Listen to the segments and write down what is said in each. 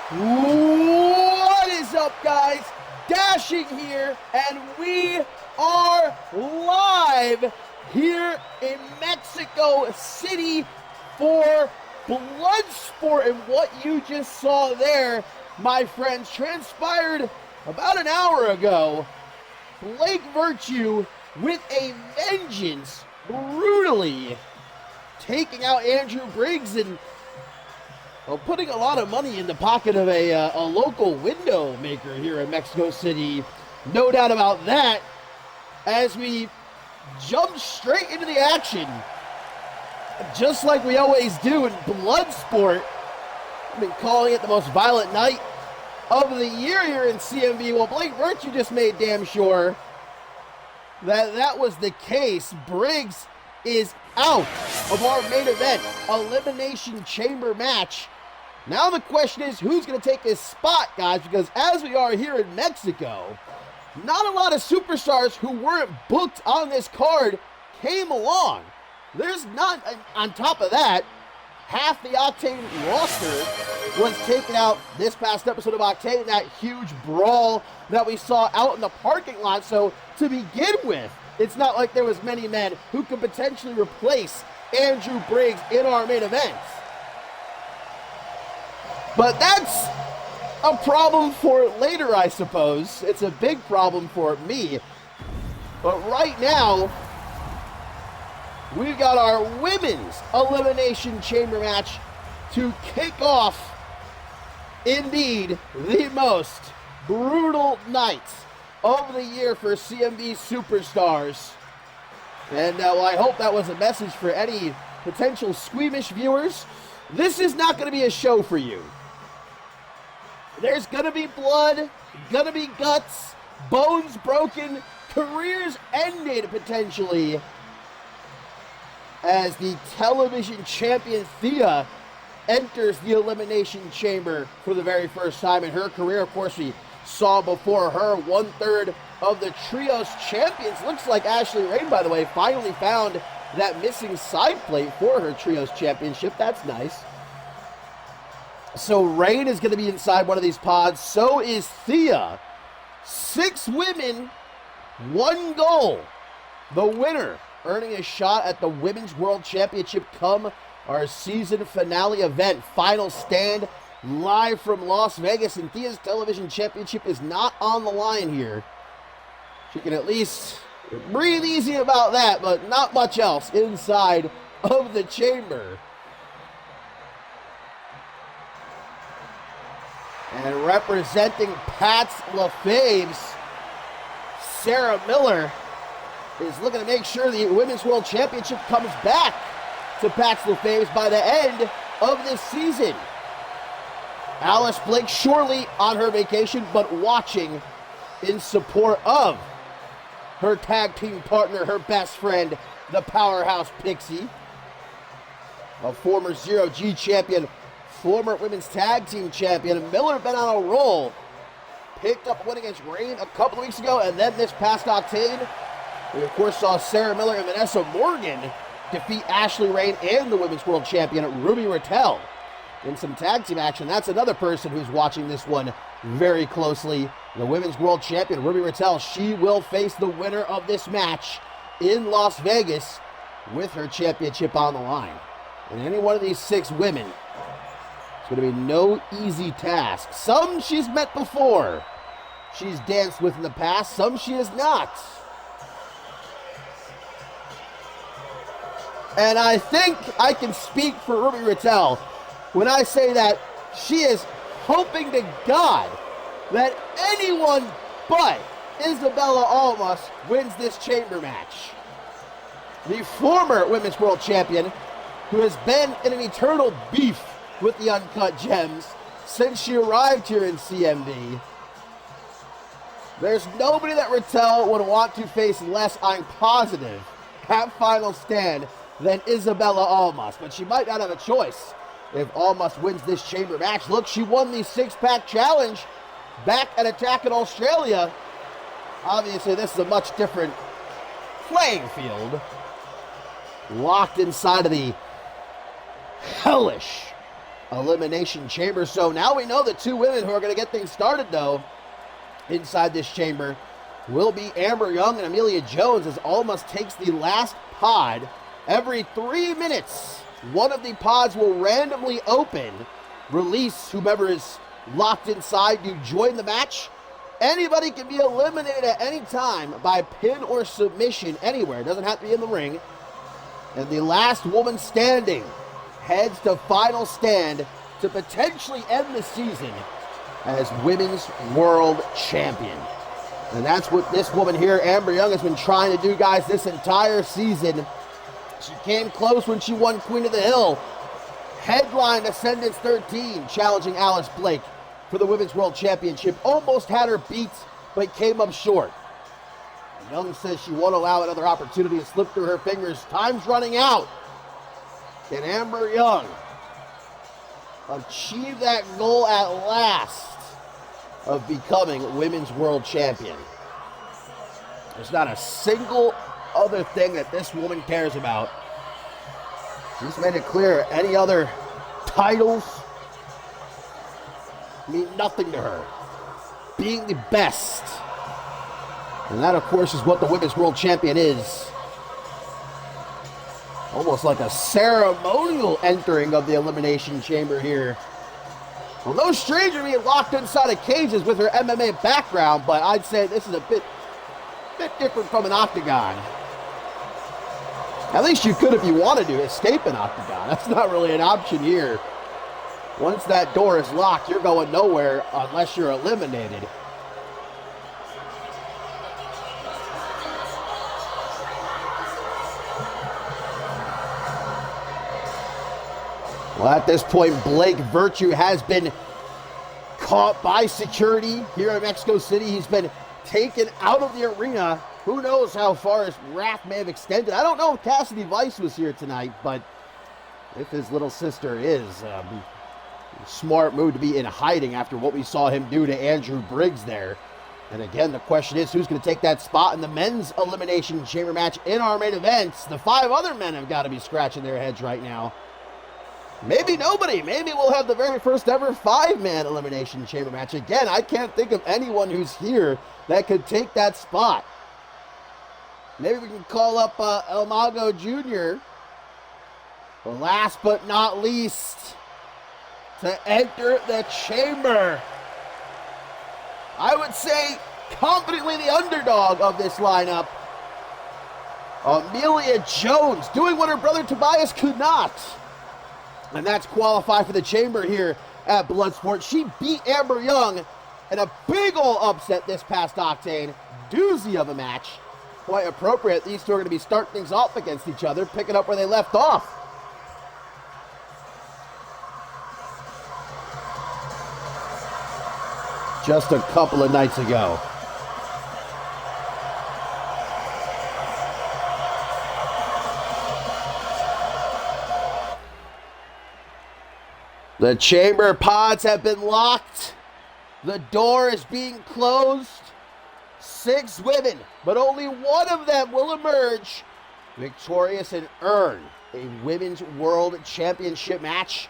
What is up, guys? Dashing here, and we are live here in Mexico City for Bloodsport. And what you just saw there, my friends, transpired about an hour ago. Blake Virtue with a vengeance, brutally taking out Andrew Briggs and putting a lot of money in the pocket of a local window maker here in Mexico City. No doubt about that. As we jump straight into the action, just like we always do in Bloodsport. I've been calling it the most violent night of the year here in CMV. Well, Blake Virtue just made damn sure that was the case. Briggs is out of our main event Elimination Chamber match. Now the question is, who's going to take his spot, guys? Because as we are here in Mexico, not a lot of superstars who weren't booked on this card came along. There's not, on top of that, half the Octane roster was taken out this past episode of Octane, that huge brawl that we saw out in the parking lot. So to begin with, it's not like there was many men who could potentially replace Andrew Briggs in our main events. But that's a problem for later, I suppose. It's a big problem for me. But right now, we've got our women's Elimination Chamber match to kick off, indeed, the most brutal night of the year for CMV superstars. And well, I hope that was a message for any potential squeamish viewers. This is not going to be a show for you. There's going to be blood, going to be guts, bones broken, careers ended potentially, as the television champion Thea enters the Elimination Chamber for the very first time in her career. Of course, we saw before her 1/3 of the Trios champions. Looks like Ashley Rain, by the way, finally found that missing side plate for her Trios championship. That's nice. So Rain is going to be inside one of these pods. So is Thea. 6 women, 1 goal. The winner earning a shot at the Women's World Championship come our season finale event. Final stand live from Las Vegas. And Thea's television championship is not on the line here. She can at least breathe easy about that, but not much else inside of the chamber. And representing Pats LaFaves, Sarah Miller is looking to make sure the Women's World Championship comes back to Pats LaFaves by the end of this season. Alice Blake surely on her vacation, but watching in support of her tag team partner, her best friend, the powerhouse Pixie, a former Zero G champion, former women's tag team champion. Miller been on a roll. Picked up a win against Rain a couple of weeks ago, and then this past Octane, we of course saw Sarah Miller and Vanessa Morgan defeat Ashley Rain and the Women's World Champion Ruby Rattel in some tag team action. That's another person who's watching this one very closely. The Women's World Champion Ruby Rattel, she will face the winner of this match in Las Vegas with her championship on the line. And any one of these 6 women, it's going to be no easy task. Some she's met before, she's danced with in the past, some she has not. And I think I can speak for Ruby Rattel when I say that she is hoping to God that anyone but Isabella Almas wins this chamber match. The former Women's World Champion, who has been in an eternal beef with the Uncut Gems since she arrived here in CMV. There's nobody that Rattel would want to face less, I'm positive, at Final Stand than Isabella Almas. But she might not have a choice if Almas wins this chamber match. Look, she won the 6-pack challenge back at Attack in Australia. Obviously, this is a much different playing field. Locked inside of the hellish Elimination Chamber. So now we know the two women who are going to get things started, though, inside this chamber will be Amber Young and Amelia Jones, as Almas takes the last pod. Every 3 minutes, one of the pods will randomly open, release whomever is locked inside to join the match. Anybody can be eliminated at any time by pin or submission anywhere. It doesn't have to be in the ring. And the last woman standing heads to final stand to potentially end the season as Women's World Champion. And that's what this woman here, Amber Young, has been trying to do, guys, this entire season. She came close when she won Queen of the Hill. Headlined Ascendance 13, challenging Alice Blake for the Women's World Championship. Almost had her beat, but came up short. Young says she won't allow another opportunity to slip through her fingers. Time's running out. Can Amber Young achieve that goal at last of becoming Women's World Champion? There's not a single other thing that this woman cares about. She's made it clear any other titles mean nothing to her. Being the best. And that, of course, is what the Women's World Champion is. Almost like a ceremonial entering of the Elimination Chamber here. Well, no stranger being locked inside of cages with her MMA background, but I'd say this is a bit different from an octagon. At least you could, if you wanted to, escape an octagon. That's not really an option here. Once that door is locked, you're going nowhere unless you're eliminated. Well, at this point, Blake Virtue has been caught by security here in Mexico City. He's been taken out of the arena. Who knows how far his wrath may have extended. I don't know if Cassidy Vice was here tonight, but if his little sister is, smart move to be in hiding after what we saw him do to Andrew Briggs there. And again, the question is, who's going to take that spot in the men's Elimination Chamber match in our main events? The 5 other men have got to be scratching their heads right now. Maybe nobody. Maybe we'll have the very first ever 5-man Elimination Chamber match. Again, I can't think of anyone who's here that could take that spot. Maybe we can call up El Mago Jr. But last but not least, to enter the chamber, I would say confidently the underdog of this lineup, Amelia Jones, doing what her brother Tobias could not. And that's qualify for the chamber here at Bloodsport. She beat Amber Young in a big ol' upset this past Octane. Doozy of a match. Quite appropriate. These two are going to be starting things off against each other, picking up where they left off. Just a couple of nights ago. The chamber pods have been locked. The door is being closed. 6 women, but only one of them will emerge victorious and earn a Women's World Championship match.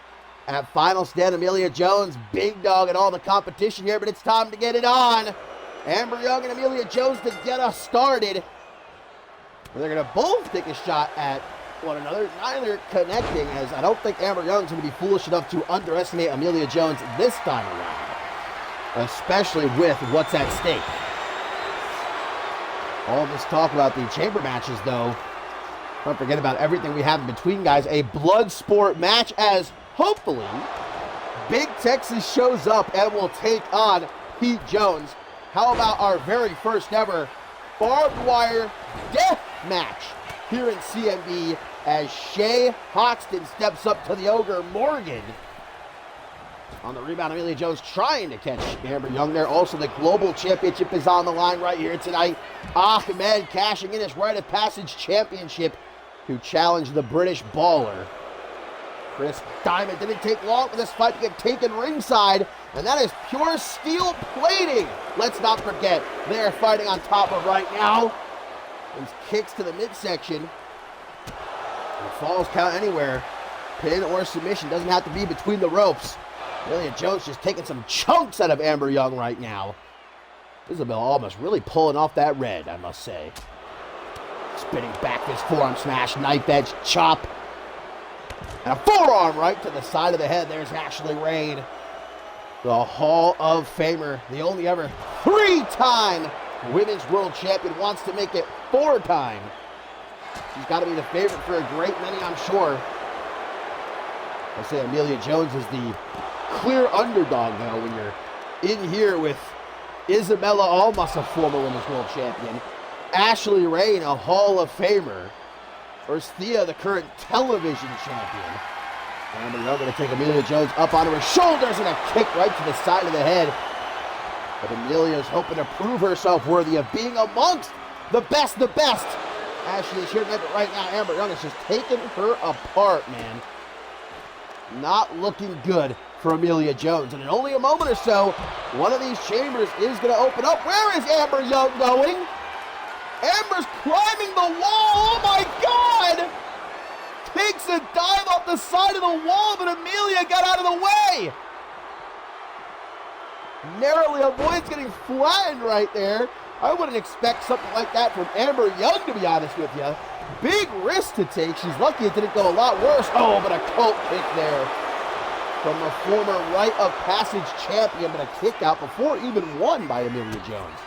At final stand, Amelia Jones, big dog in all the competition here, but it's time to get it on. Amber Young and Amelia Jones to get us started. They're going to both take a shot at one another, neither connecting, as I don't think Amber Young's going to be foolish enough to underestimate Amelia Jones this time around, especially with what's at stake. All this talk about the chamber matches, though, don't forget about everything we have in between, guys. A Bloodsport match, as hopefully Big Texas shows up and will take on Pete Jones. How about our very first ever barbed wire death match here in CMV, as Shay Hoxton steps up to the Ogre Morgan. On the rebound, Amelia Jones trying to catch Amber Young there. Also, the Global Championship is on the line right here tonight. Ahmed cashing in his Rite of Passage Championship to challenge the British Baller. Chris Diamond didn't take long for this fight to get taken ringside, and that is pure steel plating. Let's not forget, they are fighting on top of right now. These kicks to the midsection. And falls count anywhere. Pin or submission, doesn't have to be between the ropes. Amelia Jones just taking some chunks out of Amber Young right now. Isabella almost really pulling off that red, I must say. Spinning back this forearm smash, knife edge chop. And a forearm right to the side of the head. There's Ashley Rain, the Hall of Famer, the only ever 3-time Women's World Champion, wants to make it 4-time. She's got to be the favorite for a great many, I'm sure. I say Amelia Jones is the clear underdog, though, when you're in here with Isabella Almas, a former Women's World Champion, Ashley Rain, a Hall of Famer, versus Thea, the current television champion. Amber Young going to take Amelia Jones up onto her shoulders and a kick right to the side of the head. But Amelia's hoping to prove herself worthy of being amongst the best, the best. Ashley is here to make it right now. Amber Young is just taking her apart, man. Not looking good for Amelia Jones. And in only a moment or so, one of these chambers is going to open up. Where is Amber Young going? Amber's climbing the wall. Oh my God! Takes a dive off the side of the wall, but Amelia got out of the way. Narrowly avoids getting flattened right there. I wouldn't expect something like that from Amber Young, to be honest with you. Big risk to take. She's lucky it didn't go a lot worse. Oh, but a coat kick there from the former Rite of Passage champion, but a kick out before even won by Amelia Jones.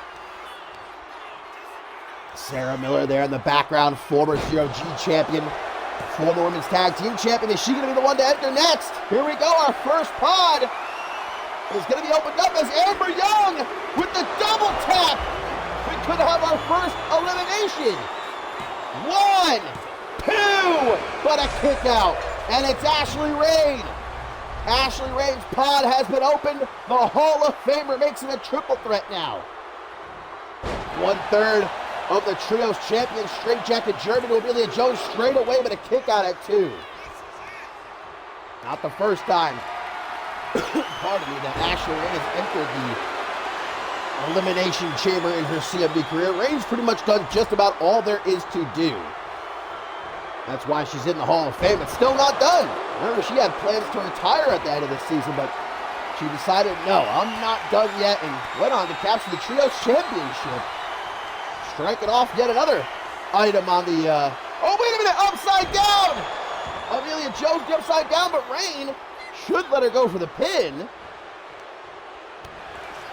Sarah Miller there in the background, former Zero G champion, former Women's Tag Team champion. Is she going to be the one to enter next? Here we go, our first pod is going to be opened up as Amber Young with the double tap. We could have our first elimination. 1, 2, but a kick out, and it's Ashley Rain. Ashley Rain's pod has been opened. The Hall of Famer makes it a triple threat now. 1/3 of the Trios champion, straight jacket German to Amelia Jones straight away, but a kick out at 2. Not the first time, pardon me, that Ashley Rain has entered the elimination chamber in her CMV career. Rain's pretty much done just about all there is to do. That's why she's in the Hall of Fame. It's still not done. Remember, she had plans to retire at the end of this season, but she decided, no, I'm not done yet, and went on to capture the Trios Championship. Striking off yet another item on the, oh, wait a minute, upside down! Amelia Jones the upside down, but Rain should let her go for the pin.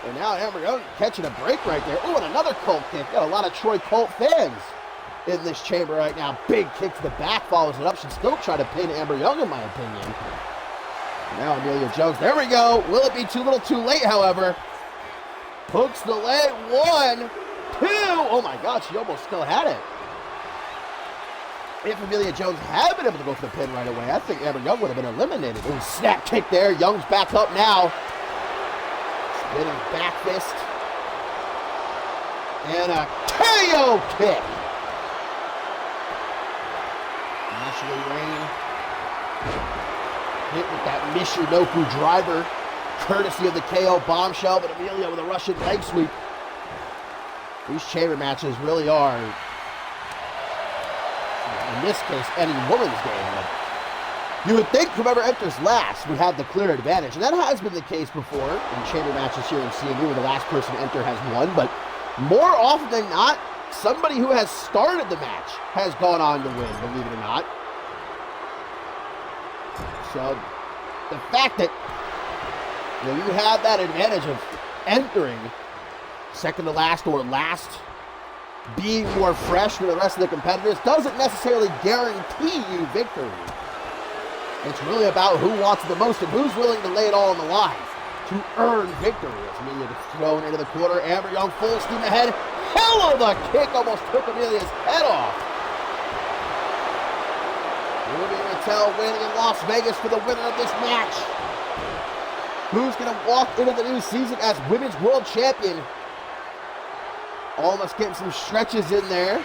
And now Amber Young catching a break right there. Oh, and another Colt kick. Got a lot of Troy Colt fans in this chamber right now. Big kick to the back, follows it up. She'll still try to pin Amber Young, in my opinion. Now Amelia Jones, there we go. Will it be too little too late, however? Hooks the leg, 1, 2. Oh my God, she almost still had it. If Amelia Jones had been able to go for the pin right away, I think Amber Young would have been eliminated. Ooh, snap kick there. Young's back up now. Spinning back fist. And a KO kick. Ashley Rain hit with that Michinoku driver, courtesy of the KO bombshell, but Amelia with a Russian leg sweep. These chamber matches really are, in this case, any woman's game. But you would think whoever enters last would have the clear advantage, and that has been the case before in chamber matches here in CMV, where the last person to enter has won, but more often than not, somebody who has started the match has gone on to win, believe it or not. So the fact that you have that advantage of entering second to last or last, being more fresh than the rest of the competitors, doesn't necessarily guarantee you victory. It's really about who wants it the most and who's willing to lay it all on the line to earn victory. As Amelia gets thrown into the corner, Amber Young full steam ahead. Hell of a kick, almost took Amelia's head off. Ruby Mattel waiting in Las Vegas for the winner of this match. Who's going to walk into the new season as Women's World Champion? Almost getting some stretches in there.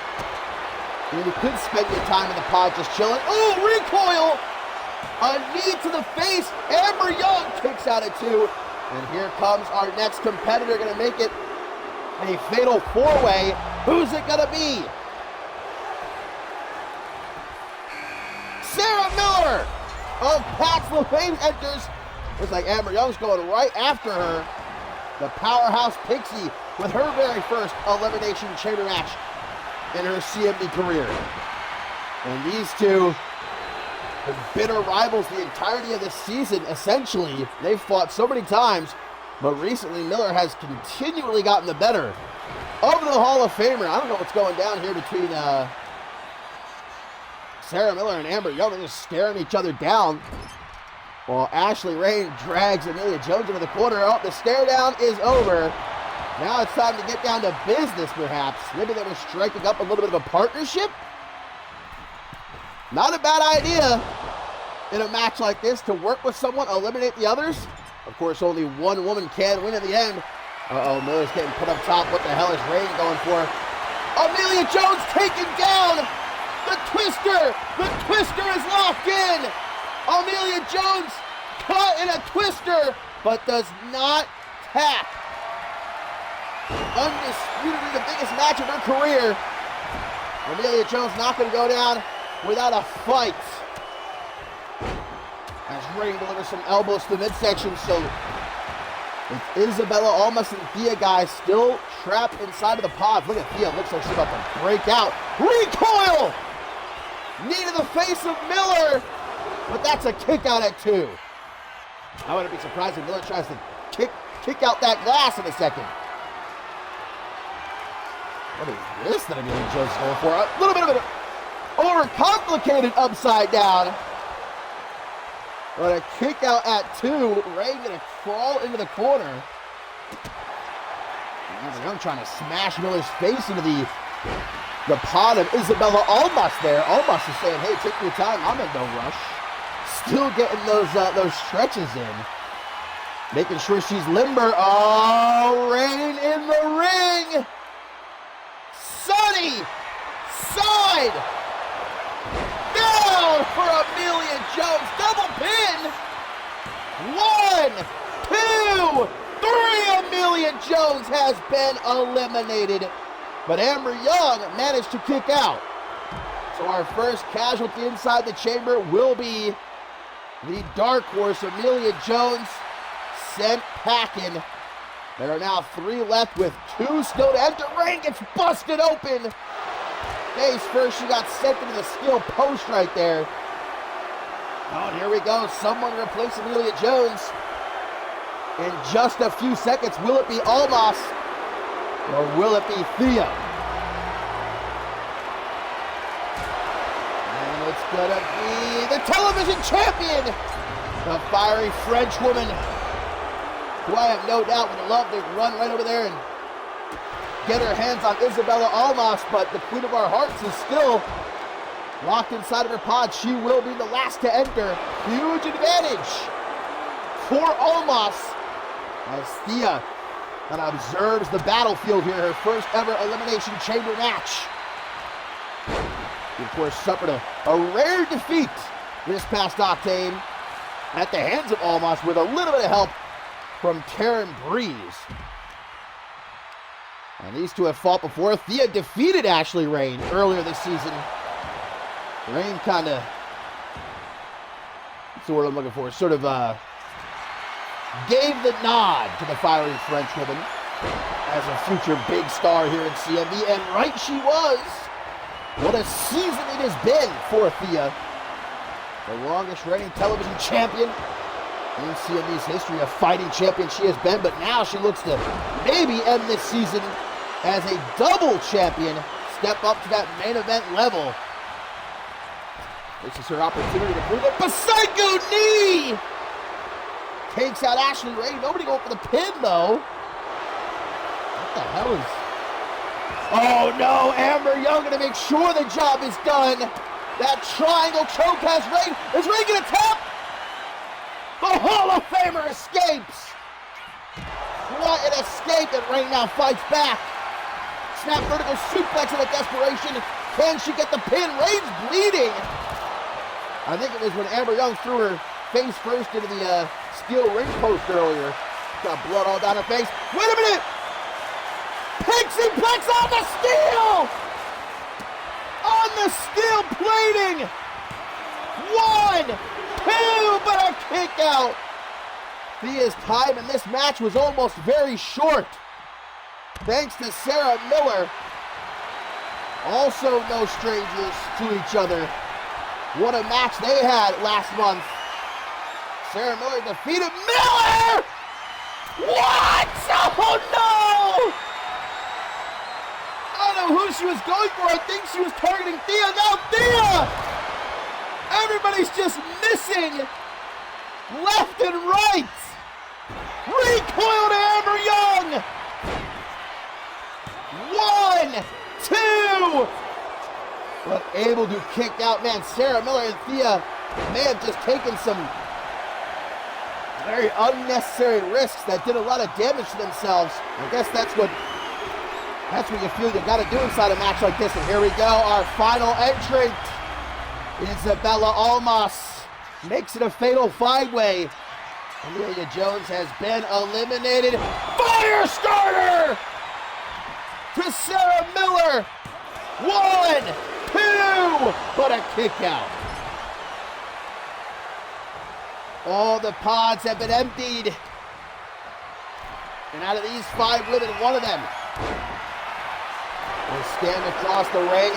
And you could spend your time in the pod just chilling. Oh, recoil! A knee to the face. Amber Young kicks out at 2. And here comes our next competitor, going to make it a fatal 4-way. Who's it going to be? Sarah Miller, of Pax LaFame enters. Looks like Amber Young's going right after her. The powerhouse Pixie with her very first Elimination Chamber match in her CMV career. And these two have been bitter rivals the entirety of this season, essentially. They've fought so many times, but recently Miller has continually gotten the better of the Hall of Famer. I don't know what's going down here between Sarah Miller and Amber Young. They're just staring each other down while Ashley Rain drags Amelia Jones into the corner. Oh, the stare down is over. Now it's time to get down to business, perhaps. Maybe they were striking up a little bit of a partnership. Not a bad idea in a match like this to work with someone, eliminate the others. Of course, only one woman can win in the end. Uh-oh, Miller's getting put up top. What the hell is Rain going for? Amelia Jones taken down. The Twister. The Twister is locked in. Amelia Jones caught in a Twister, but does not tap. Undisputedly the biggest match of her career. Amelia Jones not going to go down without a fight. As Rain delivers some elbows to the midsection, so it's Isabella Almas and Thea, guys, still trapped inside of the pods. Look at Thea, looks like she's about to break out. Recoil! Knee to the face of Miller, but that's a kick out at 2. I wouldn't be surprised if Miller tries to kick out that glass in a second. What is this that Amelia Jones is going for? A little bit of an overcomplicated upside down. But a kick out at 2. Ray gonna crawl into the corner. I'm trying to smash Miller's face into the pod of Isabella Almas there. Almas is saying, hey, take your time. I'm in no rush. Still getting those stretches in. Making sure she's limber. Oh, Rain in the ring. Sunny side. Down for Amelia Jones. Double pin. 1, 2, 3. Amelia Jones has been eliminated. But Amber Young managed to kick out. So our first casualty inside the chamber will be the dark horse, Amelia Jones, sent packing. There are now 3 left with 2 still to enter. Rain gets busted open. Face first, she got sent into the steel post right there. Oh, and here we go. Someone replace Amelia Jones. In just a few seconds, will it be Almas or will it be Thea? And it's gonna be the television champion, the fiery French woman, who I have no doubt would love to run right over there and get her hands on Isabella Almas, but the Queen of Our Hearts is still locked inside of her pod. She will be the last to enter. Huge advantage for Almas as Thea observes the battlefield here, her first ever Elimination Chamber match. She, of course, suffered a rare defeat this past Octane at the hands of Almas with a little bit of help from Taryn Breeze. And these two have fought before. Thea defeated Ashley Rain earlier this season. Rain kind of, what's the word I'm looking for, sort of gave the nod to the fiery French woman as a future big star here in CMV, and right she was. What a season it has been for Thea, the longest reigning television champion in CMV's history. A fighting champion she has been, but now she looks to maybe end this season as a double champion, step up to that main event level. This is her opportunity to prove it. Psycho knee! Takes out Ashley Rain. Nobody going for the pin, though. What the hell is... Oh, no. Amber Young going to make sure the job is done. That triangle choke has Rain. Is Rain going to tap? The Hall of Famer escapes. What an escape, and Rain now fights back. Snap vertical suplex in a desperation. Can she get the pin? Rain's bleeding. I think it was when Amber Young threw her face first into the steel ring post earlier. Got blood all down her face. Wait a minute! Pixie Plex on the steel! On the steel plating! 1, two, but a kick out. Thea's time in this match was almost very short, thanks to Sarah Miller. Also no strangers to each other. What a match they had last month. Sarah Miller defeated Miller! What? Oh no! I don't know who she was going for. I think she was targeting Thea. Now Thea! Everybody's just missing left and right. Recoil to Amber Young. 1, 2. But able to kick out. Man, Sarah Miller and Thea may have just taken some very unnecessary risks that did a lot of damage to themselves. I guess that's what you feel you got to do inside a match like this. And here we go, our final entrant, Isabella Almas, makes it a fatal five-way. Amelia Jones has been eliminated. Fire starter to Sarah Miller. 1, 2, but a kick out. All the pods have been emptied. And out of these 5 women, one of them will stand across the ring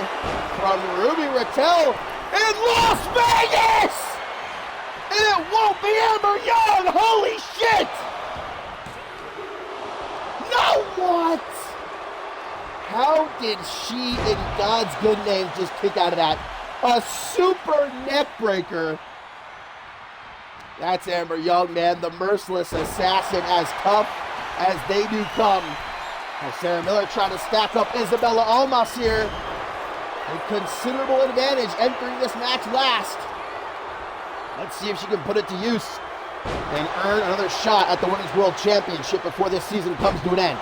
from Ruby Raquel in Las Vegas! And it won't be Amber Young! Holy shit! No, what? How did she, in God's good name, just kick out of that? A super neck breaker. That's Amber Young, man. The merciless assassin, as tough as they do come. Now Sarah Miller trying to stack up Isabella Almas here. A considerable advantage entering this match last. Let's see if she can put it to use and earn another shot at the Women's World Championship before this season comes to an end.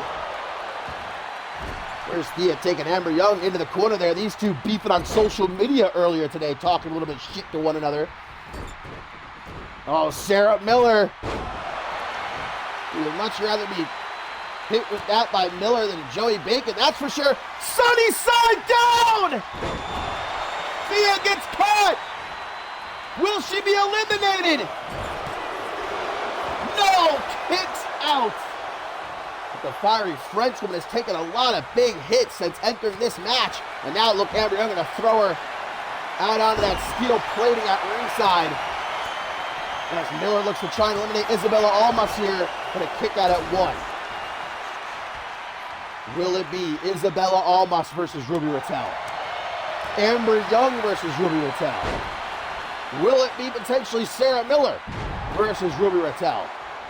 There's Thea taking Amber Young into the corner there. These two beefing on social media earlier today, talking a little bit shit to one another. Oh, Sarah Miller. We would much rather be hit with that by Miller than Joey Bacon, that's for sure. Sunny side down! Thea gets caught! Will she be eliminated? No! Kicks out! But the fiery Frenchwoman has taken a lot of big hits since entering this match. And now look, Amber Young gonna throw her out onto that steel plating at ringside. As Miller looks to try and eliminate Isabella Almas here, but a kick out at 1. Will it be Isabella Almas versus Ruby Raquel? Amber Young versus Ruby Raquel? Will it be potentially Sarah Miller versus Ruby Raquel?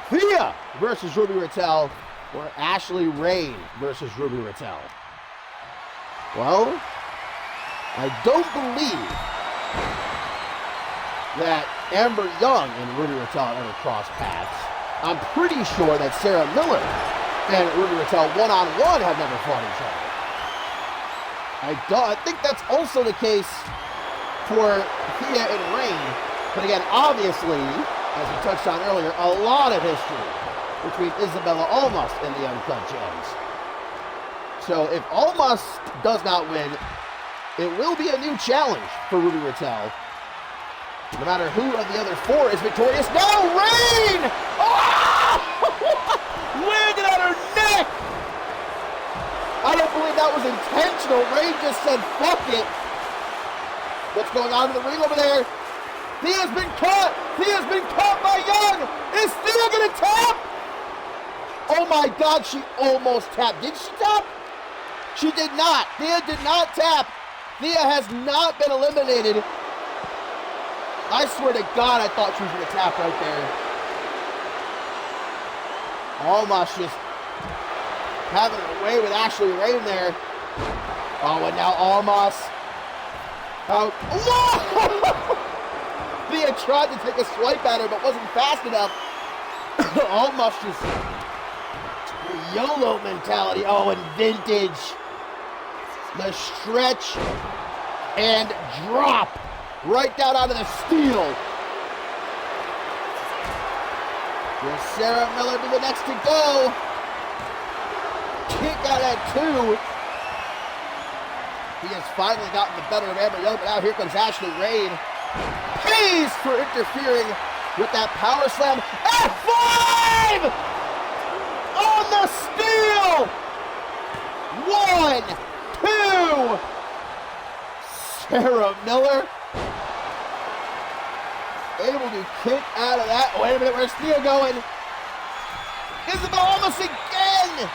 Thea versus Ruby Raquel? Or Ashley Rain versus Ruby Raquel? Well, I don't believe that Amber Young and Ruby Raquel ever crossed paths. I'm pretty sure that Sarah Miller and Ruby Raquel one-on-one have never fought each other. I think that's also the case for Thea and Rain. But again, obviously, as we touched on earlier, a lot of history between Isabella Almas and the Uncut Gems. So if Almas does not win, it will be a new challenge for Ruby Raquel. No matter who of the other 4 is victorious. No, Rain! Oh! Landed on her neck! I don't believe that was intentional. Rain just said, fuck it. What's going on in the ring over there? Thea's been caught! Thea's been caught by Young! Is Thea gonna tap? Oh my God, she almost tapped. Did she tap? She did not. Thea did not tap. Thea has not been eliminated. I swear to God, I thought she was going to tap right there. Almost just having it away with Ashley Rain there. Oh, and now Almas. Oh, Thea tried to take a swipe at her, but wasn't fast enough. Almost just YOLO mentality. Oh, and vintage. The stretch and drop. Right down onto the steel. Will Sarah Miller be the next to go? Kick out at 2. He has finally gotten the better of Amber Young, but now here comes Ashley Rain. pays for interfering with that power slam. F5 on the steal. 1, 2. Sarah Miller able to kick out of that. Wait a minute, where's Thea going? Isabel almost again.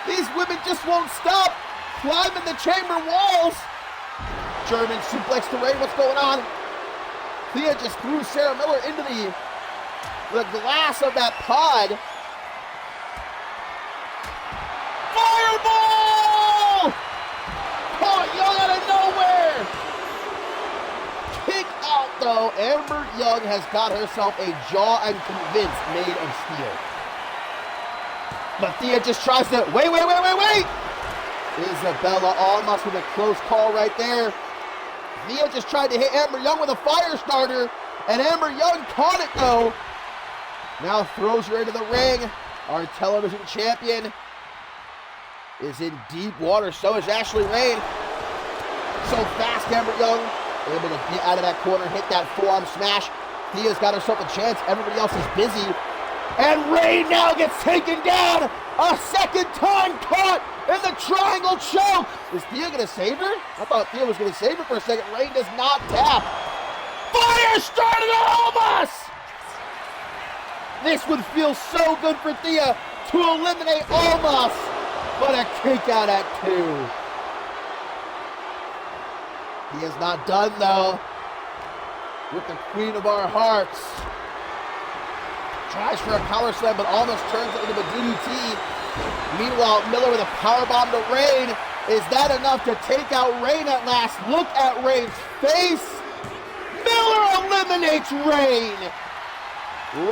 These women just won't stop climbing the chamber walls. German suplex to Ray. What's going on? Thea just threw Sarah Miller into the glass of that pod. Fireball! Caught Young out of nowhere. Kick out though. Amber Young has got herself a jaw, I'm convinced, made of steel. But Thea just tries to, wait. Isabella almost with a close call right there. Thea just tried to hit Amber Young with a fire starter, and Amber Young caught it though. Now throws her into the ring. Our television champion is in deep water. So is Ashley Rain. So fast, Amber Young able to get out of that corner, hit that forearm smash. Thea's got herself a chance. Everybody else is busy. And Rain now gets taken down a second time, caught in the triangle choke. Is Thea going to save her? I thought Thea was going to save her for a second. Rain does not tap. Fire started Almas! This would feel so good for Thea to eliminate Almas, but a kick out at 2. Thea's not done though with the queen of our hearts. Tries for a power slam, but almost turns it into a DDT. Meanwhile, Miller with a powerbomb to Rain. Is that enough to take out Rain at last? Look at Rain's face. Miller eliminates Rain.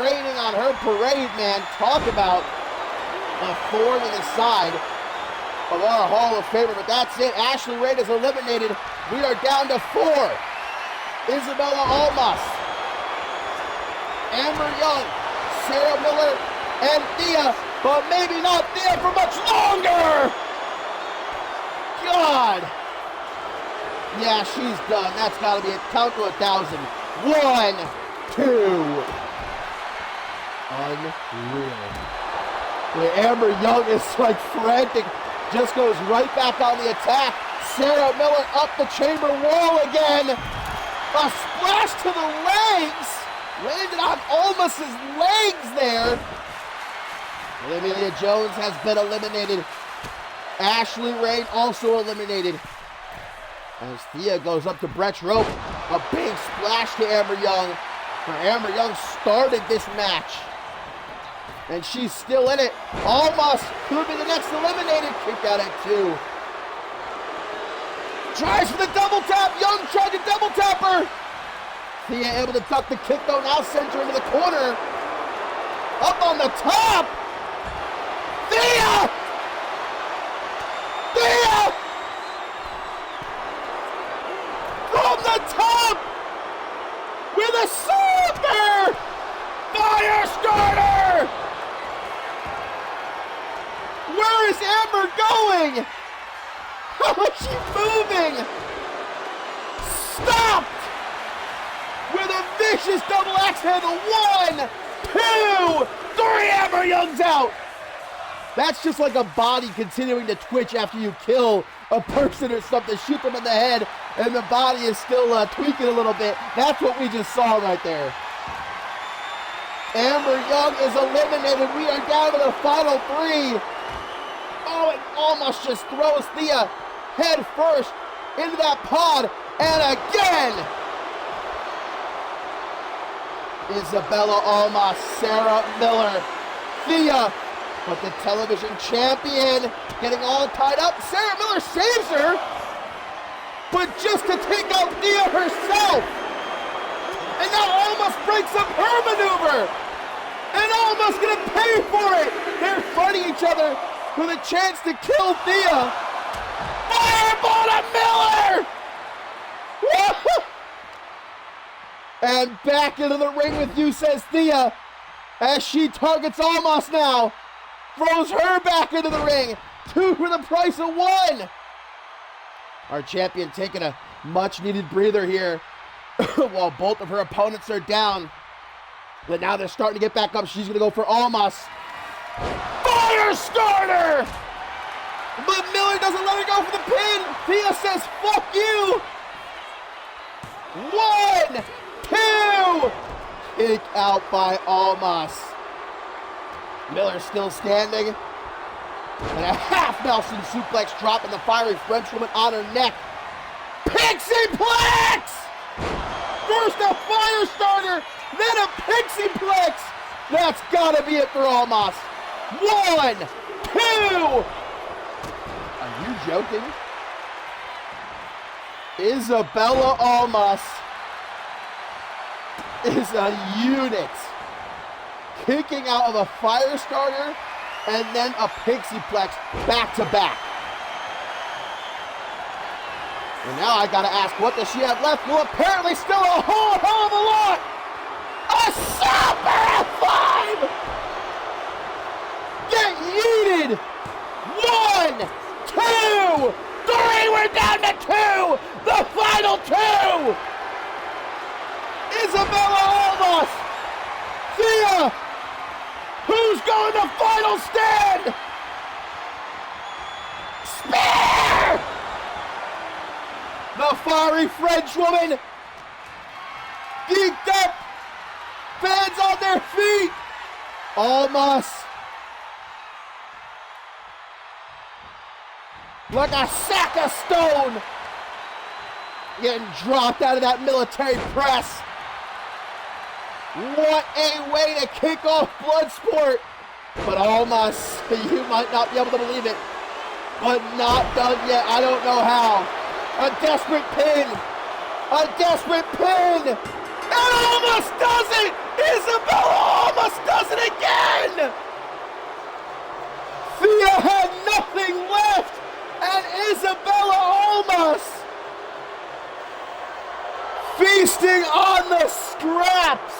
Raining on her parade, man. Talk about a thorn in the side of our Hall of Famer. But that's it. Ashley Rain is eliminated. We are down to 4. Isabella Almas, Amber Young, Sarah Miller, and Thea, but maybe not Thea for much longer! God! Yeah, she's done. That's got to be a count to 1,000. 1, 2. Unreal. Wait, Amber Young is like frantic. Just goes right back on the attack. Sarah Miller up the chamber wall again. A splash to the legs. Landed on Almas's legs there. Olivia Jones has been eliminated. Ashley Rain also eliminated. As Thea goes up to Brett's rope. A big splash to Amber Young. For Amber Young started this match. And she's still in it. Almost could be the next eliminated. Kick out at 2. Tries for the double tap. Young tried to double tap her. Thea able to duck the kick though. Now sends her into the corner. Up on the top. Thea! Thea! From the top! With a super fire starter! Where is Amber going? How is she moving? Stopped! With a vicious double axe handle. 1, 2, 3. Amber Young's out. That's just like a body continuing to twitch after you kill a person or something. Shoot them in the head, and the body is still tweaking a little bit. That's what we just saw right there. Amber Young is eliminated. We are down to the final 3. Oh, it almost just throws Thea head first into that pod. And again, Isabella Almas, Sarah Miller, Thea, but the television champion getting all tied up. Sarah Miller saves her, but just to take out Thea herself. And now Almas breaks up her maneuver. And Almas gonna pay for it. They're fighting each other with a chance to kill Thea. Fireball to Miller! And back into the ring with you, says Thea, as she targets Almas now. Throws her back into the ring. 2 for the price of 1. Our champion taking a much-needed breather here. while both of her opponents are down. But now they're starting to get back up. She's going to go for Almas. Fire starter! But Miller doesn't let her go for the pin. Thea says, fuck you. 1, 2. Kick out by Almas. Miller still standing. And a half Nelson suplex dropping the fiery Frenchwoman on her neck. Pixie-plex! First a fire starter, then a Pixie-plex. That's gotta be it for Almas. 1, 2. Are you joking? Isabella Almas is a unit. Kicking out of a fire starter and then a Pixie-plex back to back. And now I gotta ask, what does she have left? Well, apparently still a whole hell of a lot. A super F5! Get yeeted! 1, 2, 3, we're down to 2! The final 2! Isabella Almas! Thea! Who's going to final stand? Spear! The fiery Frenchwoman geeked up, fans on their feet. Almas like a sack of stone getting dropped out of that military press. What a way to kick off Bloodsport. But Almas, you might not be able to believe it, but not done yet. I don't know how. A desperate pin. A desperate pin. And Almas does it. Isabella Almas does it again. Thea had nothing left. And Isabella Almas feasting on the scraps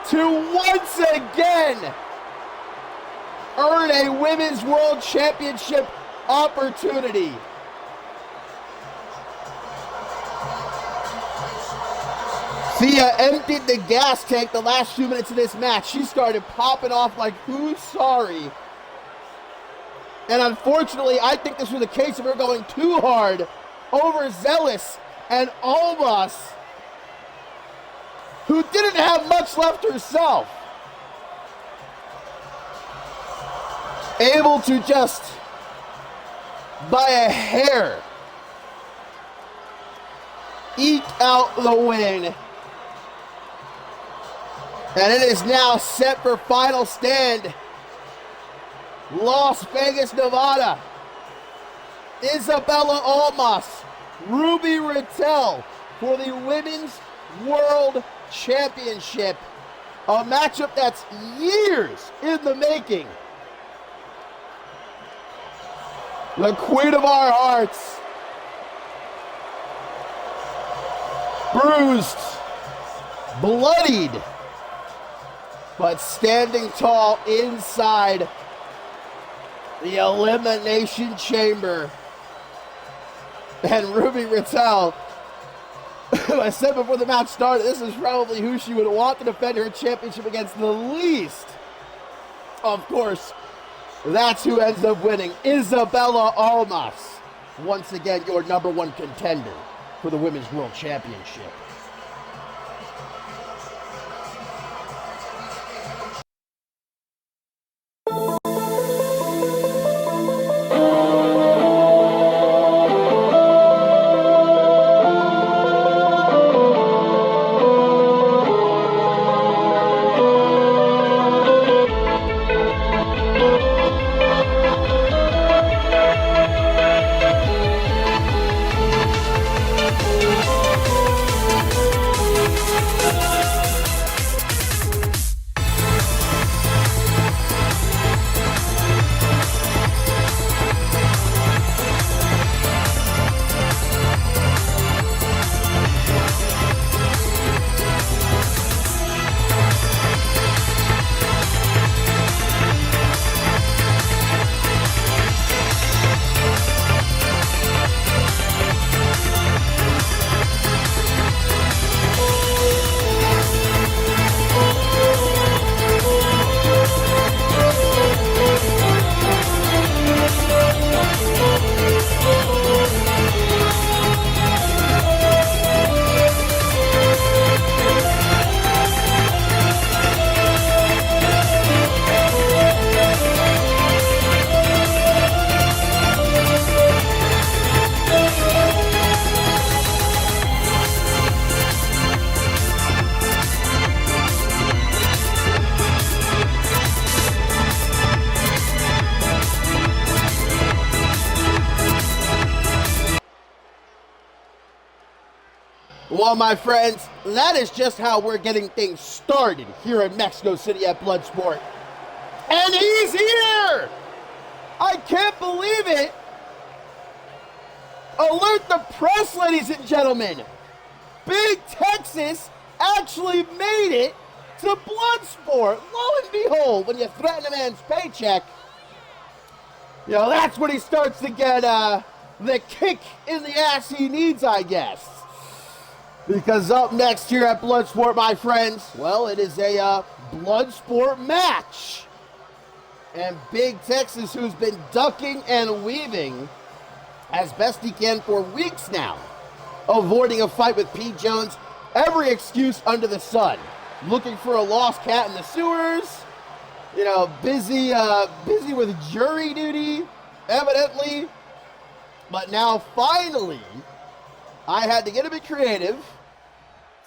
to once again earn a Women's World Championship opportunity. Thea emptied the gas tank the last few minutes of this match. She started popping off like who's sorry. And unfortunately, I think this was a case of her going too hard, overzealous, and Almas, who didn't have much left herself, able to just, by a hair, eke out the win. And it is now set for final stand. Las Vegas, Nevada. Isabella Almas, Ruby Rattel for the Women's World Championship. A matchup that's years in the making. The queen of our hearts. Bruised, bloodied, but standing tall inside the Elimination Chamber. And Ruby Rattel, I said before the match started, this is probably who she would want to defend her championship against the least. Of course, that's who ends up winning. Isabella Almas, once again your #1 contender for the Women's World Championship. Well, my friends, that is just how we're getting things started here in Mexico City at Bloodsport. And he's here! I can't believe it! Alert the press, ladies and gentlemen! Big Texas actually made it to Bloodsport. Lo and behold, when you threaten a man's paycheck, you know, that's when he starts to get the kick in the ass he needs, I guess. Because up next here at Bloodsport, my friends, well, it is a Bloodsport match. And Big Texas, who's been ducking and weaving as best he can for weeks now, avoiding a fight with Pete Jones, every excuse under the sun. Looking for a lost cat in the sewers, you know, busy with jury duty, evidently. But now, finally, I had to get a bit creative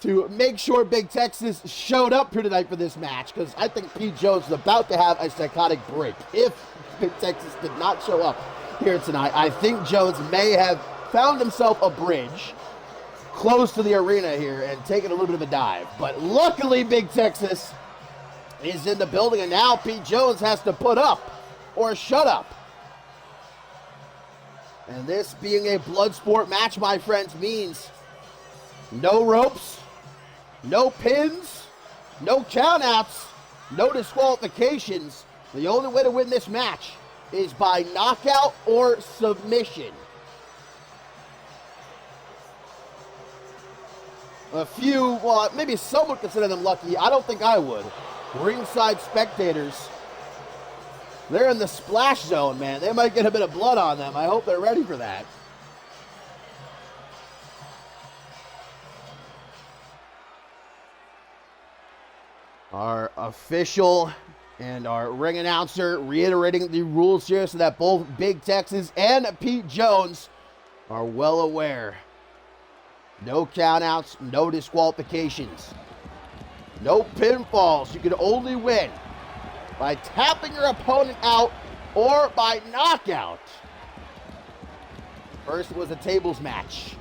to make sure Big Texas showed up here tonight for this match, because I think Pete Jones is about to have a psychotic break. If Big Texas did not show up here tonight, I think Jones may have found himself a bridge close to the arena here and taken a little bit of a dive. But luckily, Big Texas is in the building, and now Pete Jones has to put up or shut up. And this being a Bloodsport match, my friends, means no ropes, no pins, no countouts, no disqualifications. The only way to win this match is by knockout or submission. A few, well, maybe some would consider them lucky. I don't think I would. Ringside spectators, they're in the splash zone, man. They might get a bit of blood on them. I hope they're ready for that. Our official and our ring announcer reiterating the rules here so that both Big Texas and Pete Jones are well aware. No countouts, no disqualifications, no pinfalls. You can only win by tapping your opponent out or by knockout. First it was a tables match.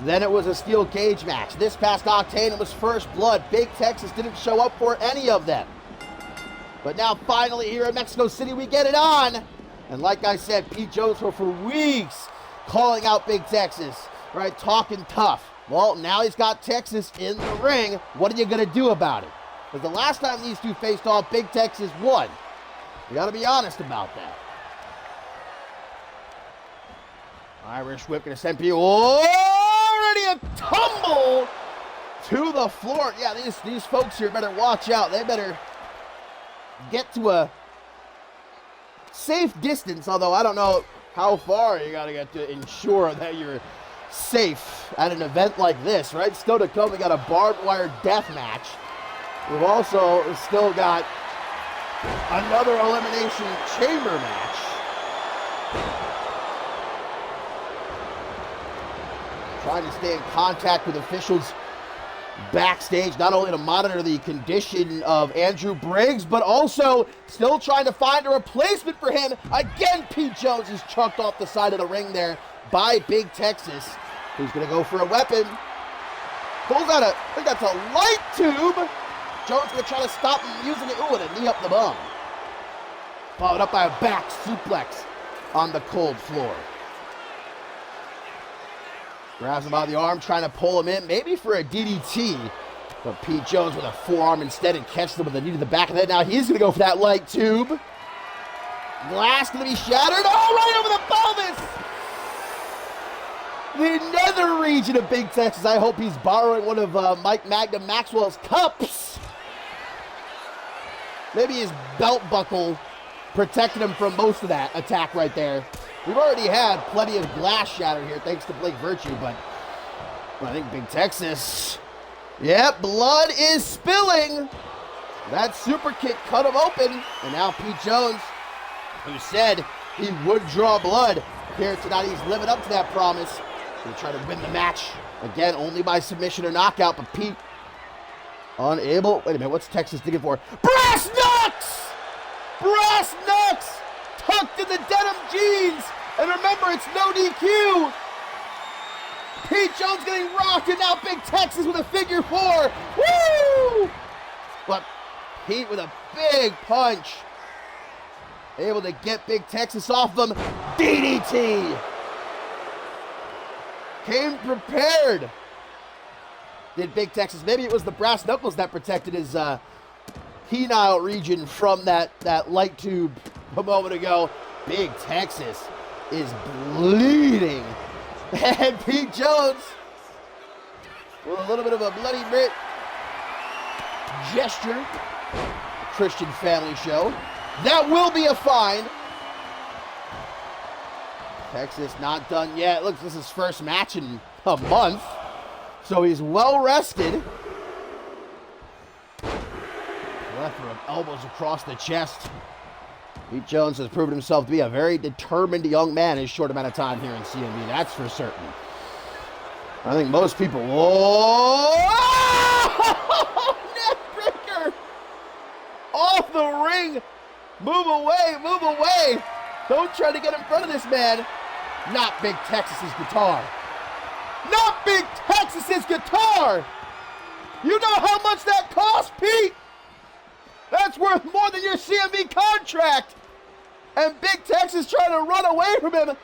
Then it was a steel cage match. This past Octane, it was First Blood. Big Texas didn't show up for any of them. But now finally here in Mexico City, we get it on. And like I said, Pete Jones for weeks calling out Big Texas, right? Talking tough. Well, now he's got Texas in the ring. What are you going to do about it? Because the last time these two faced off, Big Texas won. You got to be honest about that. Irish whip going to send people already a tumble to the floor. Yeah, these folks here better watch out. They better get to a safe distance, although I don't know how far you got to get to ensure that you're safe at an event like this, right? Still to come, we got a barbed wire death match. We've also still got another elimination chamber match. Trying to stay in contact with officials backstage, not only to monitor the condition of Andrew Briggs, but also still trying to find a replacement for him. Again, Pete Jones is chucked off the side of the ring there by Big Texas, who's going to go for a weapon. Pulls out I think that's a light tube. Jones going to try to stop him using it. Ooh, and a knee up the bum. Followed up by a back suplex on the cold floor. Grabs him by the arm, trying to pull him in, maybe for a DDT. But Pete Jones with a forearm instead and catches him with a knee to the back of the head. Now he's going to go for that light tube. Glass going to be shattered. Oh, right over the pelvis! The nether region of Big Texas. I hope he's borrowing one of Mike Magnum Maxwell's cups. Maybe his belt buckle protected him from most of that attack right there. We've already had plenty of glass shatter here, thanks to Blake Virtue, but I think Big Texas, yep, blood is spilling. That super kick cut him open, and now Pete Jones, who said he would draw blood here tonight, he's living up to that promise. He'll try to win the match, again, only by submission or knockout, but Pete unable. Wait a minute, what's Texas digging for? Brass knucks! Brass knucks! Tucked in the denim jeans, and remember, it's no DQ. Pete Pete Jones getting rocked, and now Big Texas with a figure four. Woo! But Pete with a big punch. Able to get Big Texas off him. DDT. Came prepared. Did Big Texas. Maybe it was the brass knuckles that protected his penile region from that light tube a moment ago. Big Texas is bleeding. And Pete Jones with a little bit of a bloody bit gesture. Christian family show. That will be a fine. Texas not done yet. Looks this is his first match in a month. So he's well rested. Plethora of elbows across the chest. Pete Jones has proven himself to be a very determined young man in a short amount of time here in CMV. That's for certain. I think most people... Oh! Neckbreaker! Off the ring! Move away, move away! Don't try to get in front of this man. Not Big Texas's guitar. Not Big Texas's guitar! You know how much that cost, Pete? That's worth more than your CMV contract! And Big Texas trying to run away from him.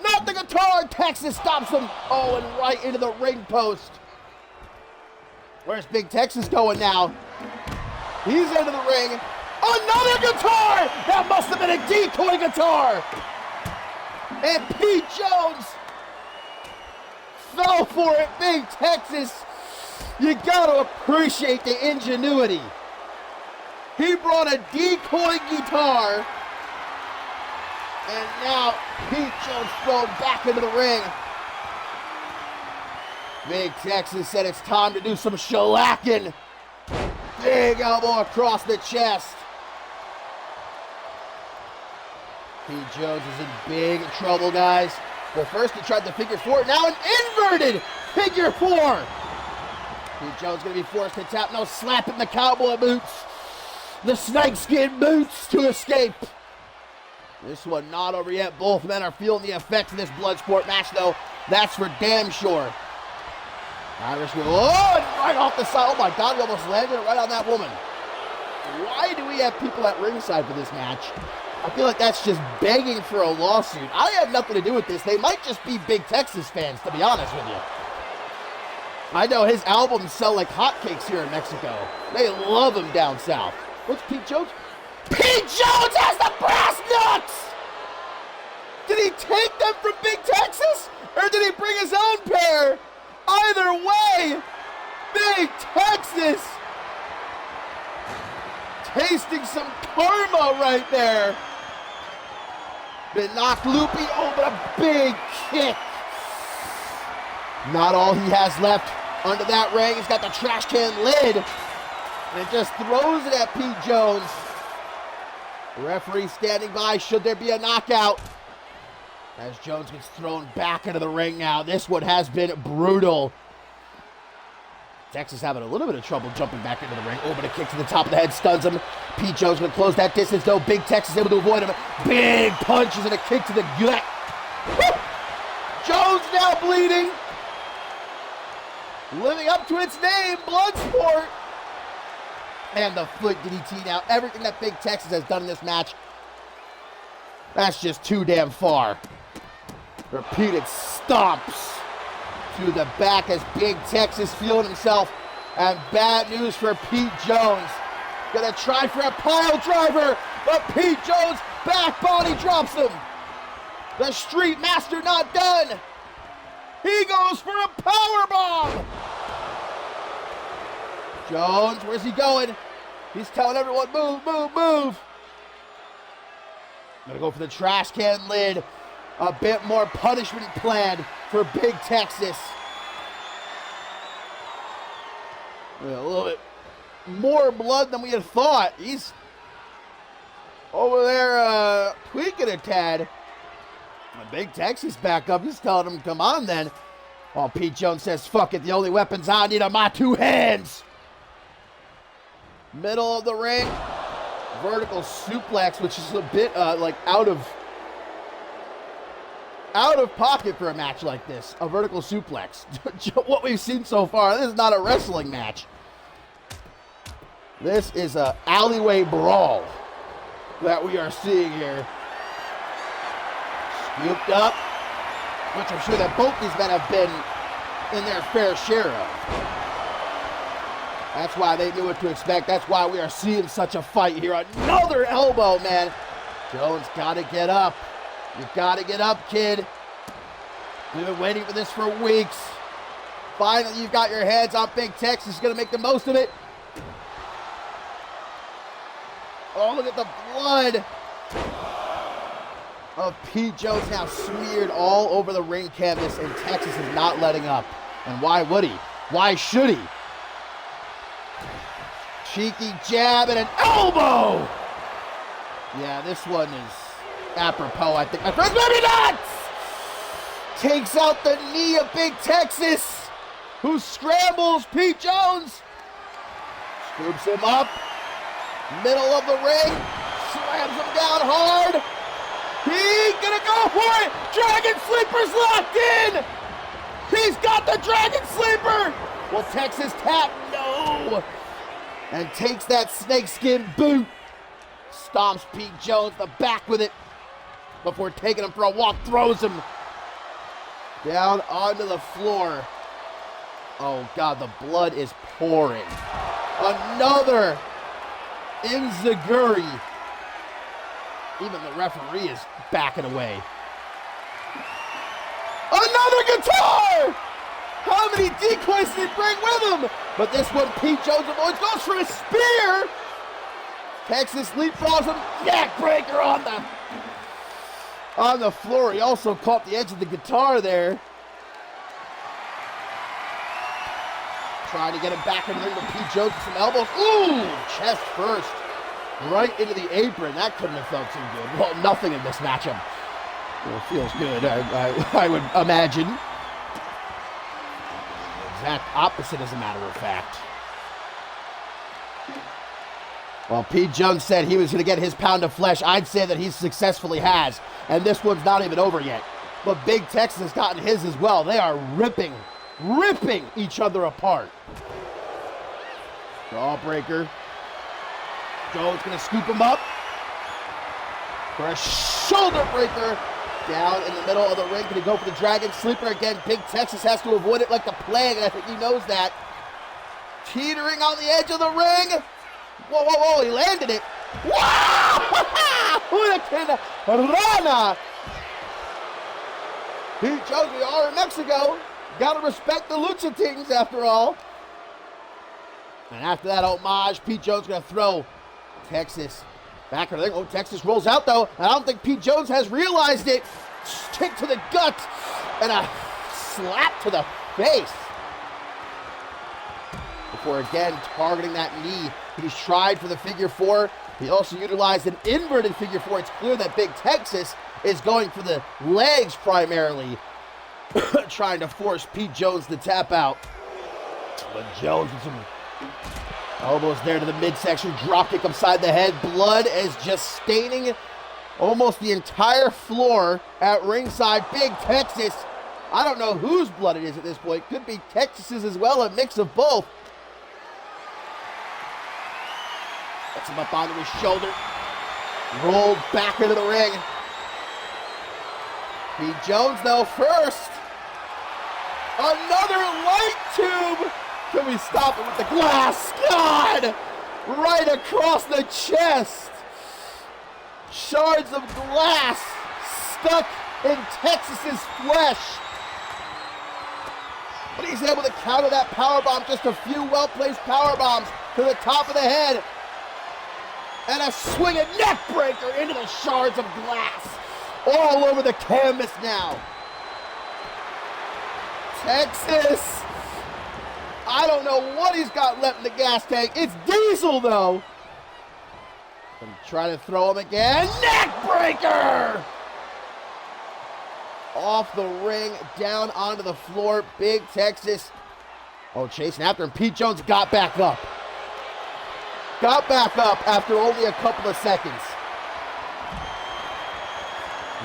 Not the guitar! Texas stops him. Oh, and right into the ring post. Where's Big Texas going now? He's into the ring. Another guitar! That must have been a decoy guitar! And Pete Jones fell for it. Big Texas, you gotta appreciate the ingenuity. He brought a decoy guitar, and now Pete Jones thrown back into the ring. Big Texas said it's time to do some shellacking. Big elbow across the chest. Pete Jones is in big trouble, guys. But first he tried the figure four, now an inverted figure four. Pete Jones gonna be forced to tap, no slap in the cowboy boots. The snakeskin boots to escape. This one not over yet. Both men are feeling the effects of this Bloodsport match, though. That's for damn sure. Irish, oh, and right off the side. Oh my God, he almost landed it right on that woman. Why do we have people at ringside for this match? I feel like that's just begging for a lawsuit. I have nothing to do with this. They might just be Big Texas fans, to be honest with you. I know his albums sell like hotcakes here in Mexico. They love him down south. What's Pete Jones? Pete Jones has the brass nuts! Did he take them from Big Texas? Or did he bring his own pair? Either way, Big Texas tasting some karma right there. Been knocked loopy. Oh, but a big kick. Not all he has left under that ring. He's got the trash can lid. And it just throws it at Pete Jones. The referee standing by. Should there be a knockout? As Jones gets thrown back into the ring now. This one has been brutal. Texas having a little bit of trouble jumping back into the ring. Oh, but a kick to the top of the head stuns him. Pete Jones going to close that distance, though. Big Texas able to avoid him. Big punches and a kick to the gut. Woo! Jones now bleeding. Living up to its name, Bloodsport. And the foot DDT now. Everything that Big Texas has done in this match, that's just too damn far. Repeated stomps to the back as Big Texas feeling himself. And bad news for Pete Jones. Gonna try for a pile driver, but Pete Jones back body drops him. The Street Master not done. He goes for a power bomb. Jones, where's he going? He's telling everyone, move, move, move. Gonna go for the trash can lid. A bit more punishment planned for Big Texas. A little bit more blood than we had thought. He's over there tweaking a tad. When Big Texas back up, he's telling him, come on then. While Pete Jones says, fuck it, the only weapons I need are my two hands. Middle of the ring. Vertical suplex, which is a bit like out of out of pocket for a match like this. A vertical suplex. What we've seen so far, this is not a wrestling match. This is an alleyway brawl that we are seeing here. Scooped up, which I'm sure that both these men have been in their fair share of. That's why they knew what to expect. That's why we are seeing such a fight here. Another elbow, man. Jones got to get up. You got to get up, kid. We've been waiting for this for weeks. Finally, you've got your hands on Big Tex. He's going to make the most of it. Oh, look at the blood of Pete Jones now smeared all over the ring canvas, and Texas is not letting up. And why would he? Why should he? Cheeky jab and an elbow! Yeah, this one is apropos, I think. My friends, maybe not! Takes out the knee of Big Texas, who scrambles Pete Jones. Scoops him up. Middle of the ring. Slams him down hard. He's gonna go for it! Dragon Sleeper's locked in! He's got the Dragon Sleeper! Will Texas tap? No! And takes that snakeskin boot. Stomps Pete Jones the back with it before taking him for a walk. Throws him down onto the floor. Oh God, the blood is pouring. Another enziguri. Even the referee is backing away. Another guitar! How many decoys did he bring with him? But this one, Pete Jones avoids, goes for a spear. Texas leapfrogs him, neck breaker on the floor. He also caught the edge of the guitar there. Trying to get him back in the ring with Pete Jones with some elbows. Ooh, chest first. Right into the apron. That couldn't have felt too good. Well, nothing in this matchup feels good, I would imagine. Exact opposite, as a matter of fact. Well, Pete Jones said he was going to get his pound of flesh. I'd say that he successfully has. And this one's not even over yet. But Big Texas has gotten his as well. They are ripping each other apart. Jawbreaker. Jones going to scoop him up for a shoulder breaker. Down in the middle of the ring. Going to go for the Dragon Sleeper again. Big Texas has to avoid it like the plague, and I think he knows that. Teetering on the edge of the ring. Whoa, whoa, whoa, he landed it. Wow! Hurricane Rana. Pete Jones, we are in Mexico. Gotta respect the Lucha Kings after all. And after that homage, Pete Jones gonna throw Texas back in the ring. Oh, Texas rolls out though. I don't think Pete Jones has realized it. Kick to the gut and a slap to the face. Before again targeting that knee. He's tried for the figure four. He also utilized an inverted figure four. It's clear that Big Texas is going for the legs primarily, trying to force Pete Jones to tap out. But Jones with some elbows there to the midsection, drop kick upside the head. Blood is just staining almost the entire floor at ringside. Big Texas, I don't know whose blood it is at this point. Could be Texas's as well, a mix of both. Gets him up onto his shoulder. Rolled back into the ring. Pete Jones, though, first. Another light tube. Can we stop it with the glass? God! Right across the chest. Shards of glass stuck in Texas's flesh. But he's able to counter that powerbomb. Just a few well-placed powerbombs to the top of the head. And a swinging neck breaker into the shards of glass. All over the canvas now. Texas. I don't know what he's got left in the gas tank. It's Diesel, though. I'm trying to throw him again. Neck breaker! Off the ring, down onto the floor. Big Texas. Oh, chasing after him. Pete Jones got back up. Got back up after only a couple of seconds.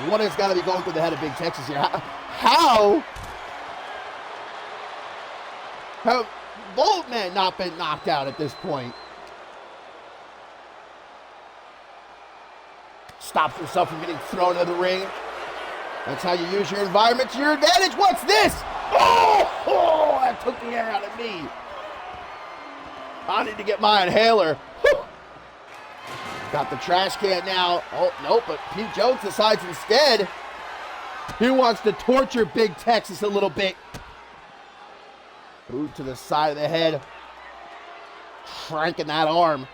What has got to be going through the head of Big Texas here? How have Boltman not been knocked out at this point? Stops himself from getting thrown into the ring. That's how you use your environment to your advantage. What's this? Oh, that took the air out of me. I need to get my inhaler. Whew. Got the trash can now. Oh, nope, but Pete Jones decides instead he wants to torture Big Texas a little bit. Boot to the side of the head. Cranking that arm.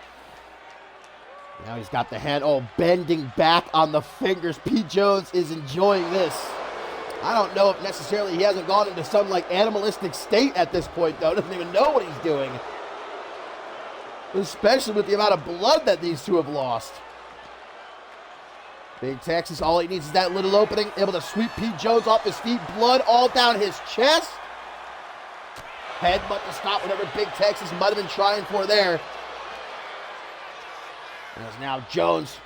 Now he's got the hand bending back on the fingers. Pete Jones is enjoying this. I don't know if necessarily he hasn't gone into some like animalistic state at this point though. Doesn't even know what he's doing. Especially with the amount of blood that these two have lost. Big Texas, all he needs is that little opening. Able to sweep Pete Jones off his feet. Blood all down his chest. Headbutt to stop whatever Big Texas might have been trying for there. As now Jones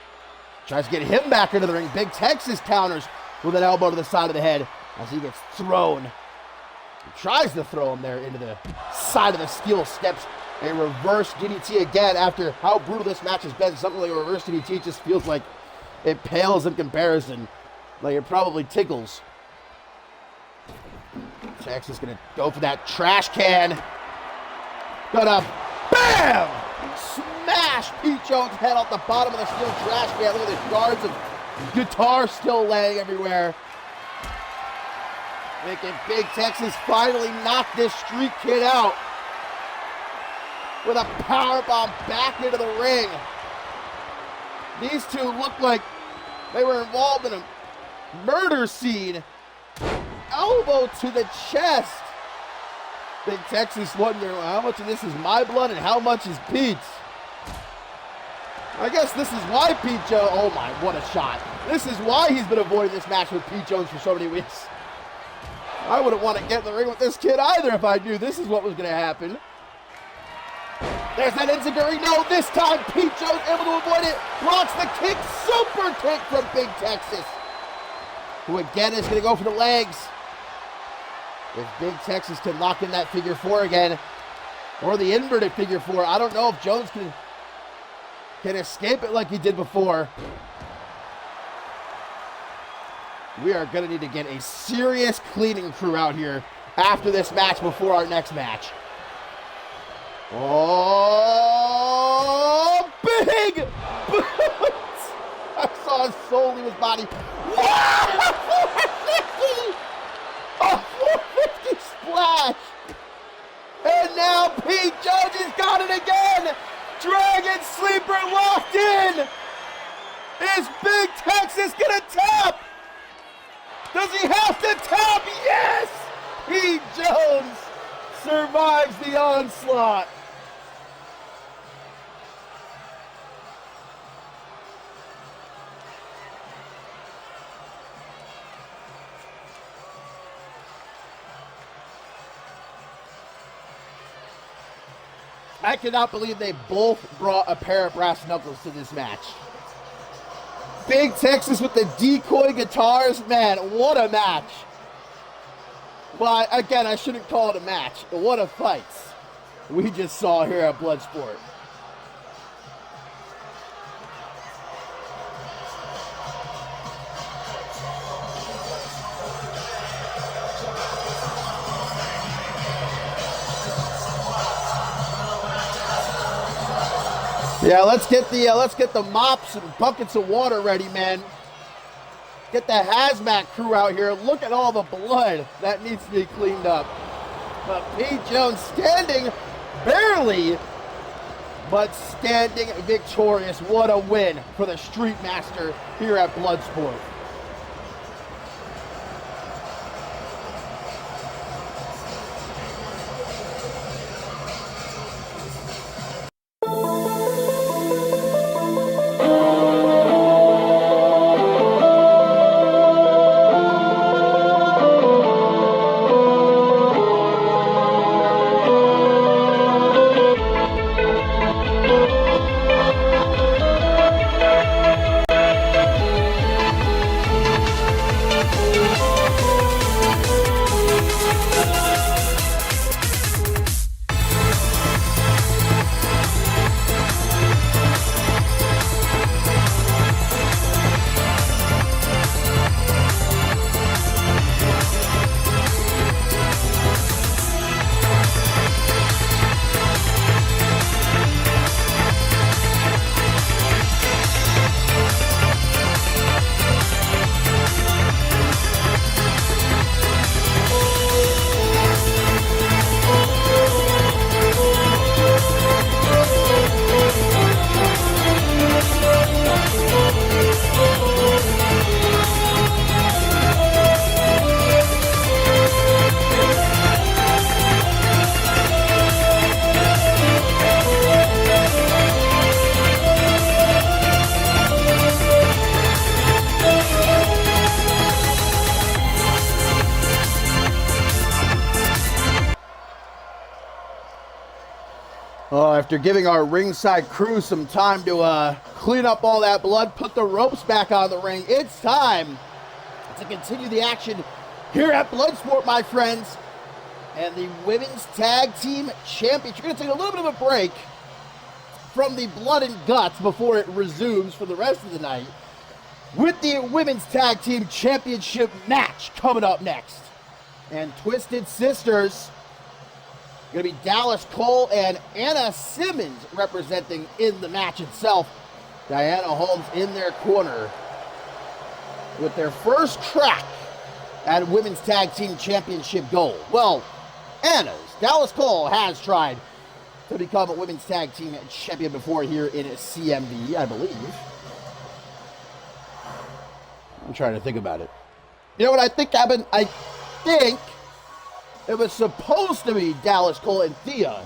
tries to get him back into the ring. Big Texas counters with an elbow to the side of the head as he gets thrown. He tries to throw him there into the side of the steel steps. A reverse DDT again after how brutal this match has been. Something like a reverse DDT just feels like it pales in comparison. Like it probably tickles. Texas gonna go for that trash can. Gonna BAM! Smash Pete Jones' head off the bottom of the steel trash can. Look at the shards of guitar still laying everywhere. Making Big Texas finally knock this street kid out with a powerbomb back into the ring. These two look like they were involved in a murder scene. Elbow to the chest. Big Texas wondering how much of this is my blood and how much is Pete's. I guess this is why Pete Jones, oh my, what a shot. This is why he's been avoiding this match with Pete Jones for so many weeks. I wouldn't want to get in the ring with this kid either if I knew this is what was going to happen. There's that enziguri. No, this time Pete Jones able to avoid it. Blocks the kick. Super kick from Big Texas, who again is going to go for the legs. If Big Texas can lock in that figure four again, or the inverted figure four, I don't know if Jones can escape it like he did before. We are going to need to get a serious cleaning crew out here after this match before our next match. Oh, big boots! I saw his soul leave his body. Wow! 450! A 450 splash! And now Pete Jones has got it again! Dragon Sleeper locked in! Is Big Texas gonna tap? Does he have to tap? Yes! Pete Jones survives the onslaught. I cannot believe they both brought a pair of brass knuckles to this match. Big Texas with the decoy guitars. Man, what a match. But again, I shouldn't call it a match. What a fight we just saw here at Bloodsport. Yeah, let's get the mops and buckets of water ready, man. Get the hazmat crew out here. Look at all the blood that needs to be cleaned up. But Pete Jones standing barely, but standing victorious. What a win for the Street Master here at Bloodsport. After giving our ringside crew some time to clean up all that blood, put the ropes back on the ring, it's time to continue the action here at Bloodsport, my friends. And the Women's Tag Team Championship. We're going to take a little bit of a break from the blood and guts before it resumes for the rest of the night with the Women's Tag Team Championship match coming up next. And Twisted Sisters, going to be Dallas Cole and Anna Simmons representing in the match itself. Diana Holmes in their corner with their first crack at Women's Tag Team Championship goal. Well, Anna's. Dallas Cole has tried to become a Women's Tag Team Champion before here in CMV, I believe. I'm trying to think about it. You know what I think happened? I think it was supposed to be Dallas Cole and Thea,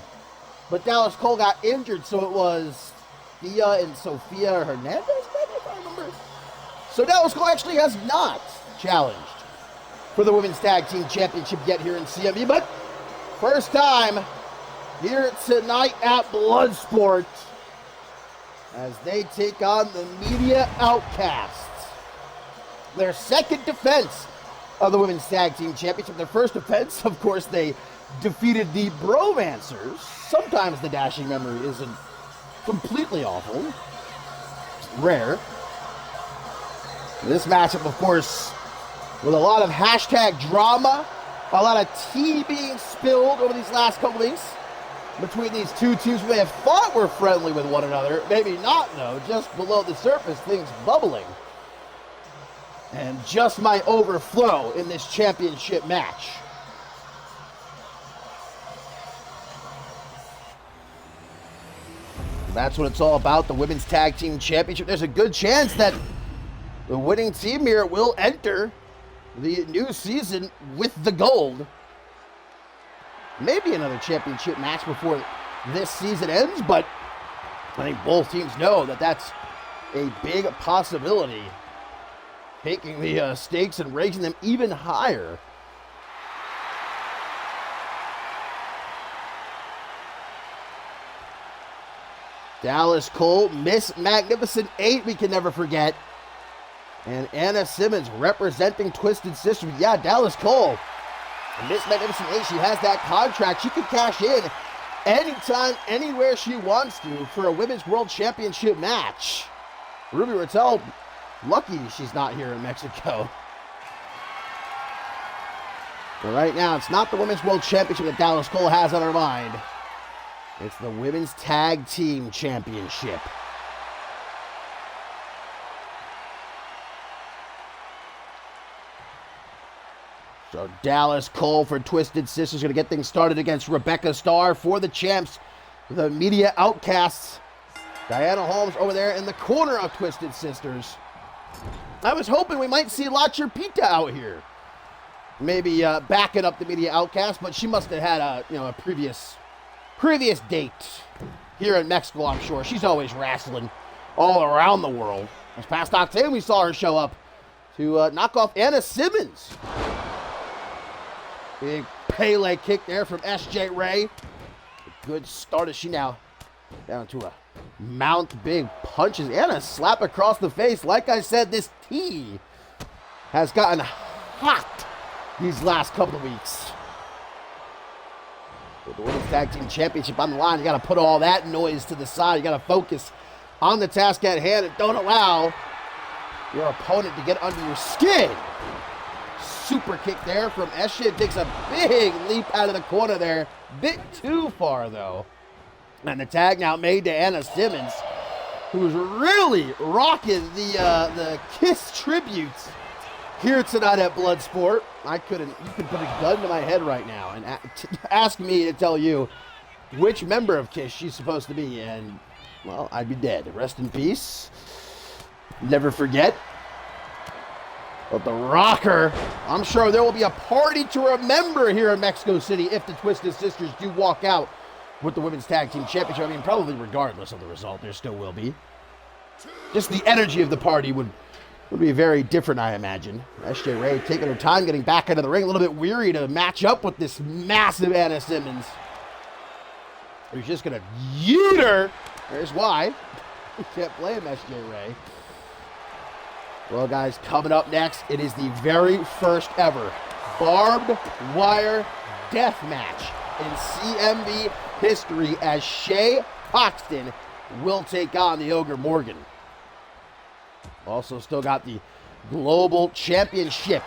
but Dallas Cole got injured, so it was Thea and Sofia Hernandez, maybe, if I remember. So Dallas Cole actually has not challenged for the Women's Tag Team Championship yet here in CMV, but first time here tonight at Bloodsport as they take on the Media Outcasts. Their second defense of the Women's Tag Team Championship. Their first defense, of course, they defeated the Bromancers. Sometimes the dashing memory isn't completely awful. It's rare. This matchup, of course, with a lot of hashtag drama, a lot of tea being spilled over these last couple weeks between these two teams who may have thought were friendly with one another. Maybe not, though. Just below the surface, things bubbling. And just might overflow in this championship match. That's what it's all about, the Women's Tag Team Championship. There's a good chance that the winning team here will enter the new season with the gold. Maybe another championship match before this season ends, but I think both teams know that that's a big possibility, taking the stakes and raising them even higher. Dallas Cole, Miss Magnificent 8, we can never forget. And Anna Simmons representing Twisted Sisters. Yeah, Dallas Cole, Miss Magnificent 8, she has that contract. She could cash in anytime, anywhere she wants to for a Women's World Championship match. Ruby Rattel, lucky she's not here in Mexico. But right now, it's not the Women's World Championship that Dallas Cole has on her mind. It's the Women's Tag Team Championship. So Dallas Cole for Twisted Sisters going to get things started against Rebecca Starr for the champs, the Media Outcasts. Diana Holmes over there in the corner of Twisted Sisters. I was hoping we might see La Chirpita out here, maybe backing up the Media Outcasts, but she must have had a previous date here in Mexico, I'm sure. She's always wrestling all around the world. This past October, we saw her show up to knock off Anna Simmons. Big Pele kick there from SJ Ray. A good start as she now down to a mount, big punches and a slap across the face. Like I said, this tea has gotten hot these last couple of weeks. With the Women's Tag Team Championship on the line, you got to put all that noise to the side. You got to focus on the task at hand and don't allow your opponent to get under your skin. Super kick there from Eshin. Takes a big leap out of the corner there. Bit too far, though. And the tag now made to Anna Simmons, who's really rocking the Kiss tributes here tonight at Bloodsport. You could put a gun to my head right now and ask me to tell you which member of Kiss she's supposed to be, and, well, I'd be dead. Rest in peace. Never forget. But the Rocker, I'm sure there will be a party to remember here in Mexico City if the Twisted Sisters do walk out with the Women's Tag Team Championship. I mean, probably regardless of the result, there still will be. Just the energy of the party would be very different, I imagine. SJ Ray taking her time, getting back into the ring, a little bit weary to match up with this massive Anna Simmons. He's just going to yeet her. There's why. You can't blame SJ Ray. Well, guys, coming up next, it is the very first ever barbed wire death match in CMV history as Shay Hoxton will take on the Ogre Morgan. Also still got the Global Championship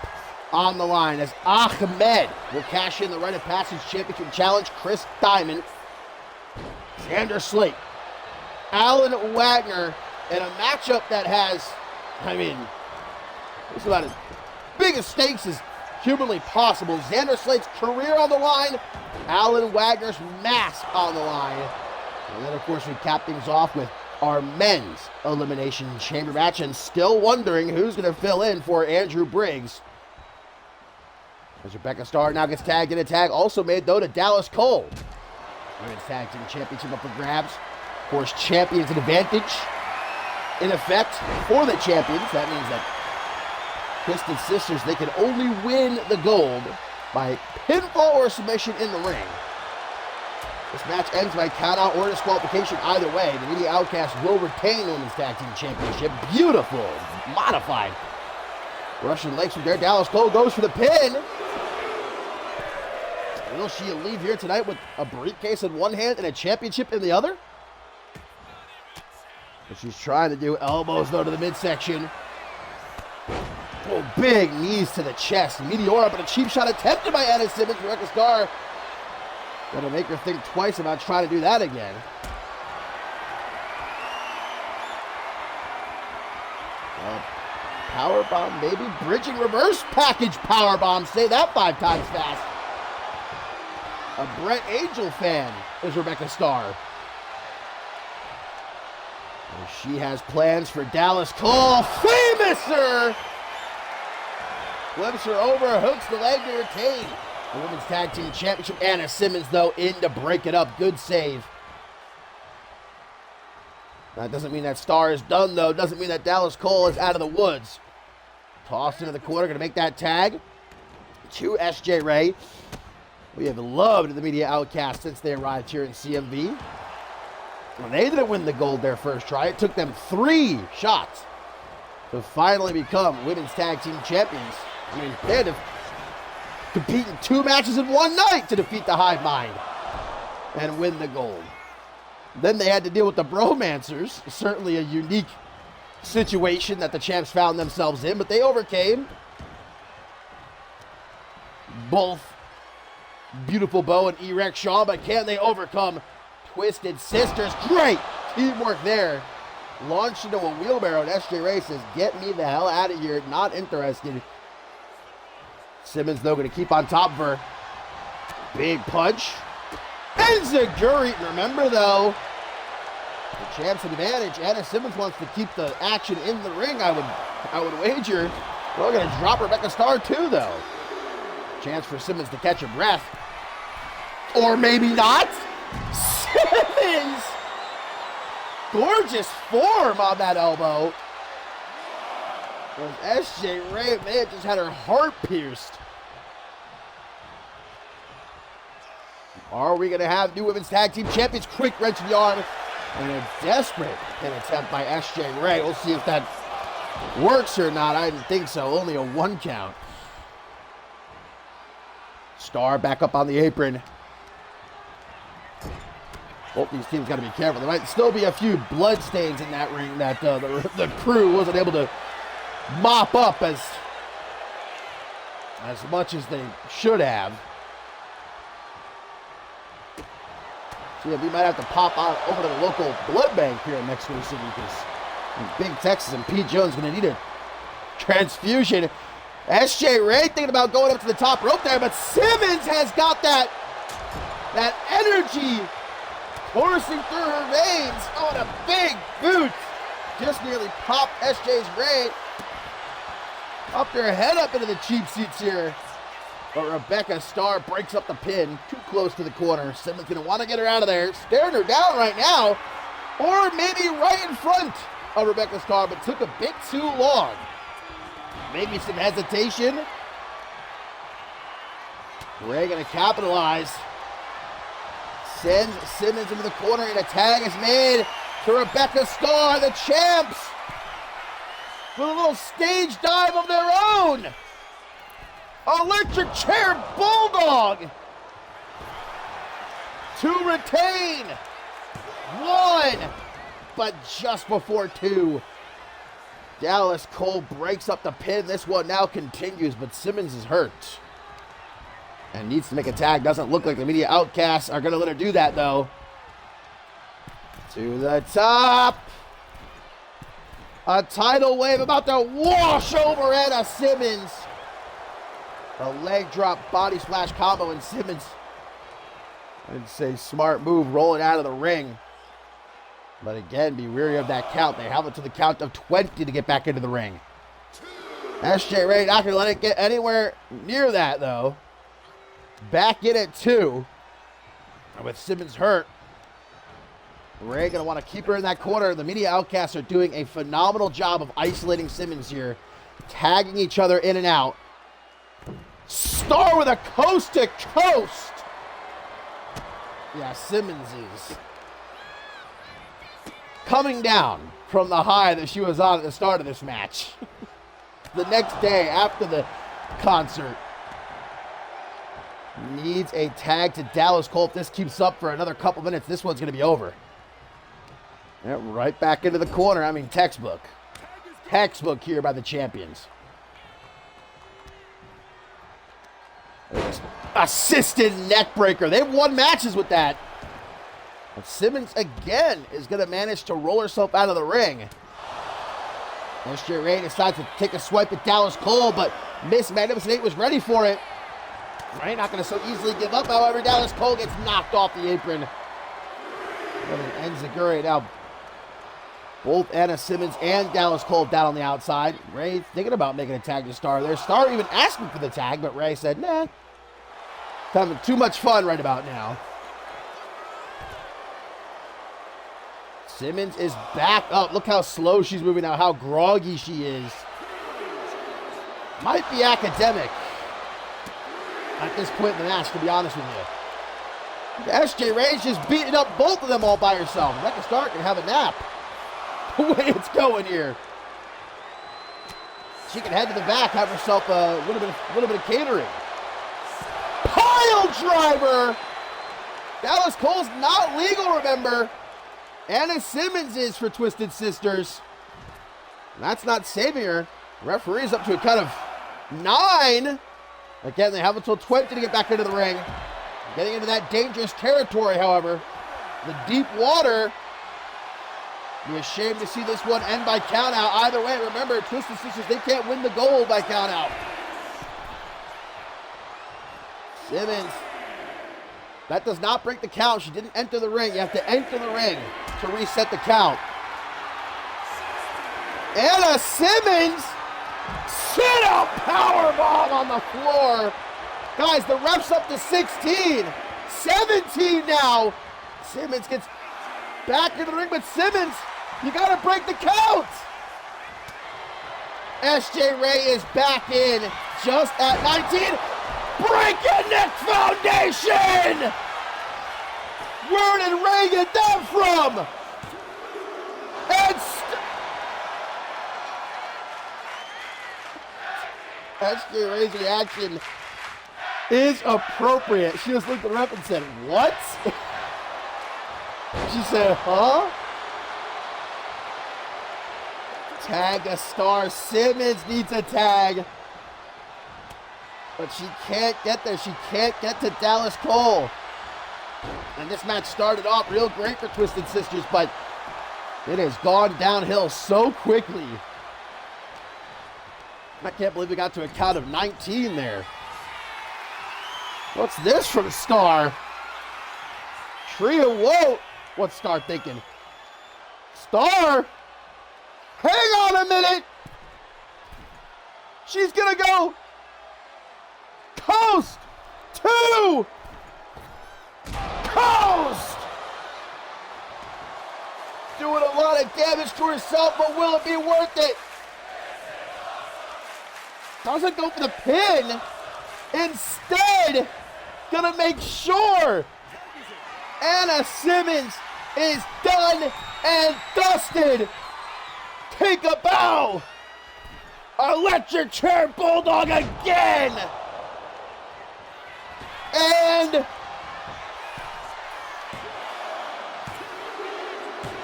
on the line as Ahmed will cash in the Rite of Passage Championship Challenge. Chris Diamond, Xander Slate, Alan Wagner in a matchup that has, I mean, it's about as big a stakes as humanly possible. Xander Slate's career on the line, Alan Wagner's mask on the line. And then, of course, we cap things off with our men's Elimination Chamber match, and still wondering who's going to fill in for Andrew Briggs. As Rebecca Starr now gets tagged in a tag also made, though, to Dallas Cole. Women's Tag Team Championship up for grabs. Of course, champions an advantage in effect for the champions. That means that Twisted Sisters, they can only win the gold by pinfall or submission in the ring. This match ends by countout or disqualification either way. The Media Outcast will retain the Women's Tag Team Championship. Beautiful, modified Russian legs from there. Dallas Cole goes for the pin. Will she leave here tonight with a briefcase in one hand and a championship in the other? What she's trying to do, elbows though to the midsection. Oh, big knees to the chest. Meteora, but a cheap shot attempted by Anna Simmons. Rebecca Starr gonna make her think twice about trying to do that again. Powerbomb, maybe. Bridging reverse package powerbomb. Say that 5 times fast. A Brett Angel fan is Rebecca Starr. And she has plans for Dallas Cole. Famouser! Flips her over, hooks the leg to retain the Women's Tag Team Championship. Anna Simmons, though, in to break it up. Good save. That doesn't mean that Starr is done, though. Doesn't mean that Dallas Cole is out of the woods. Tossed into the corner, going to make that tag to SJ Ray. We have loved the Media Outcast since they arrived here in CMV. When they didn't win the gold their first try, it took them 3 shots to finally become Women's Tag Team Champions. I mean, they had to compete in 2 matches in one night to defeat the Hive Mind and win the gold. Then they had to deal with the Bromancers. Certainly a unique situation that the champs found themselves in, but they overcame. Both Beautiful Bo and Erect Shaw, but can they overcome Twisted Sisters? Great teamwork there. Launched into a wheelbarrow, and SJ Ray says, get me the hell out of here, not interested. Simmons, though, going to keep on top of her. Big punch. Enziguri. Remember, though, the champ's advantage. Anna Simmons wants to keep the action in the ring, I would wager. We're going to drop Rebecca Starr, too, though. Chance for Simmons to catch her breath. Or maybe not. Simmons! Gorgeous form on that elbow. SJ Ray may have just had her heart pierced. Are we going to have new Women's Tag Team Champions? Quick wrench of the arm. And a desperate pin attempt by SJ Ray. We'll see if that works or not. I didn't think so. Only a 1 count. Starr back up on the apron. Both these teams got to be careful. There might still be a few blood stains in that ring that the crew wasn't able to mop up as much as they should have. So yeah, we might have to pop out over to the local blood bank here in Mexico City because Big Texas and Pete Jones going to need a transfusion. SJ Ray thinking about going up to the top rope there, but Simmons has got that energy coursing through her veins. Oh, and a big boot. Just nearly popped SJ's Ray. Up their head up into the cheap seats here. But Rebecca Starr breaks up the pin. Too close to the corner. Simmons going to want to get her out of there. Staring her down right now. Or maybe right in front of Rebecca Starr, but took a bit too long. Maybe some hesitation. Ray going to capitalize. Sends Simmons into the corner, and a tag is made to Rebecca Starr, the champs, with a little stage dive of their own. Electric chair bulldog to retain. 1, but just before 2. Dallas Cole breaks up the pin. This one now continues, but Simmons is hurt and needs to make a tag. Doesn't look like the media outcasts are going to let her do that, though. To the top. A tidal wave about to wash over Anna Simmons. A leg drop body splash combo, and Simmons, I'd say smart move, rolling out of the ring. But again, be wary of that count. They have it to the count of 20 to get back into the ring. SJ Ray not going to let it get anywhere near that, though. Back in at 2. And with Simmons hurt, Ray going to want to keep her in that corner. The media outcasts are doing a phenomenal job of isolating Simmons here, tagging each other in and out. Star with a coast to coast. Yeah, Simmons is coming down from the high that she was on at the start of this match. The next day after the concert. Needs a tag to Dallas Cole. If this keeps up for another couple minutes, this one's going to be over. Yeah, right back into the corner. I mean, textbook. Textbook here by the champions. Assisted neck breaker. They've won matches with that. But Simmons again is going to manage to roll herself out of the ring. SJ Ray decides to take a swipe at Dallas Cole, but Miss Magnificent 8 was ready for it. Ray not going to so easily give up. However, Dallas Cole gets knocked off the apron. And Enziguri now. Both Anna Simmons and Dallas Cole down on the outside. Ray thinking about making a tag to Star there. Star even asking for the tag, but Ray said, nah. Having too much fun right about now. Simmons is back up. Look how slow she's moving now, how groggy she is. Might be academic at this point in the match, to be honest with you. SJ Ray's just beating up both of them all by herself. Rebecca Starr can have a nap. The way it's going here. She can head to the back, have herself a little bit of catering. Pile driver! Dallas Cole's not legal, remember. Anna Simmons is for Twisted Sisters. That's not saving her. Referee's up to a count of 9. Again, they have until 20 to get back into the ring. Getting into that dangerous territory, however. The deep water. Be ashamed to see this one end by countout. Either way, remember, Twisted Sisters, they can't win the gold by countout. Simmons. That does not break the count. She didn't enter the ring. You have to enter the ring to reset the count. Anna Simmons. Sit-up powerbomb on the floor. Guys, the ref's up to 16. 17 now. Simmons gets back in the ring, but Simmons, you got to break the count. SJ Ray is back in just at 19. Breaking Neck Foundation! Where did Ray get that from? And SJ Ray's reaction is appropriate. She just looked at the ref and said, what? She said, huh? Tag a Star. Simmons needs a tag. But she can't get there. She can't get to Dallas Cole. And this match started off real great for Twisted Sisters, but it has gone downhill so quickly. I can't believe we got to a count of 19 there. What's this from Star? Tria, whoa! What's Star thinking? Star? Hang on a minute! She's gonna go coast to coast! Doing a lot of damage to herself, but will it be worth it? Doesn't go for the pin. Instead, gonna make sure Anna Simmons is done and dusted. Take a bow. Electric chair bulldog again. And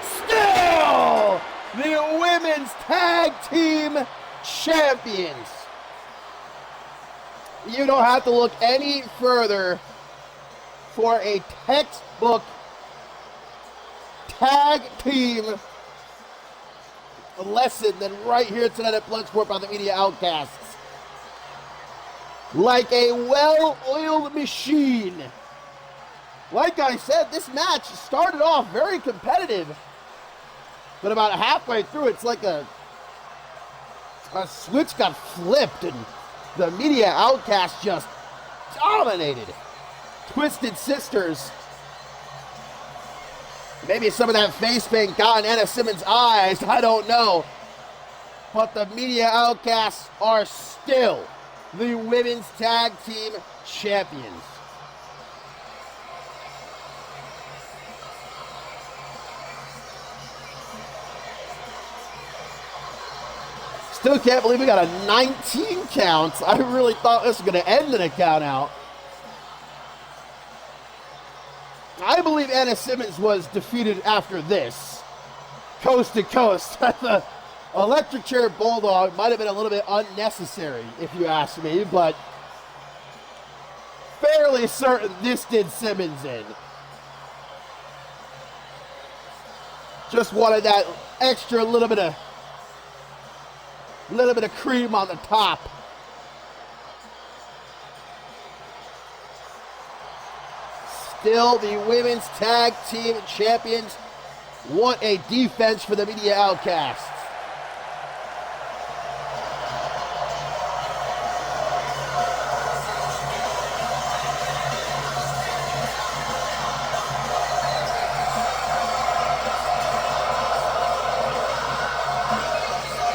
still the women's tag team champions. You don't have to look any further for a textbook tag team lesson than right here tonight at Bloodsport by the Media Outcasts. Like a well-oiled machine. Like I said, this match started off very competitive, but about halfway through, it's like a switch got flipped and the Media Outcasts just dominated. Twisted Sisters. Maybe some of that face paint got in Anna Simmons' eyes, I don't know. But the Media Outcasts are still the women's tag team champions. Still can't believe we got a 19 count. I really thought this was going to end in a count out. I believe Anna Simmons was defeated after this. Coast to coast. The electric chair bulldog might have been a little bit unnecessary, if you ask me, but fairly certain this did Simmons in. Just wanted that extra little bit of cream on the top. Still the women's tag team champions. What a defense for the Media Outcasts.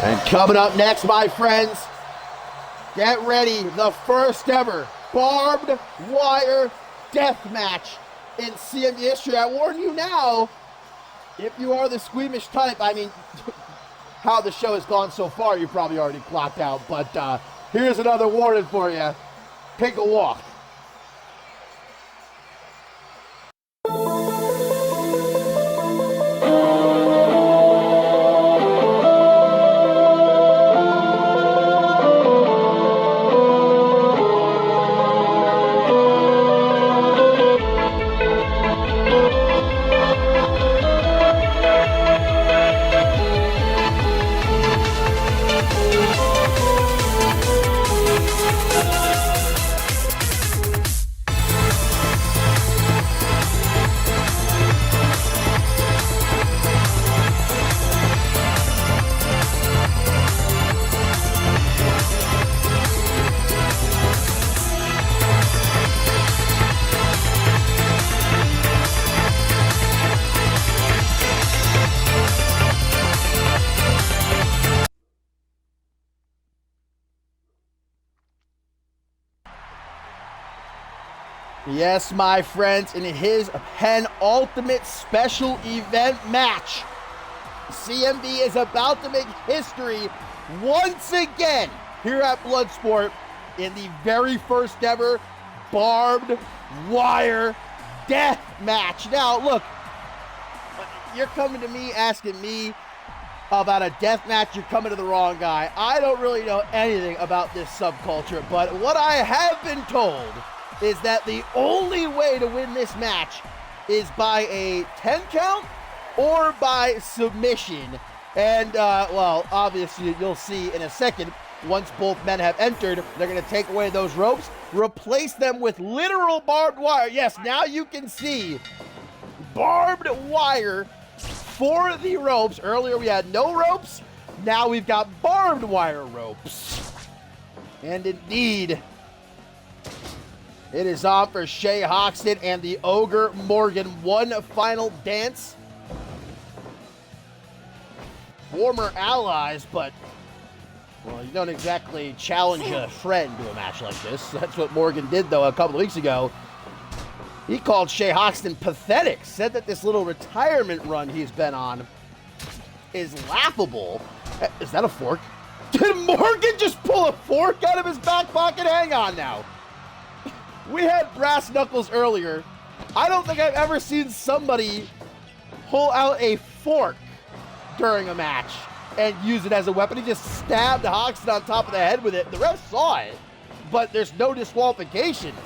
And coming up next, my friends, get ready, the first ever barbed wire death match in CMV history. I warn you now, if you are the squeamish type, I mean, how the show has gone so far, you probably already clocked out, but here's another warning for you. Take a walk. Yes, my friends, in his penultimate special event match, CMV is about to make history once again here at Bloodsport in the very first ever barbed wire death match. Now, look, you're coming to me asking me about a death match, you're coming to the wrong guy. I don't really know anything about this subculture, but what I have been told is that the only way to win this match is by a 10 count or by submission. And, well, obviously you'll see in a second, once both men have entered, they're going to take away those ropes, replace them with literal barbed wire. Yes, now you can see barbed wire for the ropes. Earlier we had no ropes. Now we've got barbed wire ropes. And indeed, it is on for Shay Hoxton and the Ogre Morgan. One final dance. Former allies, but, well, you don't exactly challenge a friend to a match like this. That's what Morgan did, though, a couple of weeks ago. He called Shea Hoxton pathetic, said that this little retirement run he's been on is laughable. Is that a fork? Did Morgan just pull a fork out of his back pocket? Hang on now. We had brass knuckles earlier. I don't think I've ever seen somebody pull out a fork during a match and use it as a weapon. He just stabbed Hoxton on top of the head with it. The ref saw it, but there's no disqualifications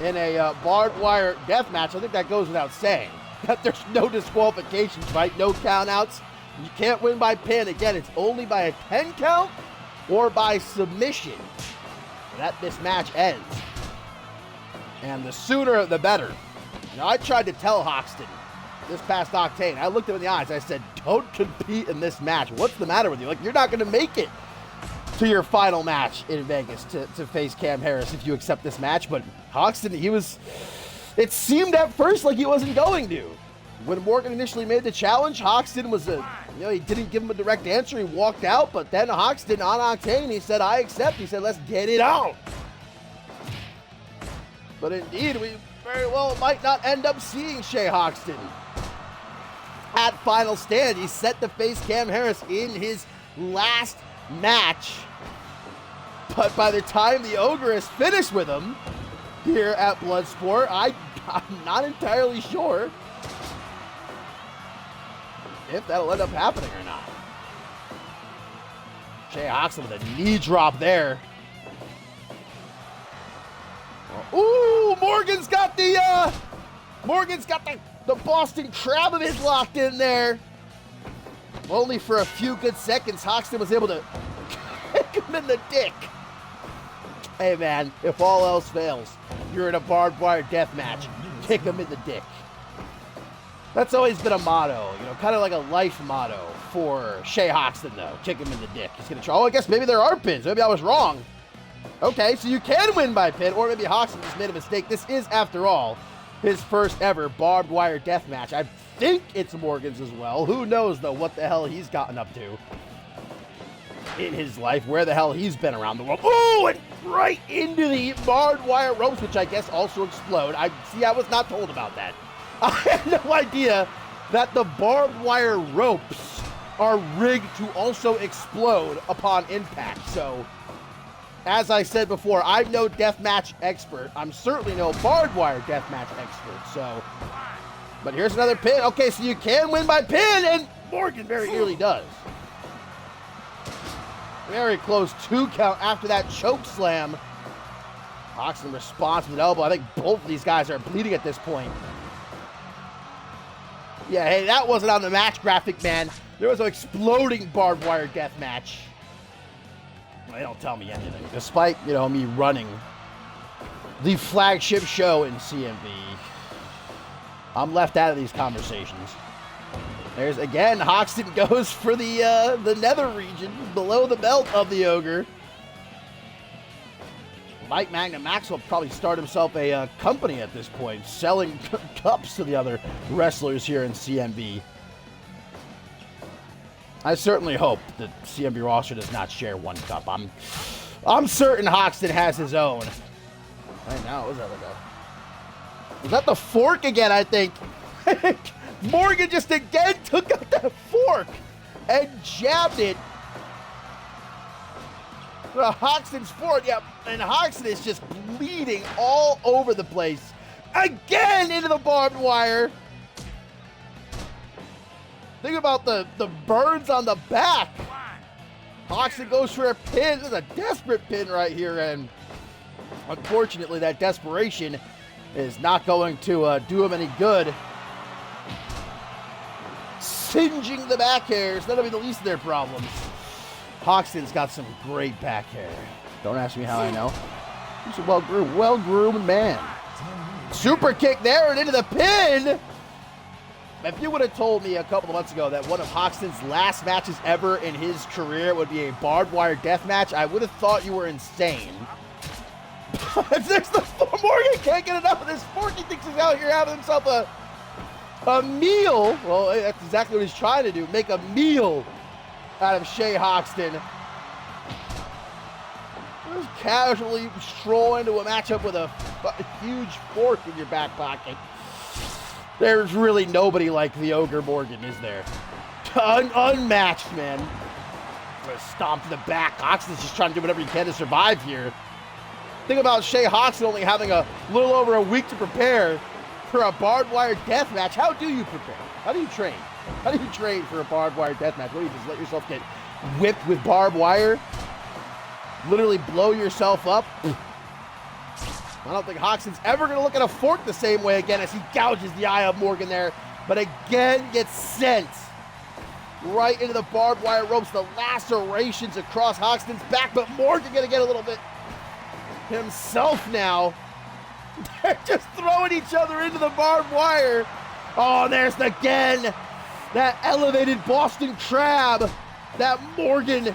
in a barbed wire death match. I think that goes without saying. That there's no disqualifications, right? No countouts. You can't win by pin. Again, it's only by a 10 count or by submission that this match ends. And the sooner, the better. Now, I tried to tell Hoxton this past Octane. I looked him in the eyes. I said, don't compete in this match. What's the matter with you? Like, you're not going to make it to your final match in Vegas to face Cam Harris if you accept this match. But Hoxton, it seemed at first like he wasn't going to. When Morgan initially made the challenge, Hoxton was he didn't give him a direct answer. He walked out, but then Hoxton on Octane, he said, I accept. He said, let's get it on. But indeed, we very well might not end up seeing Shea Hoxton at Final Stand. He's set to face Cam Harris in his last match. But by the time the Ogre is finished with him here at Bloodsport, I'm not entirely sure if that'll end up happening or not. Shea Hoxton with a knee drop there. Ooh, Morgan's got the Boston Crab of his locked in there. Only for a few good seconds, Hoxton was able to kick him in the dick. Hey man, if all else fails, you're in a barbed wire death match, kick him in the dick. That's always been a motto, kind of like a life motto for Shea Hoxton, though. Kick him in the dick. He's going to try. Oh, I guess maybe there are pins. Maybe I was wrong. Okay, so you can win by pin, or maybe Hoxton just made a mistake. This is, after all, his first ever barbed wire death match. I think it's Morgan's as well. Who knows, though, what the hell he's gotten up to in his life, where the hell he's been around the world. Oh, and right into the barbed wire ropes, which I guess also explode. I was not told about that. I had no idea that the barbed wire ropes are rigged to also explode upon impact. So, as I said before, I'm no deathmatch expert. I'm certainly no barbed wire deathmatch expert. So, but here's another pin. Okay, so you can win by pin, and Morgan very nearly does. Very close 2 count after that choke slam. Hoxton responds with an elbow. I think both of these guys are bleeding at this point. Yeah, hey, that wasn't on the match graphic, man. There was an exploding barbed wire death match. Well, they don't tell me anything. Despite, me running the flagship show in CMV, I'm left out of these conversations. There's, again, Hoxton goes for the nether region, below the belt of the Ogre. Mike Magnum Max will probably start himself a company at this point, selling cups to the other wrestlers here in CMV. I certainly hope the CMV roster does not share one cup. I'm certain Hoxton has his own. Right now, what was that like? Was that the fork again? I think Morgan just again took out that fork and jabbed it. Hoxton's forward, yeah, and Hoxton is just bleeding all over the place. Again into the barbed wire. Think about the burns on the back. Hoxton goes for a pin. This is a desperate pin right here, and unfortunately that desperation is not going to do him any good. Singeing the back hairs, that'll be the least of their problems. Hoxton's got some great back hair. Don't ask me how I know. He's a well-groomed man. Super kick there and into the pin. If you would have told me a couple of months ago that one of Hoxton's last matches ever in his career would be a barbed wire death match, I would have thought you were insane. But there's the Morgan can't get enough of this fork. He thinks he's out here having himself a meal. Well, that's exactly what he's trying to do. Make a meal out of Shea Hoxton. Just casually stroll into a matchup with a huge fork in your back pocket. There's really nobody like the Ogre Morgan, is there? Unmatched, man. Stomp to the back. Hoxton's just trying to do whatever he can to survive here. Think about Shea Hoxton only having a little over a week to prepare for a barbed wire death match. How do you prepare? How do you train? How do you train for a barbed wire death match? What do you just let yourself get whipped with barbed wire? Literally blow yourself up? I don't think Hoxton's ever going to look at a fork the same way again as he gouges the eye of Morgan there, but again gets sent right into the barbed wire ropes. The lacerations across Hoxton's back, but Morgan going to get a little bit himself now. They're just throwing each other into the barbed wire. Oh, there's again that elevated Boston Crab that Morgan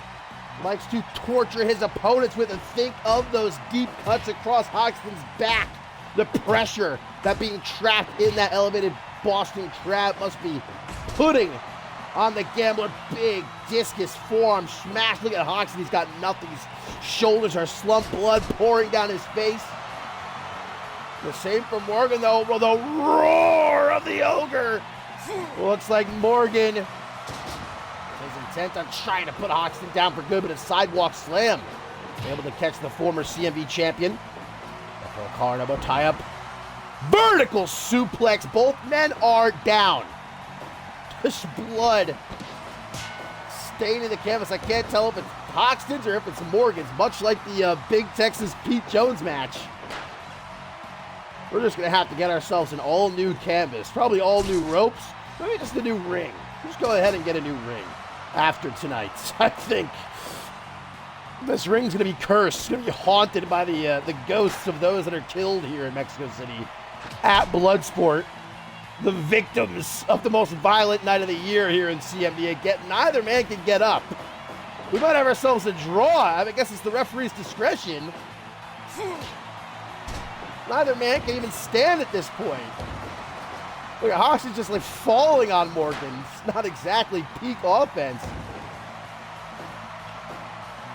likes to torture his opponents with, and think of those deep cuts across Hoxton's back. The pressure that being trapped in that elevated Boston Crab must be putting on the Gambler. Big discus forearm smash. Look at Hoxton, he's got nothing. His shoulders are slumped, blood pouring down his face. The same for Morgan though, the roar of the Ogre. Looks like Morgan is intent on trying to put Hoxton down for good, but a sidewalk slam able to catch the former CMV champion. A collar elbow tie up. Vertical suplex. Both men are down. Just blood staining the canvas. I can't tell if it's Hoxton's or if it's Morgan's, much like the Big Texas Pete Jones match. We're just going to have to get ourselves an all-new canvas, probably all new ropes, maybe just a new ring. Just go ahead and get a new ring after tonight. I think this ring's going to be cursed. It's going to be haunted by the ghosts of those that are killed here in Mexico City at BLOODSPORT. The victims of the most violent night of the year here in CMV. Neither man can get up. We might have ourselves a draw. I guess it's the referee's discretion. Neither man can even stand at this point. Look at Hoxton's just like falling on Morgan. It's not exactly peak offense.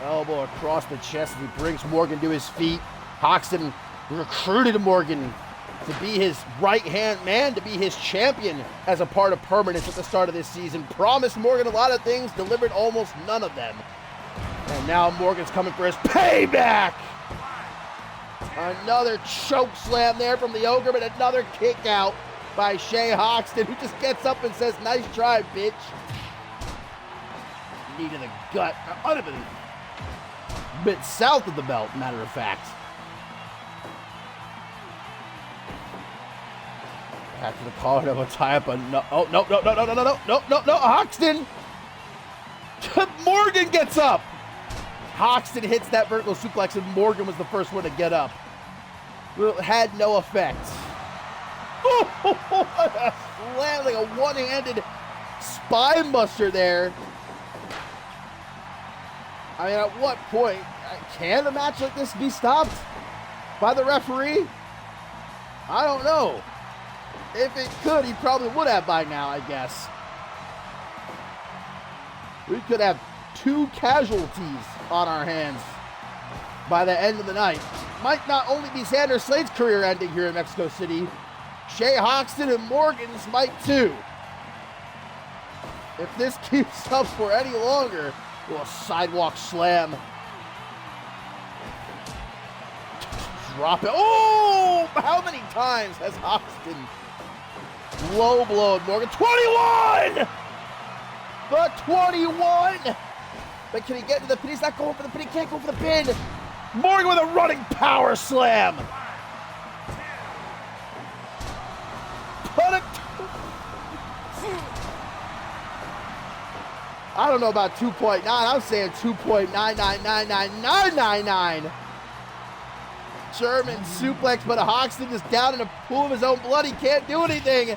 Elbow across the chest as he brings Morgan to his feet. Hoxton recruited Morgan to be his right-hand man, to be his champion as a part of Permanence at the start of this season. Promised Morgan a lot of things, delivered almost none of them. And now Morgan's coming for his payback. Another choke slam there from the Ogre, but another kick out by Shea Hoxton, who just gets up and says, "Nice try, bitch." Knee to the gut. A bit south of the belt, matter of fact. Back to the collar, double tie up. Oh, no, Hoxton. Morgan gets up. Hoxton hits that vertical suplex, and Morgan was the first one to get up. Well, it had no effect. Oh, slam, like a one-handed spine buster there. I mean, at what point can a match like this be stopped by the referee? I don't know. If it could, he probably would have by now, I guess. We could have 2 casualties on our hands by the end of the night. Might not only be Xander Slade's career ending here in Mexico City, Shea Hoxton and Morgan's might too. If this keeps up for any longer, a sidewalk slam. Drop it. Oh! How many times has Hoxton low blowed Morgan? 21! The 21! But can he get to the pin? He's not going for the pin. He can't go for the pin. Morgan with a running power slam. I don't know about 2.9. I'm saying 2.9999999. German suplex, but Hoxton is down in a pool of his own blood. He can't do anything.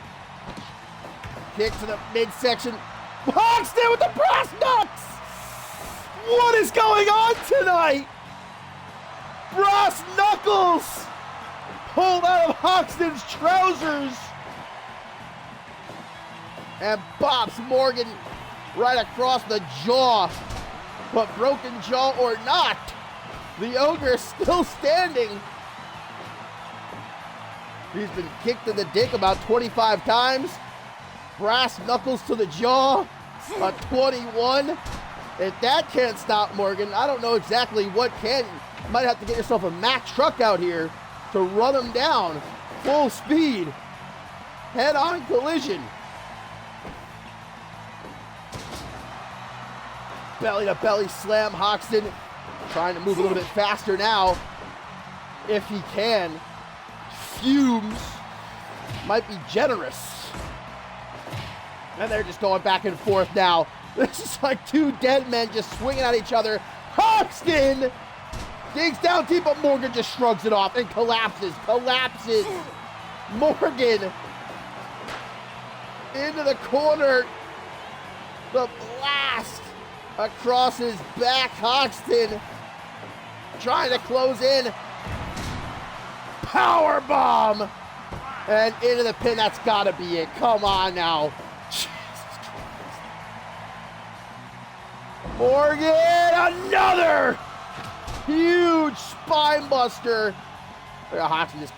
Kick to the midsection. Hoxton with the brass knucks! What is going on tonight? Brass knuckles pulled out of Hoxton's trousers and bops Morgan right across the jaw. But broken jaw or not, The Ogre is still standing. He's been kicked in the dick about 25 times. Brass knuckles to the jaw. A 21. If that can't stop Morgan, I don't know exactly what can. You might have to get yourself a Mack truck out here to run him down. Full speed. Head-on collision. Belly-to-belly slam. Hoxton trying to move a little bit faster now. If he can. Fumes might be generous. And they're just going back and forth now. This is like two dead men just swinging at each other. Hoxton digs down deep, but Morgan just shrugs it off and collapses. Morgan into the corner. The blast across his back. Hoxton trying to close in. Power bomb. And into the pin. That's got to be it. Come on now. Morgan, another huge spine buster. Hoxton just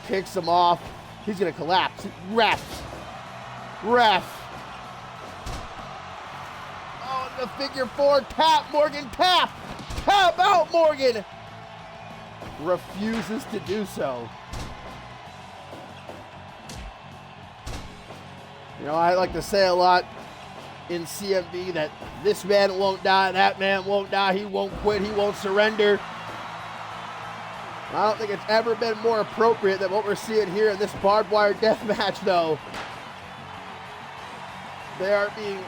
kicks him off. He's going to collapse. Ref. Oh, the figure four. Tap, Morgan, tap. Tap out, Morgan. Refuses to do so. You know, I like to say a lot in CMV that this man won't die, that man won't die, he won't quit, he won't surrender. I don't think it's ever been more appropriate than what we're seeing here in this barbed wire death match, though. They are being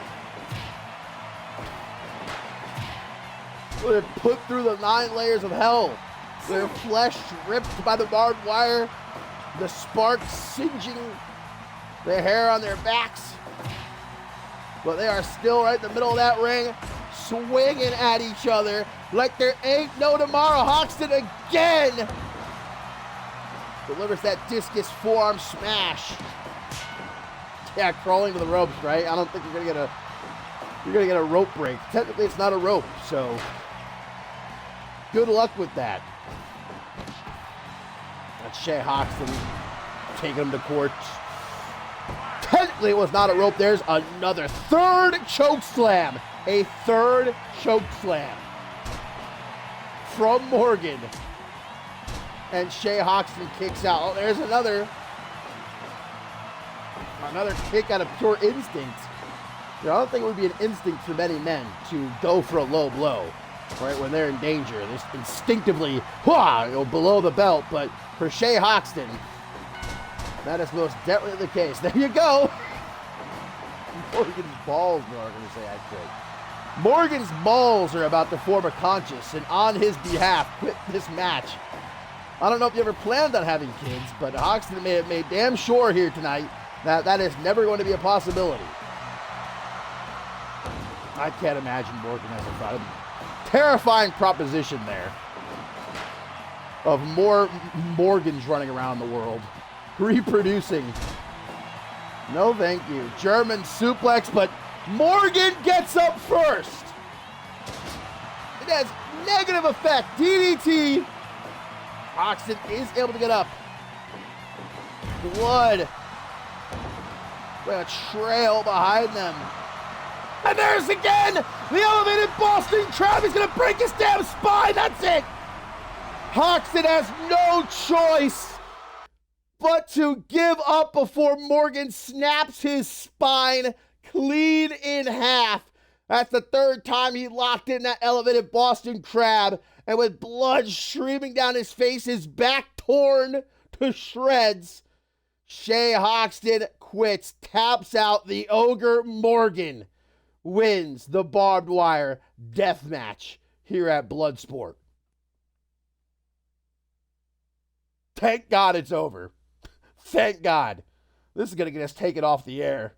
put through the 9 layers of hell. Their flesh ripped by the barbed wire, the sparks singeing the hair on their backs. But they are still right in the middle of that ring, swinging at each other like there ain't no tomorrow. Hoxton again delivers that discus forearm smash. Yeah, crawling to the ropes, right? I don't think you're gonna get a rope break. Technically, it's not a rope, so good luck with that. That's Shea Hoxton taking him to court. Technically, it was not a rope. There's another third choke slam. A third choke slam from Morgan. And Shea Hoxton kicks out. Oh, there's another kick out of pure instinct. You know, I don't think it would be an instinct for many men to go for a low blow, right, when they're in danger. They're just instinctively, below the belt. But for Shea Hoxton, that is most definitely the case. There you go. Morgan's balls, no, I'm going to say I quit. Morgan's balls are about to form a conscience, and on his behalf, quit this match. I don't know if you ever planned on having kids, but Hoxton may have made damn sure here tonight that that is never going to be a possibility. I can't imagine Morgan has a thought. Terrifying proposition there of more Morgans running around the world. Reproducing. No, thank you. German suplex, but Morgan gets up first. It has negative effect. DDT. Hoxton is able to get up. Blood. With a trail behind them. And there's again the elevated Boston Crab. He's going to break his damn spine. That's it. Hoxton has no choice but to give up before Morgan snaps his spine clean in half. That's the third time he locked in that elevated Boston Crab. And with blood streaming down his face, his back torn to shreds, Shea Hoxton quits, taps out. The Ogre Morgan wins the barbed wire death match here at Bloodsport. Thank God it's over. Thank God. This is going to get us taken off the air.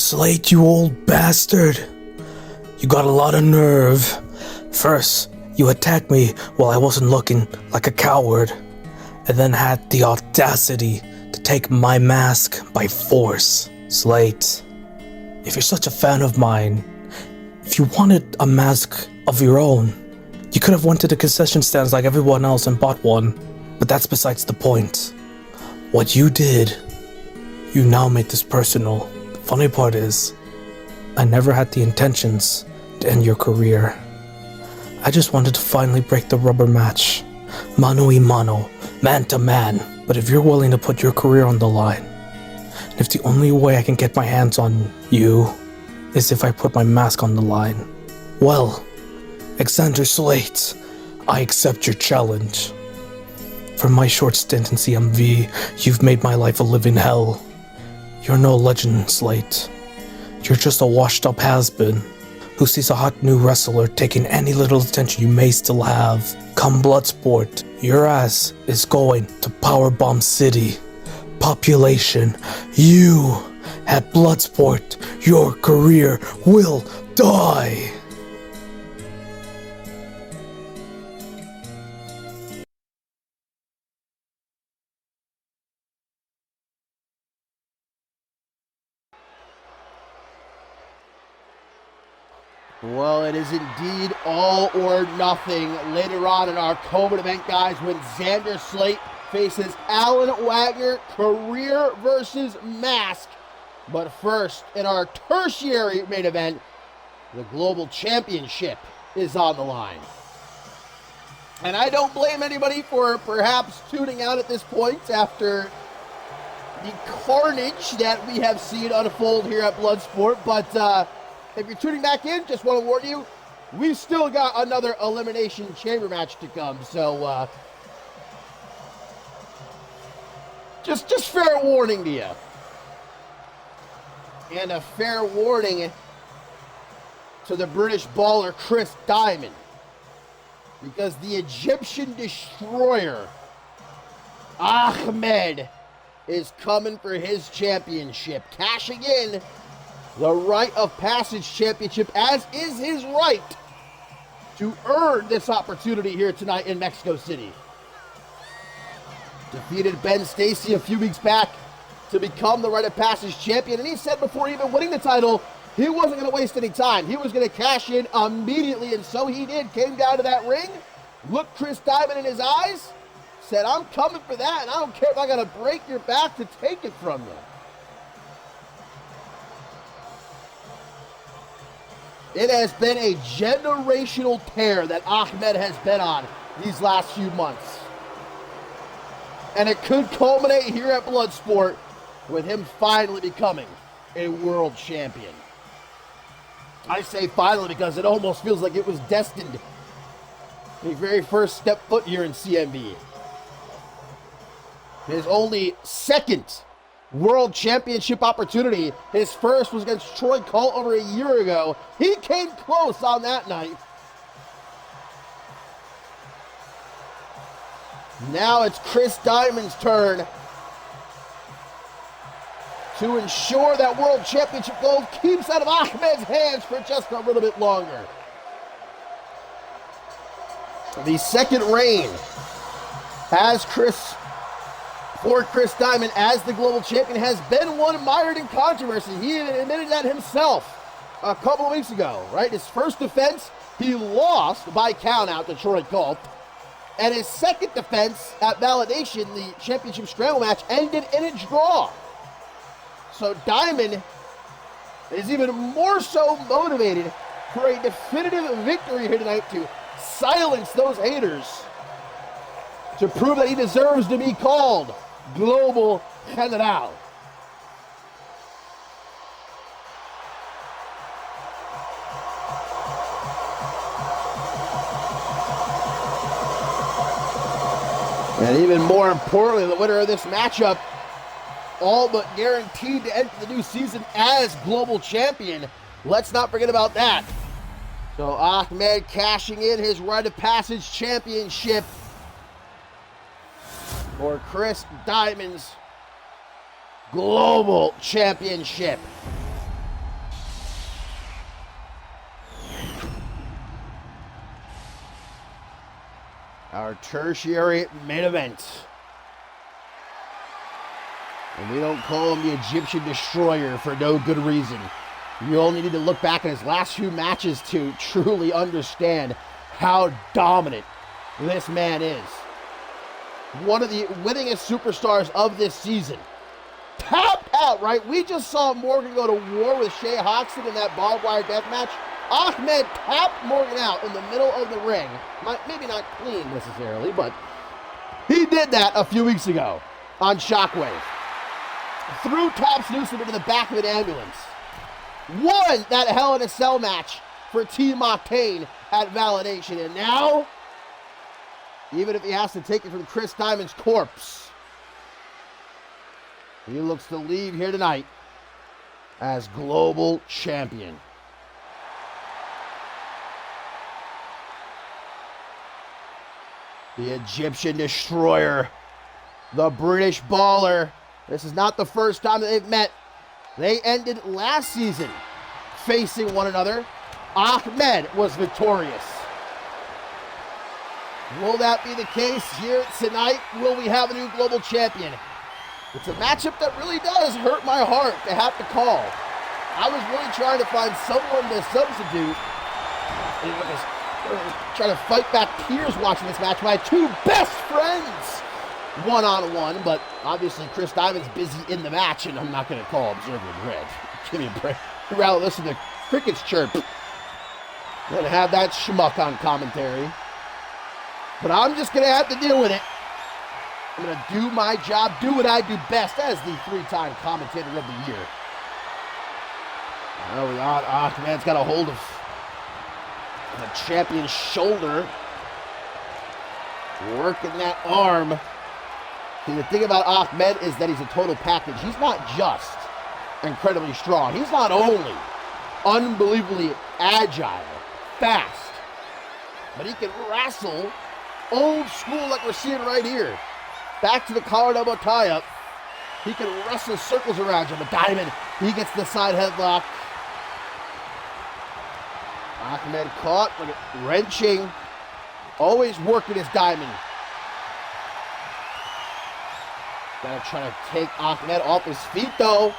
Slate, you old bastard. You got a lot of nerve. First, you attacked me while I wasn't looking like a coward, and then had the audacity to take my mask by force. Slate, if you're such a fan of mine, if you wanted a mask of your own, you could have went to the concession stands like everyone else and bought one, but that's besides the point. What you did, you now made this personal. The funny part is, I never had the intentions to end your career. I just wanted to finally break the rubber match. Mano a mano, man to man. But if you're willing to put your career on the line, and if the only way I can get my hands on you is if I put my mask on the line, well, Alexander Slate, I accept your challenge. For my short stint in CMV, you've made my life a living hell. You're no legend, Slate. You're just a washed-up has-been who sees a hot new wrestler taking any little attention you may still have. Come Bloodsport, your ass is going to Powerbomb City. Population, you at Bloodsport, your career will die. Well, it is indeed all or nothing later on in our co-main event, guys, when Xander Slate faces Alan Wagner, career versus mask. But first, in our tertiary main event, the Global Championship is on the line. And I don't blame anybody for perhaps tuning out at this point after the carnage that we have seen unfold here at Bloodsport, but if you're tuning back in, just want to warn you, we've still got another Elimination Chamber match to come, so just fair warning to you. And a fair warning to the British baller Chris Diamond, because the Egyptian destroyer Ahmed is coming for his championship, cashing in the Rite of Passage Championship, as is his right to earn this opportunity here tonight in Mexico City. Defeated Ben Stacy a few weeks back to become the Rite of Passage champion, and he said before even winning the title, he wasn't going to waste any time. He was going to cash in immediately, and so he did. Came down to that ring, looked Chris Diamond in his eyes, said, "I'm coming for that, and I don't care if I got to break your back to take it from you." It has been a generational tear that Ahmed has been on these last few months. And it could culminate here at Bloodsport with him finally becoming a world champion. I say finally because it almost feels like it was destined. His very first step foot here in CMV. His only second World Championship opportunity. His first was against Troy Colt over a year ago. He came close on that night. Now it's Chris Diamond's turn to ensure that World Championship gold keeps out of Ahmed's hands for just a little bit longer. The second reign has Chris Diamond as the global champion has been one mired in controversy. He admitted that himself a couple of weeks ago, right? His first defense, he lost by countout to Troy Colt. And his second defense at Validation, the championship scramble match, ended in a draw. So Diamond is even more so motivated for a definitive victory here tonight to silence those haters, to prove that he deserves to be called Global General. And even more importantly, the winner of this matchup, all but guaranteed to enter the new season as global champion. Let's not forget about that. So Ahmed cashing in his Rite of Passage championship for Chris Diamond's global championship. Our tertiary main event. And we don't call him the Egyptian Destroyer for no good reason. You only need to look back at his last few matches to truly understand how dominant this man is. One of the winningest superstars of this season. Tapped out, right? We just saw Morgan go to war with Shea Hoxton in that barbed wire death match. Ahmed tapped Morgan out in the middle of the ring. Maybe not clean necessarily, but he did that a few weeks ago on Shockwave. Threw Tops Newsom into the back of an ambulance. Won that Hell in a Cell match for Team Octane at Validation. And now, even if he has to take it from Chris Diamond's corpse, he looks to leave here tonight as global champion. The Egyptian Destroyer, the British Baller. This is not the first time that they've met. They ended last season facing one another. Ahmed was victorious. Will that be the case here tonight? Will we have a new global champion? It's a matchup that really does hurt my heart to have to call. I was really trying to find someone to substitute. Trying to fight back tears watching this match. My two best friends one-on-one, but obviously Chris Diamond's busy in the match, and I'm not going to call Observer Red. Give me a break. I'd rather listen to crickets chirp than have that schmuck on commentary. But I'm just going to have to deal with it. I'm going to do my job, do what I do best as the three-time commentator of the year. Oh, Ahmed's got a hold of the champion's shoulder. Working that arm. See, the thing about Ahmed is that he's a total package. He's not just incredibly strong. He's not only unbelievably agile, fast, but he can wrestle old school like we're seeing right here. Back to the collar elbow tie-up. He can wrestle circles around you. But Diamond, he gets the side headlock. Ahmed caught, look at wrenching. Always working his Diamond. Gotta try to take Ahmed off his feet though.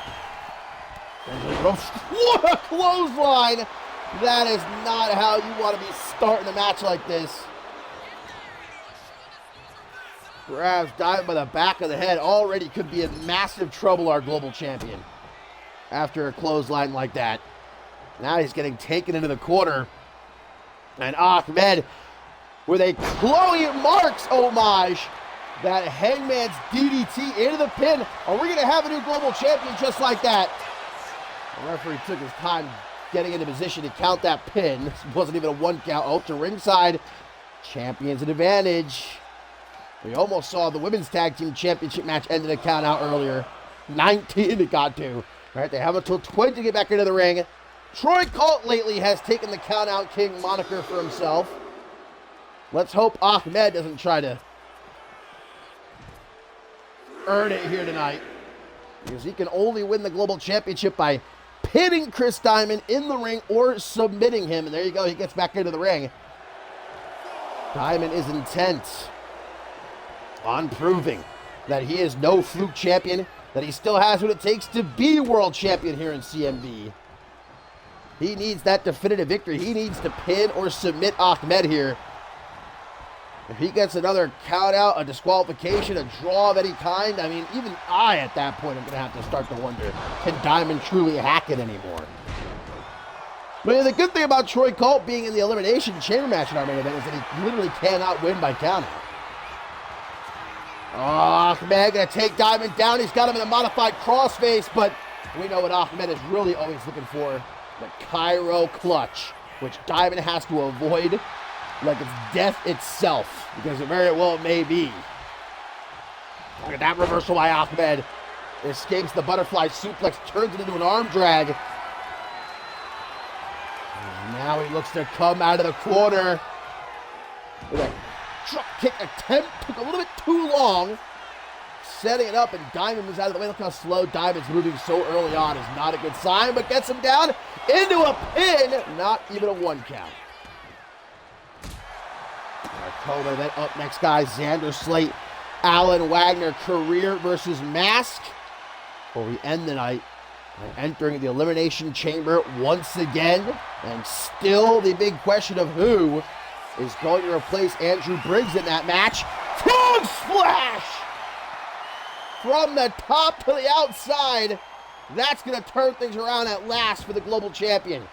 What a clothesline! That is not how you want to be starting a match like this. Grabs Diamond by the back of the head. Already could be in massive trouble, our global champion. After a clothesline like that. Now he's getting taken into the corner. And Ahmed with a Chloe Marks homage. That Hangman's DDT into the pin. Are we going to have a new global champion just like that? The referee took his time getting into position to count that pin. This wasn't even a one count. Oh, to ringside. Champion's an advantage. We almost saw the women's tag team championship match end in a count out earlier. 19 it got to. All right, they have until 20 to get back into the ring. Troy Colt lately has taken the count out king moniker for himself. Let's hope Ahmed doesn't try to earn it here tonight, because he can only win the global championship by pinning Chris Diamond in the ring or submitting him. And there you go, he gets back into the ring. Diamond is intent on proving that he is no fluke champion, that he still has what it takes to be world champion here in CMV. He needs that definitive victory. He needs to pin or submit Ahmed here. If he gets another count out, a disqualification, a draw of any kind, I mean, even I at that point am going to have to start to wonder, can Diamond truly hack it anymore? But the good thing about Troy Colt being in the Elimination Chamber match in our main event is that he literally cannot win by countout. Ahmed going to take Diamond down. He's got him in a modified crossface, but we know what Ahmed is really always looking for, the Cairo clutch, which Diamond has to avoid like it's death itself, because it very well may be. Look at that reversal by Ahmed. Escapes the butterfly suplex, turns it into an arm drag. And now he looks to come out of the corner with a drop kick attempt. Took a little bit too long. Setting it up, and Diamond moves out of the way. Look how slow Diamond's moving so early on is not a good sign, but gets him down into a pin. Not even a one count. Co-event up next, guys. Xander Slate, Alan Wagner, career versus mask. Before we end the night, entering the Elimination Chamber once again. And still the big question of who is going to replace Andrew Briggs in that match. Frog splash! From the top to the outside. That's going to turn things around at last for the global champion.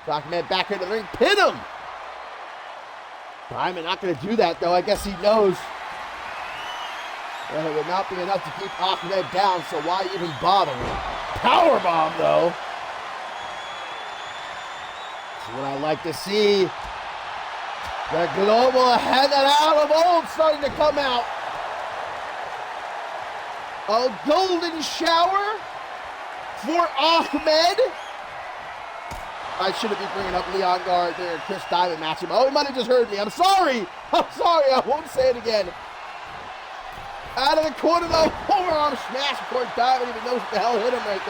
Ahmed back into the ring. Pin him! Diamond not going to do that, though. I guess he knows that it would not be enough to keep Ahmed down, so why even bother? Powerbomb, though. That's what I like to see. The global head and out of old starting to come out. A golden shower for Ahmed. I shouldn't be bringing up Leon Guard there and Chris Diamond matching. Oh, he might have just heard me. I'm sorry. I won't say it again. Out of the corner, though. Overarm smash. Of course, Diamond even knows what the hell hit him right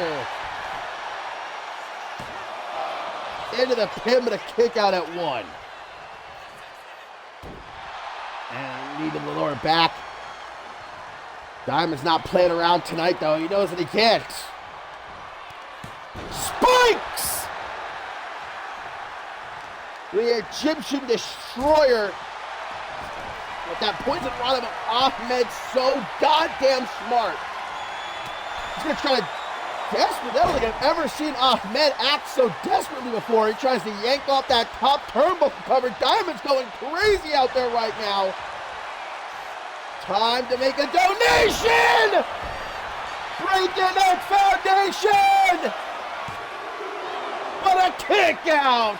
there. Into the pin, but a kick out at 1. And leading the lower back. Diamond's not playing around tonight, though. He knows that he can't. Spikes! The Egyptian destroyer. With that poison rod of Ahmed, so goddamn smart. He's going to try to desperately. I don't think I've ever seen Ahmed act so desperately before. He tries to yank off that top turnbuckle cover. Diamond's going crazy out there right now. Time to make a donation! Break your neck foundation! What a kick out!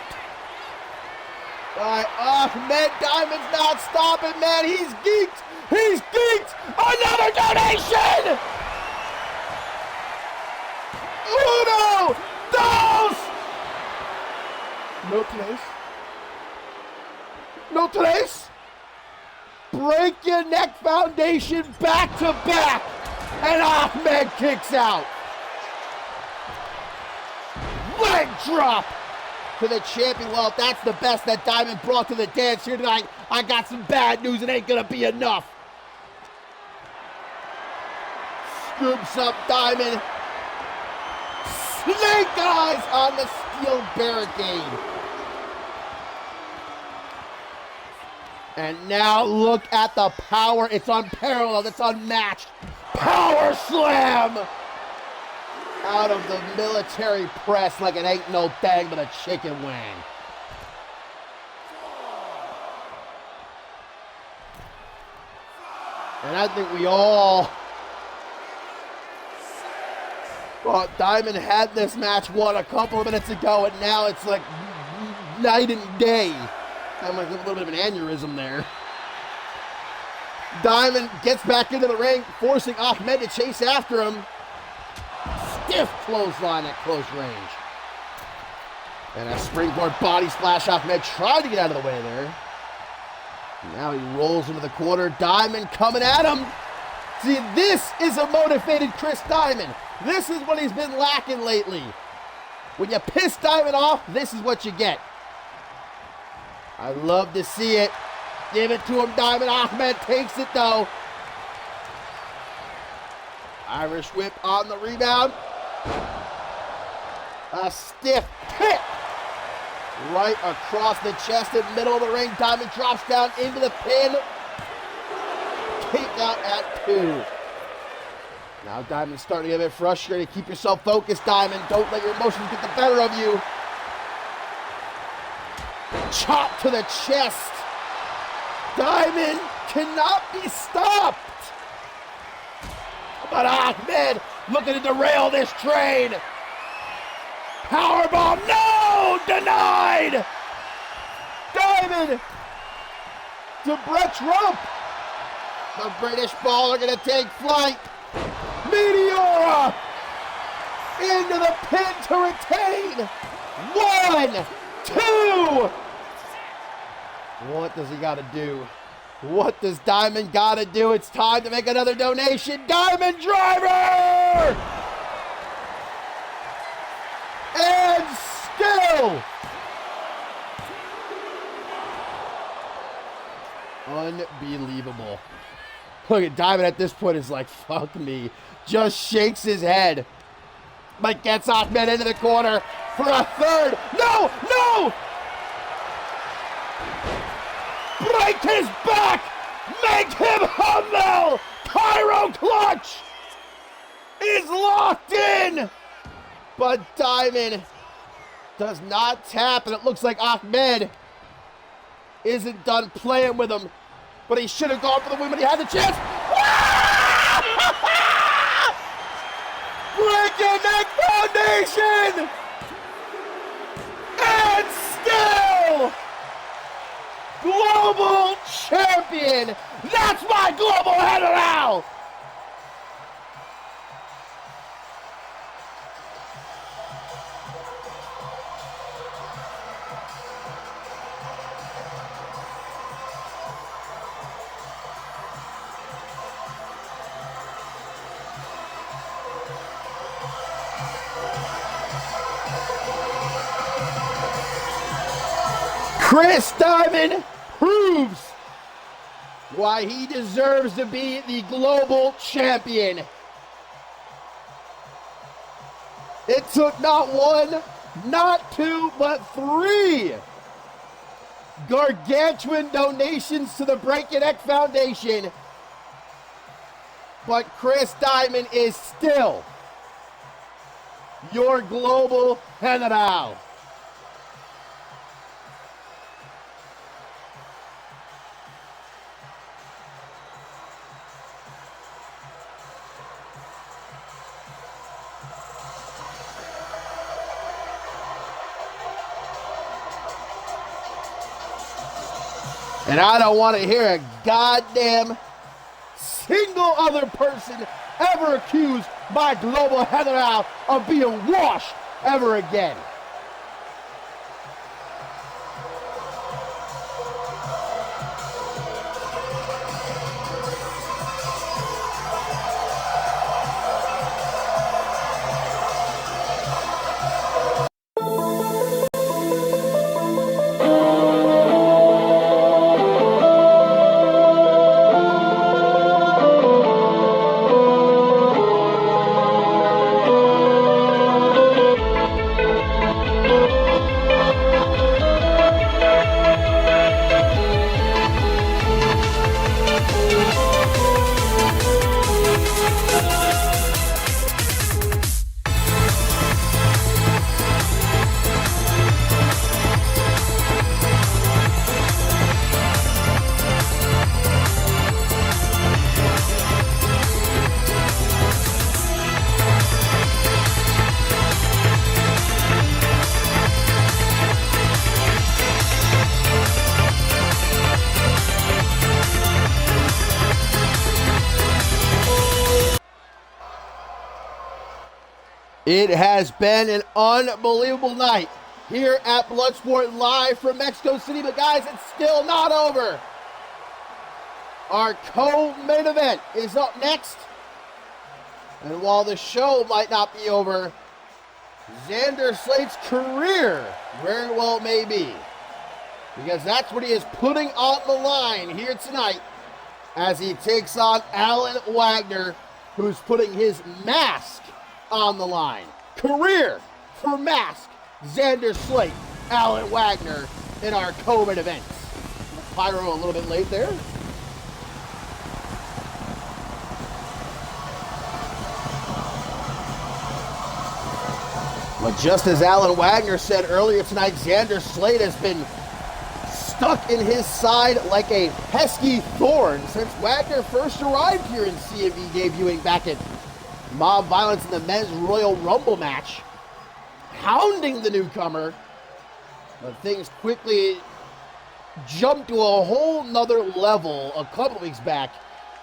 By Ahmed. Diamond's not stopping, man. He's geeked. He's geeked. Another donation! Uno! Dos! No tres. No tres. Break your neck foundation back to back. And Ahmed kicks out. Leg drop to the champion. Well, if that's the best that Diamond brought to the dance here tonight, I got some bad news. It ain't gonna be enough. Scoops up Diamond. Snake eyes on the steel barricade. And now look at the power. It's unparalleled. It's unmatched. Power slam! Out of the military press like it ain't no thing but a chicken wing. And I think we all thought Diamond had this match won a couple of minutes ago, and now it's like night and day. I'm like a little bit of an aneurysm there. Diamond gets back into the ring, forcing Ahmed to chase after him. Stiff clothesline at close range. And a springboard body splash. Ahmed tried to get out of the way there. Now he rolls into the corner. Diamond coming at him. See, this is a motivated Chris Diamond. This is what he's been lacking lately. When you piss Diamond off, this is what you get. I love to see it. Give it to him, Diamond. Ahmed takes it, though. Irish whip on the rebound. A stiff kick right across the chest in the middle of the ring. Diamond drops down into the pin. Kick out at 2. Now Diamond's starting to get a bit frustrated. Keep yourself focused, Diamond. Don't let your emotions get the better of you. Chop to the chest. Diamond cannot be stopped. But Ahmed looking to derail this train. Powerbomb, no! Denied! Diamond to Brett's rope. The British Ball are going to take flight. Meteora into the pin to retain. 1, 2. What does he got to do? What does Diamond got to do? It's time to make another donation. Diamond Driver! And still, Unbelievable. Look at Diamond at this point is like, fuck me. Just shakes his head. But gets Ahmed into the corner for a third. No! No! Break his back! Make him humble! Pyro clutch is locked in! But Diamond does not tap, and it looks like Ahmed isn't done playing with him. But he should have gone for the win when he had the chance. Breaking neck foundation! And still, global champion! That's my global header now! Chris Diamond proves why he deserves to be the global champion. It took not one, not two, but three gargantuan donations to the Breaking Neck Foundation. But Chris Diamond is still your global general. And I don't want to hear a goddamn single other person ever accuse my global general of being washed ever again. It has been an unbelievable night here at Bloodsport live from Mexico City, but guys, it's still not over. Our co-main event is up next, and while the show might not be over, Xander Slate's career very well may be, because that's what he is putting on the line here tonight as he takes on Alan Wagner, who's putting his mask on the line. Career for mask, Xander Slate, Alan Wagner in our co-main events. Pyro a little bit late there. But just as Alan Wagner said earlier tonight, Xander Slate has been stuck in his side like a pesky thorn since Wagner first arrived here in CMV, debuting back at Mob Violence in the Men's Royal Rumble match, hounding the newcomer. But things quickly jumped to a whole nother level a couple weeks back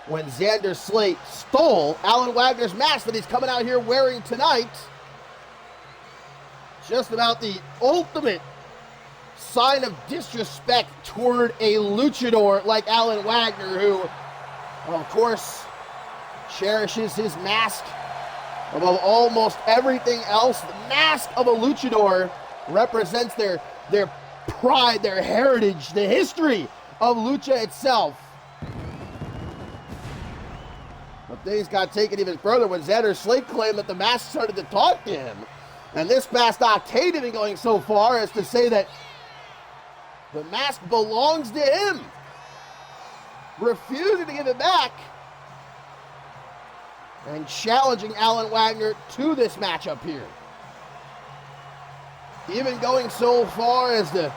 when Xander Slate stole Alan Wagner's mask that he's coming out here wearing tonight. Just about the ultimate sign of disrespect toward a luchador like Alan Wagner, who, of course, cherishes his mask above almost everything else. The mask of a luchador represents their pride, their heritage, the history of lucha itself. But things got taken even further when Xander Slate claimed that the mask started to talk to him. And this past Octane even going so far as to say that the mask belongs to him, refusing to give it back, and challenging Alan Wagner to this matchup here. Even going so far as to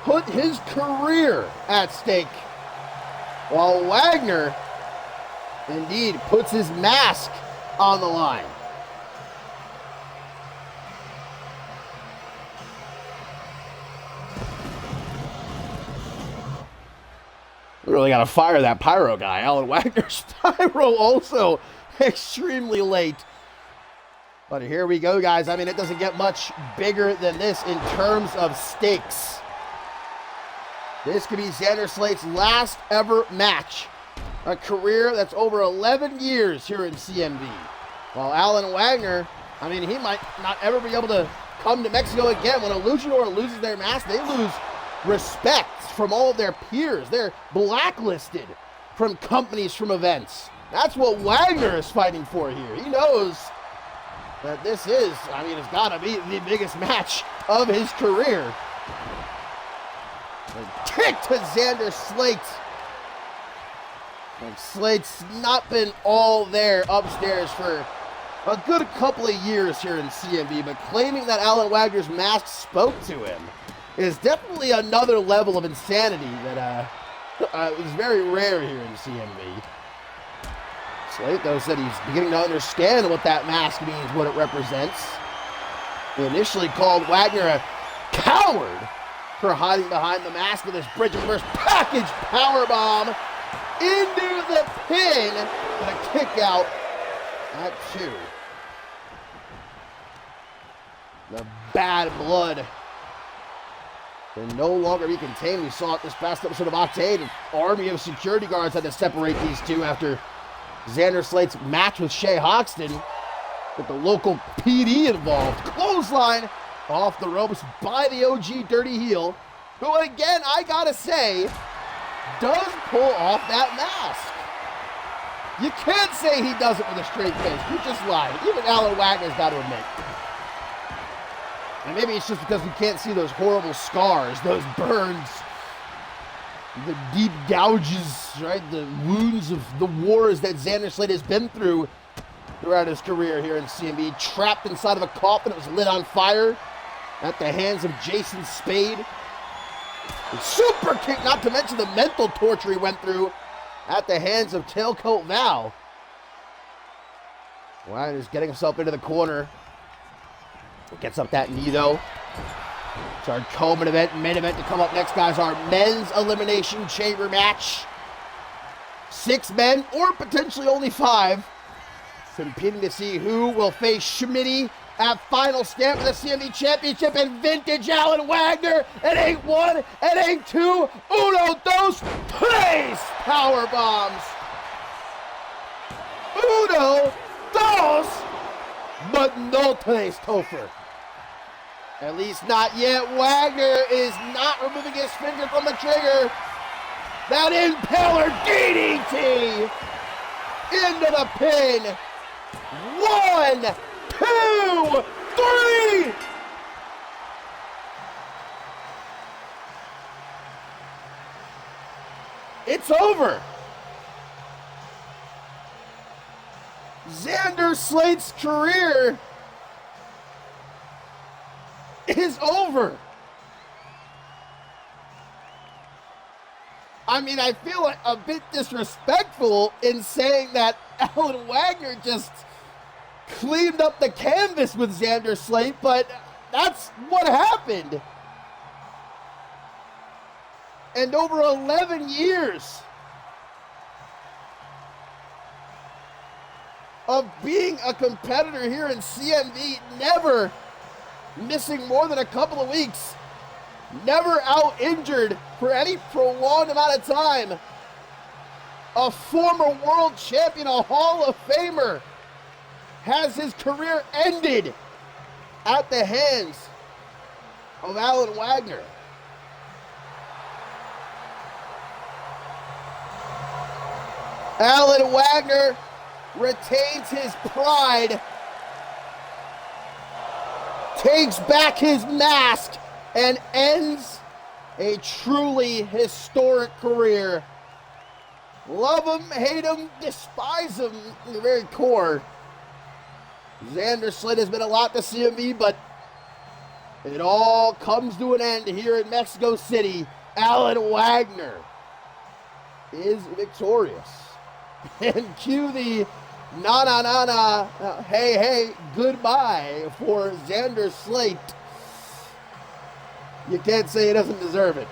put his career at stake, while Wagner indeed puts his mask on the line. Really got to fire that pyro guy. Alan Wagner's pyro also extremely late. But here we go, guys. I mean, it doesn't get much bigger than this in terms of stakes. This could be Xander Slate's last ever match. A career that's over 11 years here in CMV. While Alan Wagner, I mean, he might not ever be able to come to Mexico again. When a luchador loses their mask, they lose respect from all of their peers. They're blacklisted from companies, from events. That's what Wagner is fighting for here. He knows that this is, I mean, it's got to be the biggest match of his career. A kick to Xander Slate. And Slate's not been all there upstairs for a good couple of years here in CMV, but claiming that Alan Wagner's mask spoke to him is definitely another level of insanity that is very rare here in CMV. Slate, though, said he's beginning to understand what that mask means, what it represents. He initially called Wagner a coward for hiding behind the mask with his bridge and reverse package powerbomb into the pin and a kick out at 2. The bad blood can no longer be contained. We saw it this past episode of Octane. An army of security guards had to separate these two after Xander Slate's match with Shea Hoxton, with the local PD involved. Clothesline off the ropes by the OG Dirty Heel, who, again, I gotta say, does pull off that mask. You can't say he does it with a straight face. You just lied. Even Alan Wagner's got to admit. And maybe it's just because we can't see those horrible scars, those burns, the deep gouges, right? The wounds of the wars that Xander Slate has been through throughout his career here in CMV. Trapped inside of a coffin that was lit on fire at the hands of Jason Spade. The super kick, not to mention the mental torture he went through at the hands of Tailcoat Val. Wagner's getting himself into the corner. Gets up that knee, though. It's our co-main event, main event to come up next, guys. Our men's elimination chamber match. 6 men, or potentially only 5, competing to see who will face Schmitty at final stamp of the CMV Championship and vintage Alan Wagner. It ain't 1, it ain't 2, uno, dos, tres power bombs. Uno, dos, but no tres, Topher. At least not yet. Wagner is not removing his finger from the trigger. That impaler DDT into the pin. 1, 2, 3. It's over. Xander Slate's career is over. I mean, I feel like a bit disrespectful in saying that Alan Wagner just cleaned up the canvas with Xander Slate, but that's what happened. And over 11 years of being a competitor here in CMV, never missing more than a couple of weeks, never out injured for any prolonged amount of time, a former world champion, a Hall of Famer, has his career ended at the hands of Alan Wagner. Alan Wagner retains his pride, takes back his mask, and ends a truly historic career. Love him, hate him, despise him in the very core. Xander Slate has been a lot to CMV, but it all comes to an end here in Mexico City. Alan Wagner is victorious. And cue the hey, goodbye for Xander Slate. You can't say he doesn't deserve it.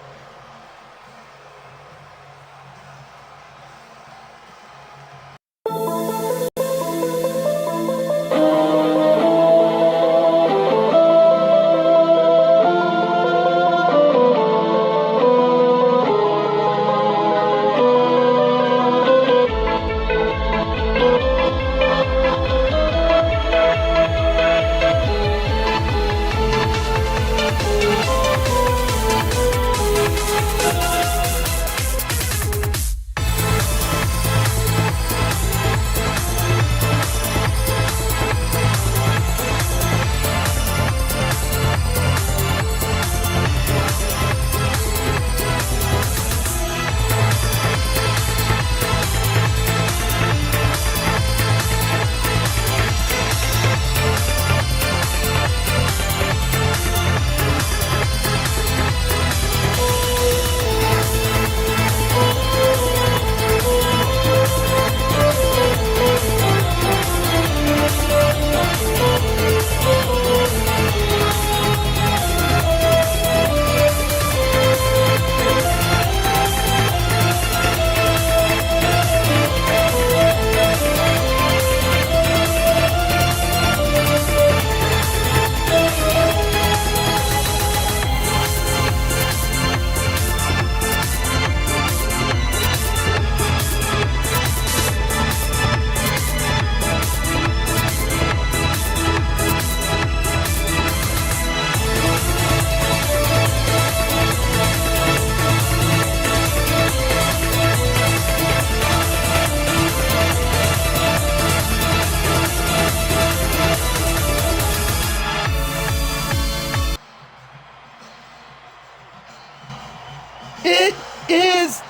It is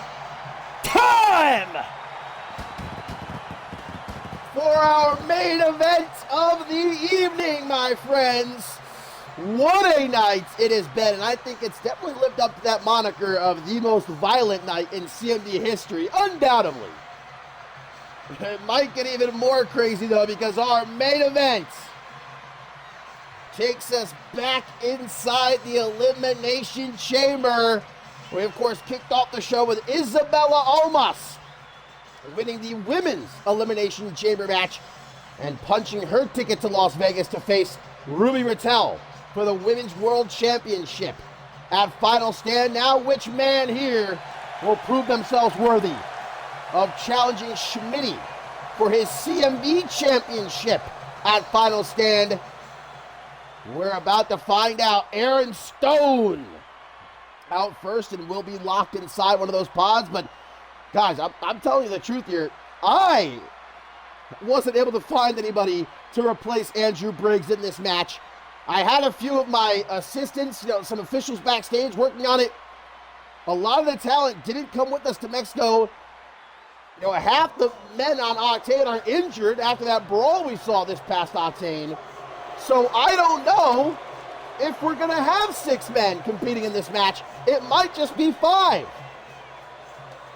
time for our main event of the evening, my friends. What a night it has been, and I think it's definitely lived up to that moniker of the most violent night in CMV history, undoubtedly. It might get even more crazy, though, because our main event takes us back inside the Elimination Chamber. We, of course, kicked off the show with Isabella Almas winning the Women's Elimination Chamber match and punching her ticket to Las Vegas to face Ruby Rattel for the Women's World Championship. At Final Stand now, which man here will prove themselves worthy of challenging Schmitty for his CMV Championship at Final Stand? We're about to find out. Aaron Stone out first and will be locked inside one of those pods. But guys, I'm telling you the truth here. I wasn't able to find anybody to replace Andrew Briggs in this match. I had a few of my assistants, some officials backstage working on it. A lot of the talent didn't come with us to Mexico. Half the men on Octane are injured after that brawl we saw this past Octane. So I don't know if we're going to have 6 men competing in this match. It might just be 5.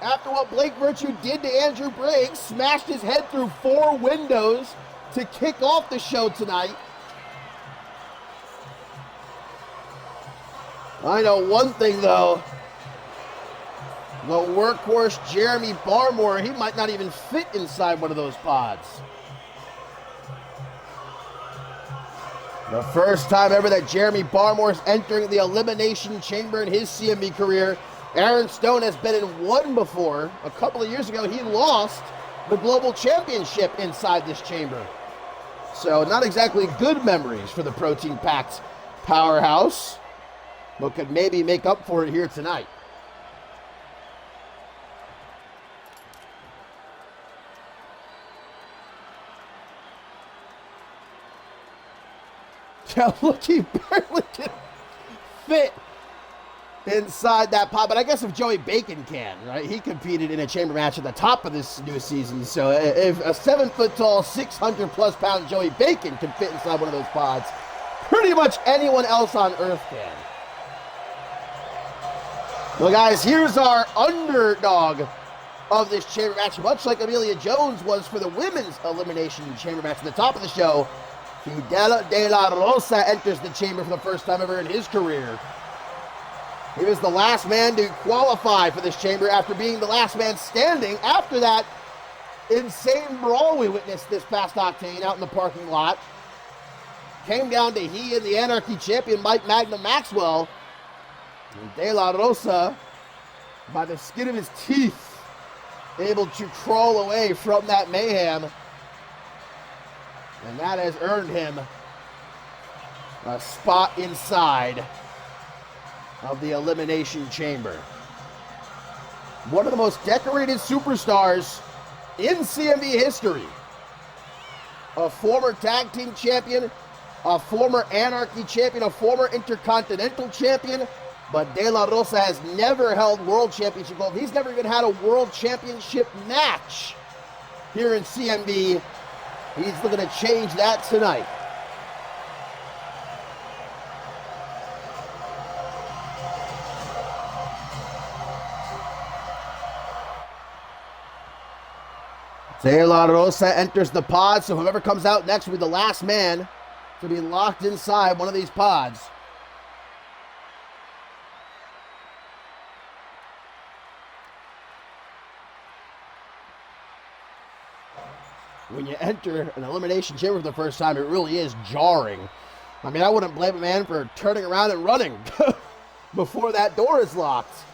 After what Blake Virtue did to Andrew Briggs, smashed his head through 4 windows to kick off the show tonight. I know one thing, though. The workhorse Jeremy Barmore, he might not even fit inside one of those pods. The first time ever that Jeremy Barmore is entering the Elimination Chamber in his CMV career. Aaron Stone has been in one before. A couple of years ago, he lost the Global Championship inside this chamber. So not exactly good memories for the protein-packed powerhouse, but could maybe make up for it here tonight. Yeah, look, he barely can fit inside that pod. But I guess if Joey Bacon can, right? He competed in a chamber match at the top of this new season. So if a 7-foot-tall, 600-plus pound Joey Bacon can fit inside one of those pods, pretty much anyone else on Earth can. Well, guys, here's our underdog of this chamber match, much like Amelia Jones was for the women's elimination chamber match at the top of the show. Fidel De La Rosa enters the chamber for the first time ever in his career. He was the last man to qualify for this chamber after being the last man standing after that insane brawl we witnessed this past Octane out in the parking lot. Came down to he and the Anarchy champion Mike Magnum Maxwell. And De La Rosa, by the skin of his teeth, able to crawl away from that mayhem. And that has earned him a spot inside of the Elimination Chamber. One of the most decorated superstars in CMV history. A former tag team champion, a former Anarchy champion, a former Intercontinental champion, but De La Rosa has never held World Championship gold. He's never even had a World Championship match here in CMV. He's looking to change that tonight. De La Rosa enters the pod, so whoever comes out next will be the last man to be locked inside one of these pods. When you enter an elimination chamber for the first time, it really is jarring. I mean, I wouldn't blame a man for turning around and running before that door is locked.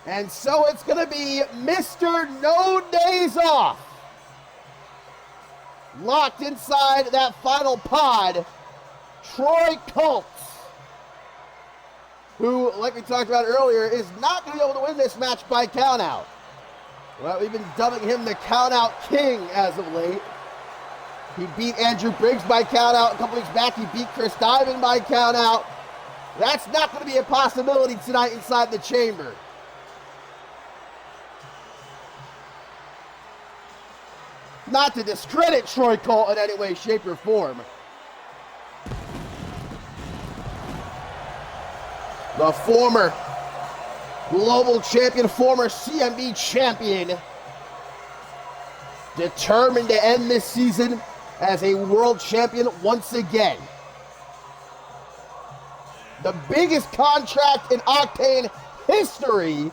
And so it's going to be Mr. No Days Off, locked inside that final pod, Troy Colt, who, like we talked about earlier, is not going to be able to win this match by countout. Well, we've been dubbing him the countout king as of late. He beat Andrew Briggs by countout a couple weeks back. He beat Chris Diamond by countout. That's not going to be a possibility tonight inside the chamber. Not to discredit Troy Colt in any way, shape, or form. The former global champion, former CMV champion, determined to end this season as a world champion once again. The biggest contract in Octane history.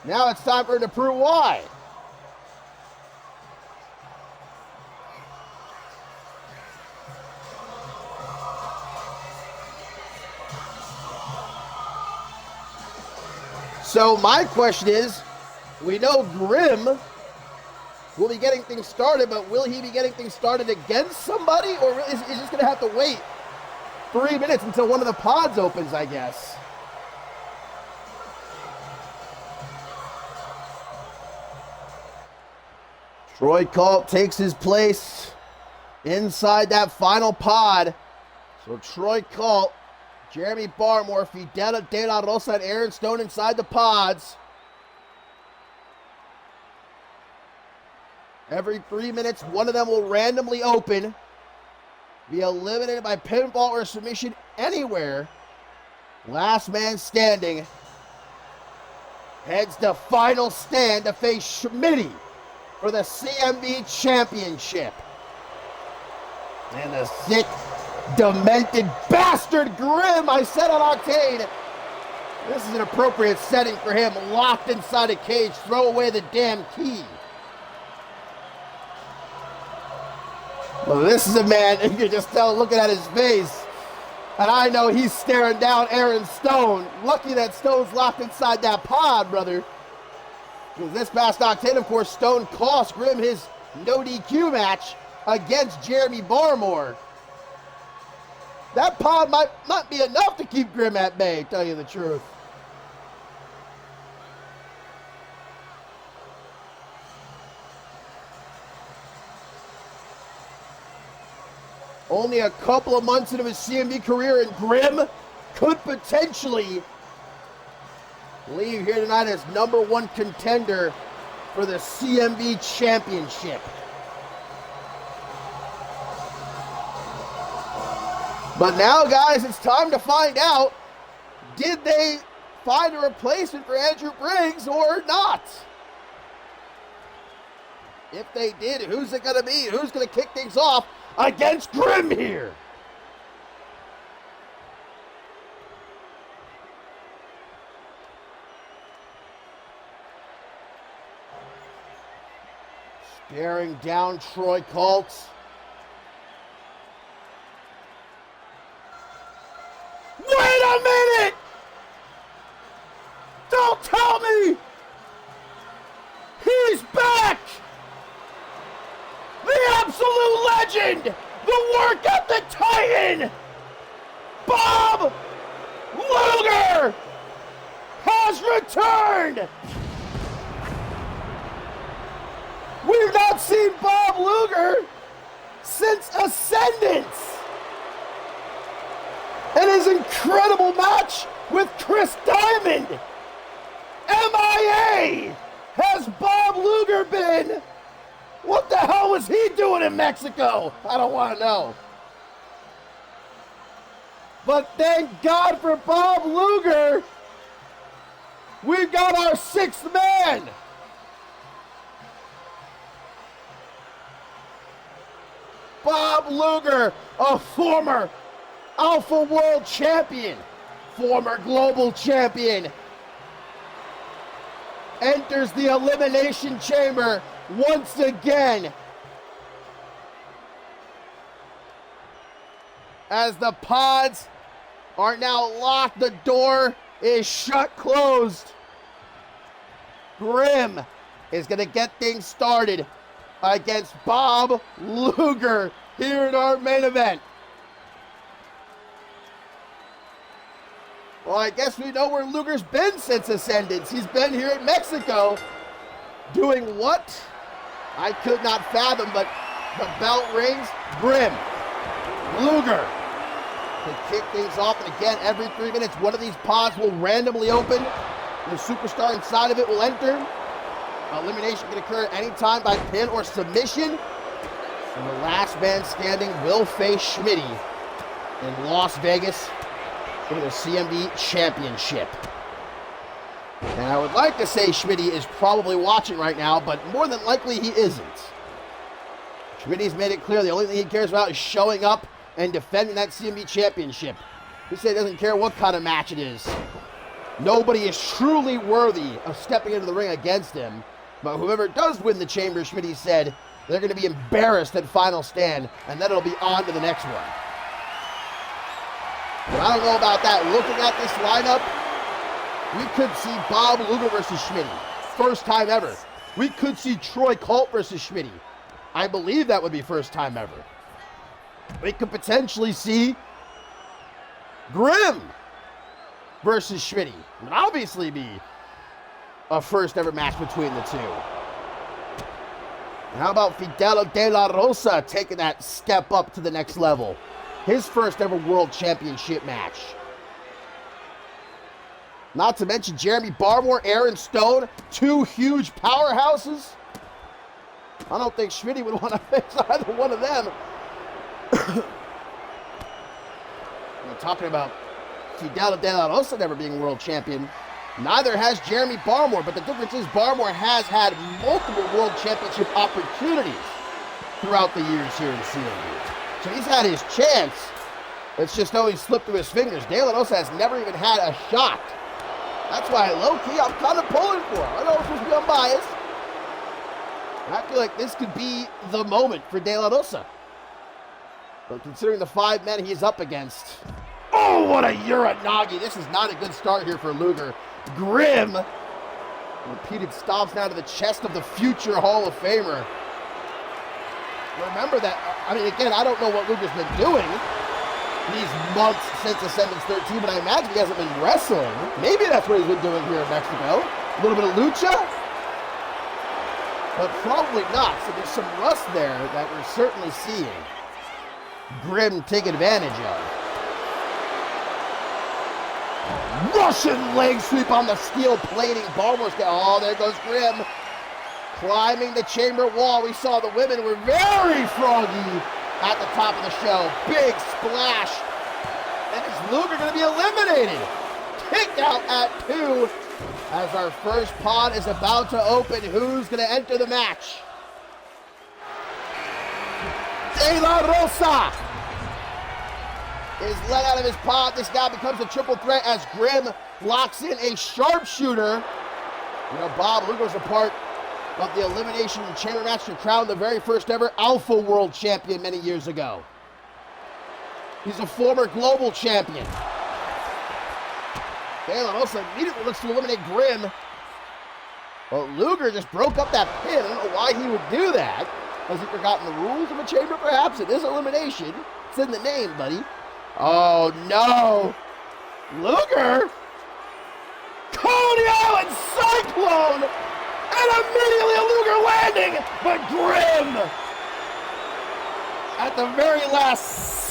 Now it's time for him to prove why. So my question is, we know Grim will be getting things started, but will he be getting things started against somebody, or is he just going to have to wait 3 minutes until one of the pods opens, I guess? Troy Colt takes his place inside that final pod. So Troy Colt, Jeremy Barmore, Fidel De La Rosa, and Aaron Stone inside the pods. Every 3 minutes, one of them will randomly open, be eliminated by pinfall or submission anywhere. Last man standing heads to final stand to face Schmitty for the CMV Championship. And the sick, demented bastard Grim, I said on Octane. This is an appropriate setting for him, locked inside a cage. Throw away the damn key. Well, this is a man, you can just tell looking at his face. And I know he's staring down Aaron Stone. Lucky that Stone's locked inside that pod, brother. Because this past Octane, of course, Stone cost Grim his no DQ match against Jeremy Barmore. That pod might not be enough to keep Grim at bay, tell you the truth. only a couple of months into his CMV career, and Grim could potentially leave here tonight as #1 contender for the CMV Championship. But now, guys, it's time to find out, did they find a replacement for Andrew Briggs or not? If they did, who's it going to be? Who's going to kick things off against Grim here? Staring down Troy Colt. Wait a minute! Don't tell me! He's back! The absolute legend! The work at the Titan! Bob Luger has returned! We've not seen Bob Luger since Ascendance! And his incredible match with Chris Diamond! MIA! Has Bob Luger been? What the hell was he doing in Mexico? I don't want to know. But thank God for Bob Luger, we've got our 6th man. Bob Luger, a former Alpha World Champion, former Global Champion, enters the Elimination Chamber once again as the pods are now locked. The door is shut closed. Grim is going to get things started against Bob Luger here in our main event. Well, I guess we know where Luger's been since Ascendance. He's been here in Mexico doing what? I could not fathom, but the bell rings. Grim, Luger to kick things off, and again, every 3 minutes, one of these pods will randomly open. The superstar inside of it will enter. Elimination can occur at any time by pin or submission. And the last man standing will face Schmitty in Las Vegas for the CMV Championship. And I would like to say Schmitty is probably watching right now, but more than likely he isn't. Schmitty's made it clear the only thing he cares about is showing up and defending that CMV Championship. He said he doesn't care what kind of match it is. Nobody is truly worthy of stepping into the ring against him. But whoever does win the chamber, Schmitty said, they're going to be embarrassed at Final Stand, and then it'll be on to the next one. But I don't know about that. Looking at this lineup, we could see Bob Luger versus Schmitty. First time ever. We could see Troy Colt versus Schmitty. I believe that would be first time ever. We could potentially see Grim versus Schmitty. It would obviously be a first ever match between the two. And how about Fidel De La Rosa taking that step up to the next level? His first ever World Championship match. Not to mention Jeremy Barmore, Aaron Stone, 2 huge powerhouses. I don't think Schmitty would want to face either one of them. We're talking about Fidel De La Rosa never being world champion. Neither has Jeremy Barmore, but the difference is Barmore has had multiple world championship opportunities throughout the years here in CMV. So he's had his chance. It's just always slipped through his fingers. De La Rosa has never even had a shot. That's why, low-key, I'm kind of pulling for him. I know I'm supposed to be unbiased. I feel like this could be the moment for De La Rosa. But considering the 5 men he's up against, oh, what a Uranagi. This is not a good start here for Luger. Grim. Repeated stomps now to the chest of the future Hall of Famer. Remember that, I mean, again, I don't know what Luger's been doing these months since Ascendance 13, but I imagine he hasn't been wrestling. Maybe that's what he's been doing here in Mexico. A little bit of lucha. But probably not, so there's some rust there that we're certainly seeing. Grim take advantage of. Russian leg sweep on the steel plating. Barmore's got, oh, there goes Grim. Climbing the chamber wall. We saw the women were very froggy at the top of the show. Big splash. And is Luger going to be eliminated? Kick out at 2 as our first pod is about to open. Who's going to enter the match? De La Rosa is let out of his pod. This now becomes a triple threat as Grim locks in a sharpshooter. You know, Bob Luger was a part of the Elimination Chamber match to crown the very first ever Alpha World Champion many years ago. He's a former global champion. De La Rosa immediately looks to eliminate Grim. Well, Luger just broke up that pin. I don't know why he would do that. Has he forgotten the rules of a chamber? Perhaps it is elimination. It's in the name, buddy. Oh, no. Luger? Coney Island Cyclone! And immediately a Luger landing, but Grim, at the very last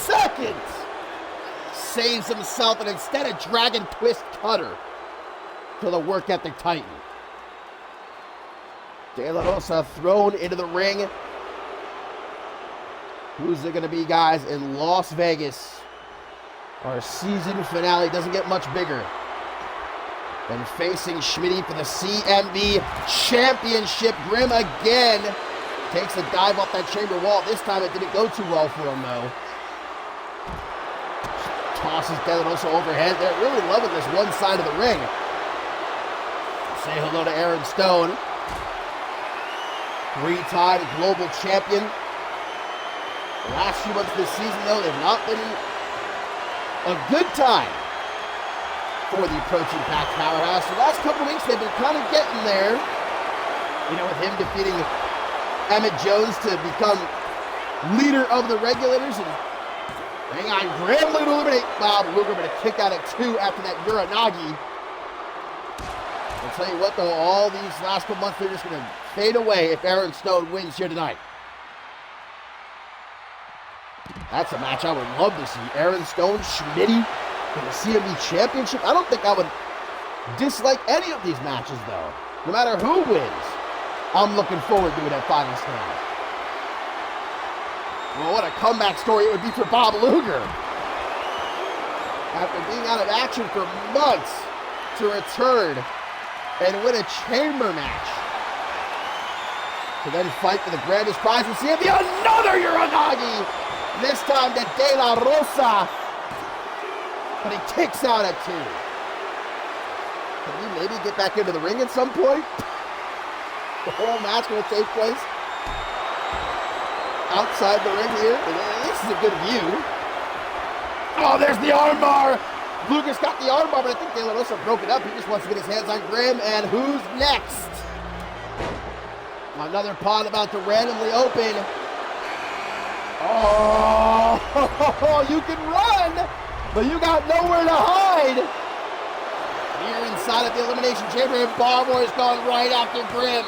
second, saves himself, and instead a Dragon Twist Cutter to the work ethic Titan. De La Rosa thrown into the ring. Who's it going to be, guys, in Las Vegas? Our season finale doesn't get much bigger than facing Schmitty for the CMV Championship. Grim again takes a dive off that chamber wall. This time it didn't go too well for him, though. Tosses De La Rosa overhead. They're really loving this one side of the ring. Say hello to Aaron Stone. 3-time global champion. The last few months of this season, though, they've not been a good time for the approaching Pac powerhouse. The last couple weeks, they've been kind of getting there. You know, with him defeating Emmett Jones to become leader of the regulators. And hang on, Grim looking to eliminate Bob Luger, but a kick out at 2 after that Uranagi. I'll tell you what, though, all these last couple months, they're just going to fade away if Aaron Stone wins here tonight. That's a match I would love to see. Aaron Stone, Schmitty, for the CMV Championship. I don't think I would dislike any of these matches, though. No matter who wins, I'm looking forward to it at Final Stand. Well, what a comeback story it would be for Bob Luger. After being out of action for months, to return and win a chamber match. To then fight for the grandest prize in CMV, another Uranagi! This time to De La Rosa. But he kicks out at 2. Can he maybe get back into the ring at some point? The whole match going to take place outside the ring here. This is a good view. Oh, there's the armbar. Lucas got the armbar, but I think De La Rosa broke it up. He just wants to get his hands on Grim. And who's next? Another pod about to randomly open. Oh, you can run, but you got nowhere to hide. Here inside of the Elimination Chamber, and Barmore's gone right after Grim.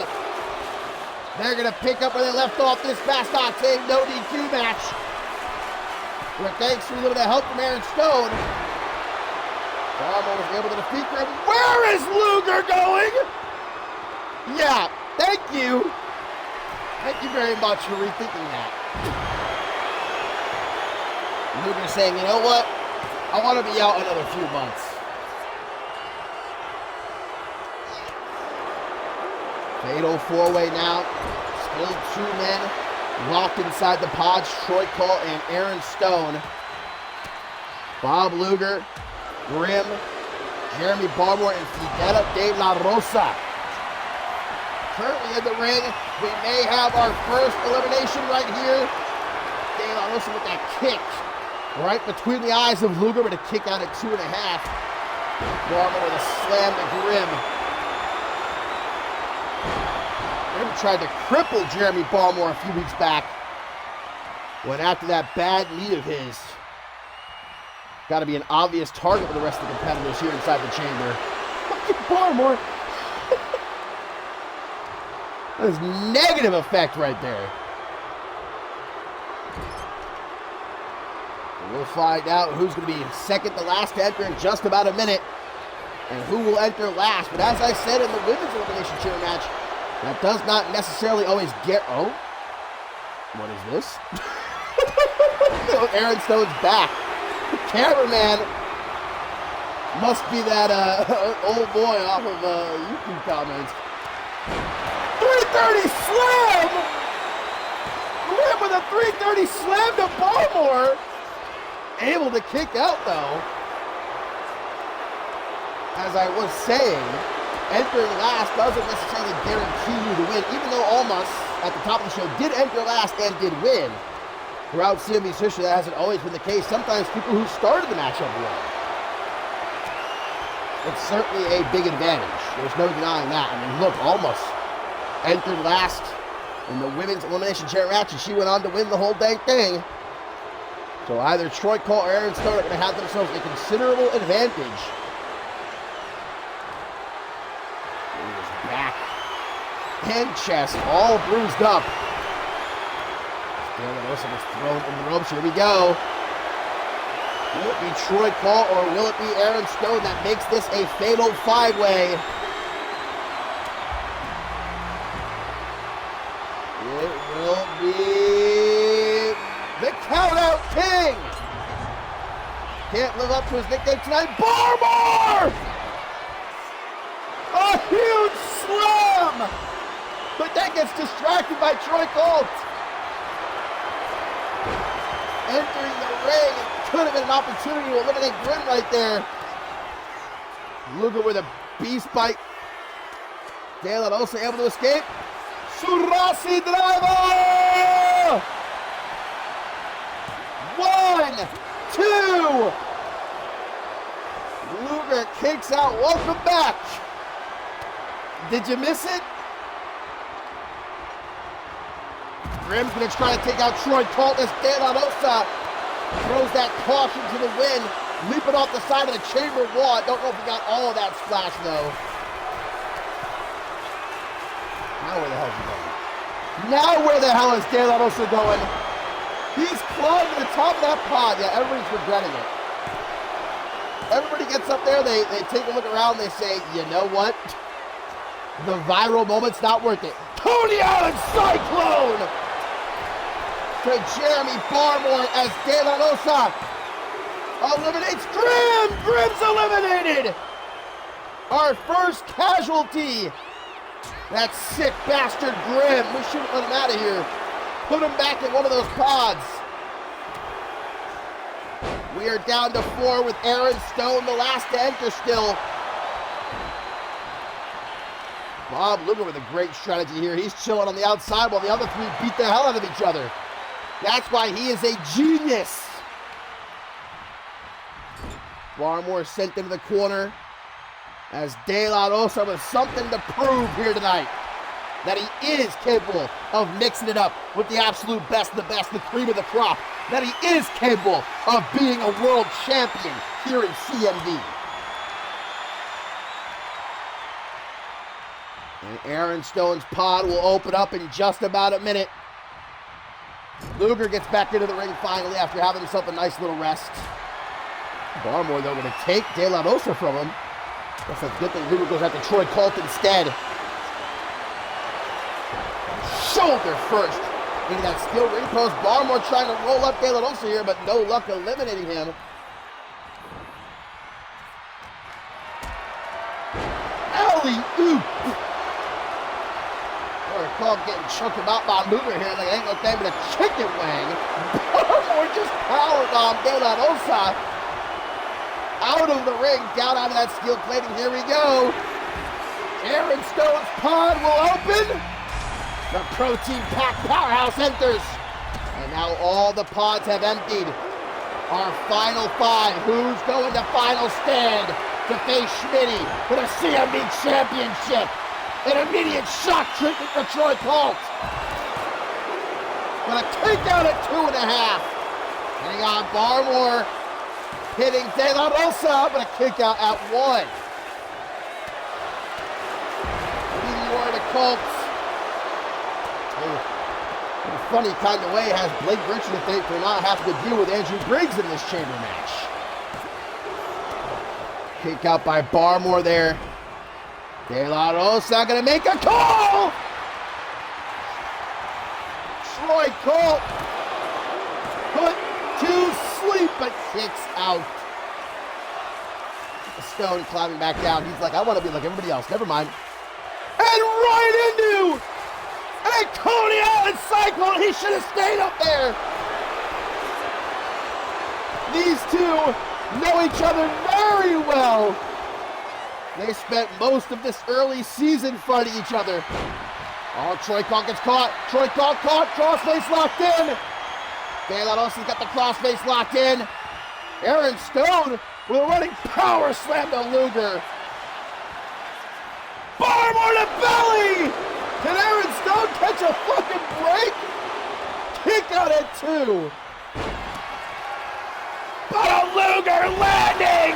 They're going to pick up where they left off this Fast Octane no DQ match. Where thanks to a little bit of help from Aaron Stone, Barmore was able to defeat Grim. Where is Luger going? Yeah, thank you. Thank you very much for rethinking that. Luger saying, you know what? I want to be out another few months. Fatal 4-way now. Still 2 men locked inside the pods. Troy Cole and Aaron Stone. Bob Luger, Grim, Jeremy Barmore, and Fidel De La Rosa. Currently in the ring, we may have our first elimination right here. De La Rosa with that kick right between the eyes of Luger, but a kick out at 2.5. Barmore with a slam to Grim. Grim tried to cripple Jeremy Barmore a few weeks back. When after that bad knee of his, got to be an obvious target for the rest of the competitors here inside the chamber. Look at Barmore. That is negative effect right there. We'll find out who's going to be second to last to enter in just about a minute, and who will enter last. But as I said in the women's elimination chamber match, that does not necessarily always get... Oh, what is this? Aaron Stone's back. The cameraman must be that old boy off of YouTube comments. 330 slam! Grim with a 330 slam to Barmore. Able to kick out though. As I was saying, entering last doesn't necessarily guarantee you to win, even though Almas at the top of the show did enter last and did win. Throughout CMV's history, that hasn't always been the case. Sometimes people who started the matchup won. It's certainly a big advantage. There's no denying that. I mean, look, Almas entered last in the women's elimination chair match, and she went on to win the whole dang thing. So either Troy Cole or Aaron Stone are going to have themselves a considerable advantage. Back and chest, all bruised up. Wilson was thrown in the ropes. Here we go. Will it be Troy Cole or will it be Aaron Stone that makes this a fatal five-way? It will be the Countout King. Can't live up to his nickname tonight. Barmore! A huge slam! But that gets distracted by Troy Colt. Entering the ring, it could have been an opportunity to eliminate Grim right there. Luger with a beast bite. De La Rosa able to escape. Surasi driver! 1, 2. Luger kicks out. Welcome back. Did you miss it? Grim's going to try to take out Troy Colt as De La Rosa throws that caution to the wind, leaping off the side of the chamber wall. I don't know if he got all of that splash, though. Now where the hell is he going? Now where the hell is De La Rosa going? He's climbing to the top of that pod. Yeah, everybody's regretting it. Everybody gets up there, they take a look around, they say, you know what? The viral moment's not worth it. Coney Island Cyclone! To Jeremy Barmore as De La Rosa eliminates Grim! Grim's eliminated! Our first casualty! That sick bastard Grim. We shouldn't let him out of here. Put him back in one of those pods. We are down to 4 with Aaron Stone, the last to enter still. Bob Luger with a great strategy here. He's chilling on the outside while the other 3 beat the hell out of each other. That's why he is a genius. Barmore sent into the corner as De La Rosa with something to prove here tonight. That he is capable of mixing it up with the absolute best of the best, the cream of the crop. That he is capable of being a world champion here in CMV. And Aaron Stone's pod will open up in just about a minute. Luger gets back into the ring finally after having himself a nice little rest. Barmore, though, going to take De La Rosa from him. Guess that's a good thing Luger goes after Troy Colt instead. Shoulder first into that steel ring post. Barmore trying to roll up De La Rosa here, but no luck eliminating him. Alley-oop! Call getting choked about by Luger here. Like, ain't no thing but a chicken wing. Barmore just powerbombed De La Rosa out of the ring, down out of that steel plating. Here we go. Aaron Stone's pod will open. The protein-packed powerhouse enters. And now all the pods have emptied. Our final 5. Who's going to final stand to face Schmitty for the CMV Championship? An immediate shock treatment for Troy Colt. But a kick out at 2.5. Hang on, Barmore hitting De La Rosa, but a kick out at 1. Meteor to Colt. funny kind of way, has Blake Richard to thank for not having to deal with Andrew Briggs in this chamber match. Kick out by Barmore there. De La Rosa gonna make a call! Troy Colt put to sleep, but kicks out. Stone climbing back down. He's like, I want to be like everybody else. Never mind. And right into a Coney Island cyclone. He should have stayed up there. These two know each other very well. They spent most of this early season fighting each other. Oh, Troy Colt gets caught. Troy Colt caught. Crossface locked in. De La Rosa's got the crossface locked in. Aaron Stone with a running power slam to Luger. Barmore to belly! Can Aaron Stone catch a fucking break? Kick out at 2. But a Luger landing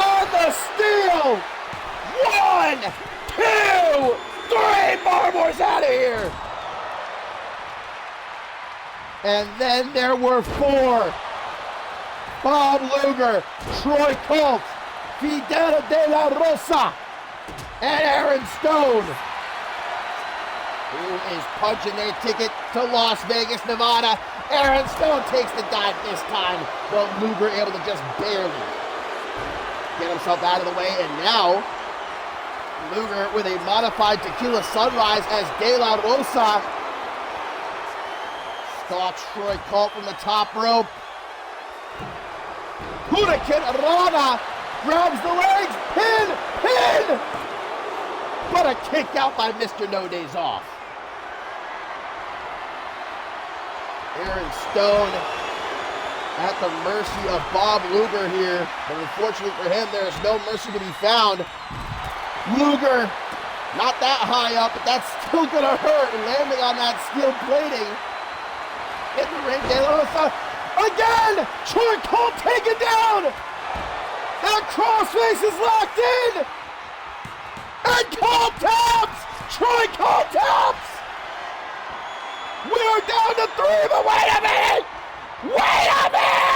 on the steel. 1, 2, 3. Barmore's out of here. And then there were 4. Bob Luger, Troy Colt, Fidel De La Rosa, and Aaron Stone, who is punching their ticket to Las Vegas, Nevada. Aaron Stone takes the dive this time, but Luger able to just barely get himself out of the way. And now, Luger with a modified tequila sunrise as De La Rosa stalks Troy Colt from the top rope. Hurricane Rana grabs the legs, pin! But a kick out by Mr. No Days Off. Aaron Stone at the mercy of Bob Luger here, but unfortunately for him, there is no mercy to be found. Luger, not that high up, but that's still gonna hurt, landing on that steel plating. In the ring, De La Rosa. Again! Troy Colt taken down! And crossface is locked in! And Colt taps! Troy Colt taps! We are down to 3, but wait a minute! Wait a minute!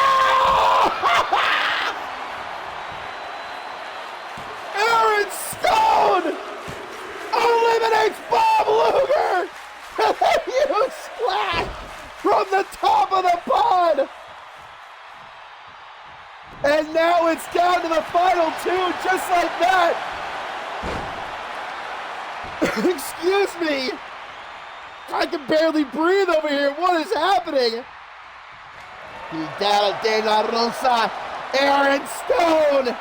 Aaron Stone eliminates Bob Luger! And a huge splash from the top of the pod! And now it's down to the final 2, just like that! Excuse me! I can barely breathe over here. What is happening? Fidel De La Rosa, Aaron Stone!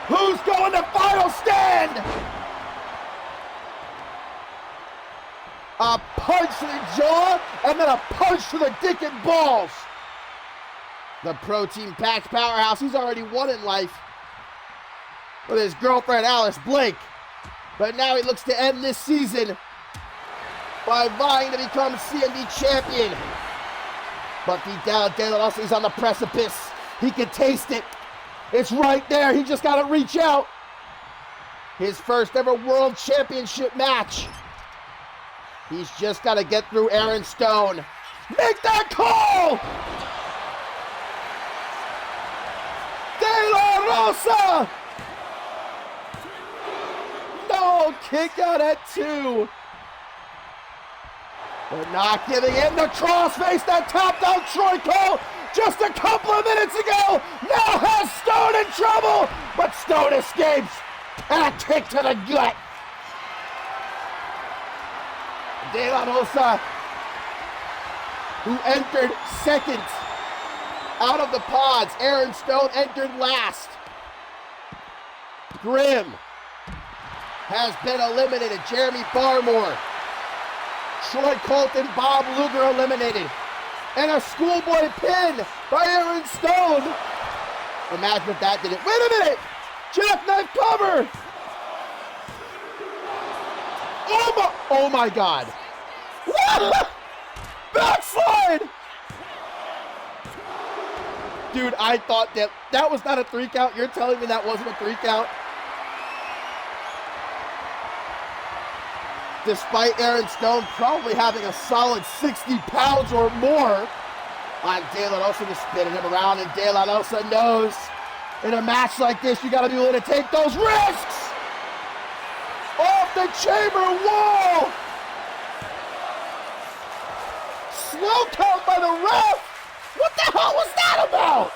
Who's going to final stand? A punch to the jaw, and then a punch to the dick and balls. The protein-packed powerhouse, he's already won in life with his girlfriend, Alice Blake. But now he looks to end this season by vying to become CMV champion. But Fidel De La Rosa is on the precipice. He can taste it. It's right there. He just got to reach out. His first ever world championship match. He's just got to get through Aaron Stone. Make that call! De La Rosa! No, kick out at 2. But not giving in. The crossface that tapped out Troy Colt just a couple of minutes ago. Now has Stone in trouble, but Stone escapes. And a kick to the gut. De La Rosa, who entered second out of the pods. Aaron Stone entered last. Grimm has been eliminated. Jeremy Barmore, Troy Colt, and Bob Luger eliminated. And a schoolboy pin by Aaron Stone. Imagine if that didn't. Wait a minute! Jackknife cover! Oh my God. Backslide! Dude, I thought that was not a 3 count. You're telling me that wasn't a 3 count? despite Aaron Stone probably having a solid 60 pounds or more on De La Rosa, to spinning him around, and De La Rosa knows in a match like this, you gotta be willing to take those risks! Off the chamber wall! Slow count by the ref! What the hell was that about?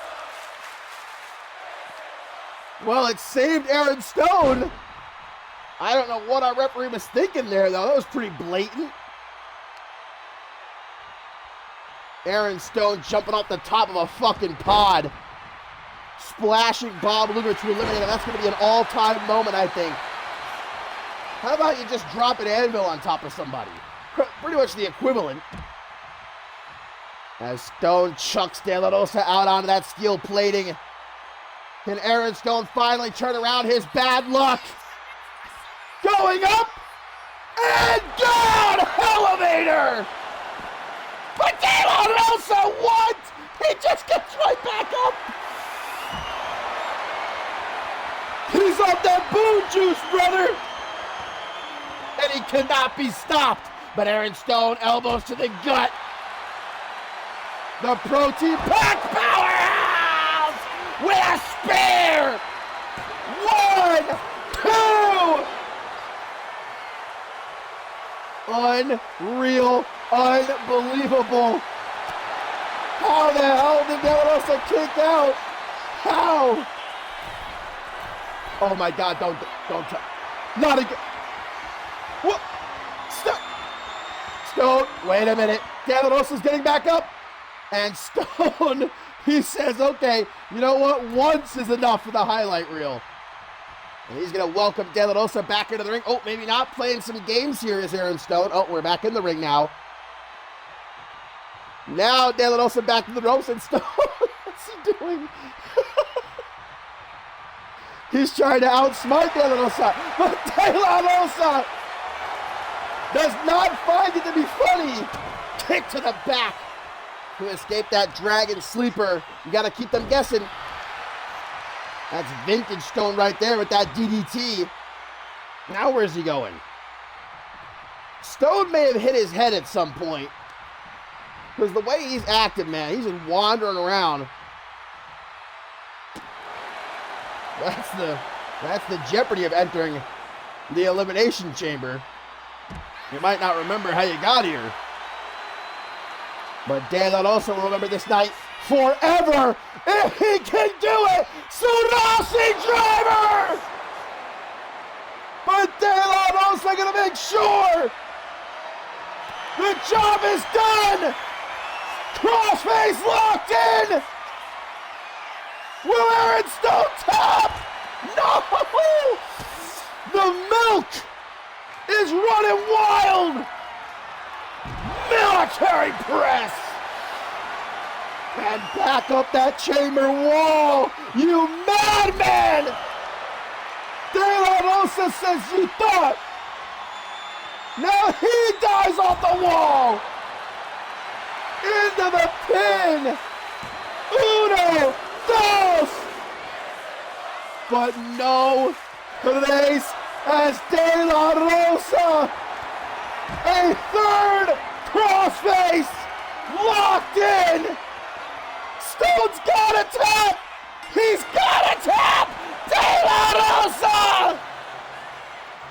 Well, it saved Aaron Stone. I don't know what our referee was thinking there, though. That was pretty blatant. Aaron Stone jumping off the top of a fucking pod. Splashing Bob Luger to eliminate him. That's going to be an all-time moment, I think. How about you just drop an anvil on top of somebody? Pretty much the equivalent. As Stone chucks De La Rosa out onto that steel plating. Can Aaron Stone finally turn around his bad luck? Going up and down! Elevator! But De La Rosa, what? He just gets right back up! He's on that boo juice, brother! And he cannot be stopped. But Aaron Stone, elbows to the gut. The protein pack powerhouse with a spear! 1, 2! Unreal, unbelievable. How the hell did De La Rosa kick out? How? Oh my God, don't, not again. What? Stone, wait a minute. De La Rosa's getting back up. And Stone, he says, okay, you know what? Once is enough for the highlight reel. And he's going to welcome De La Rosa back into the ring. Oh, maybe not. Playing some games here is Aaron Stone. Oh, we're back in the ring now. Now De La Rosa back to the ropes, and Stone, what's he doing? He's trying to outsmart De La Rosa, but De La Rosa does not find it to be funny. Kick to the back to escape that dragon sleeper. You got to keep them guessing. That's vintage Stone right there with that DDT. Now where's he going? Stone may have hit his head at some point. Because the way he's acting, man, he's just wandering around. That's the jeopardy of entering the Elimination Chamber. You might not remember how you got here. But De La Rosa will remember this night forever if he can do it. Surasi driver! But De La Rosa gonna make sure the job is done. Crossface locked in. Will Aaron Stone tap? No! The milk is running wild. Military press. And back up that chamber wall, you madman! De La Rosa says you thought. Now he dies off the wall. Into the pin. Uno, dos. But no place as De La Rosa. A third crossface locked in. Stone's got a tap! He's got a tap! De La Rosa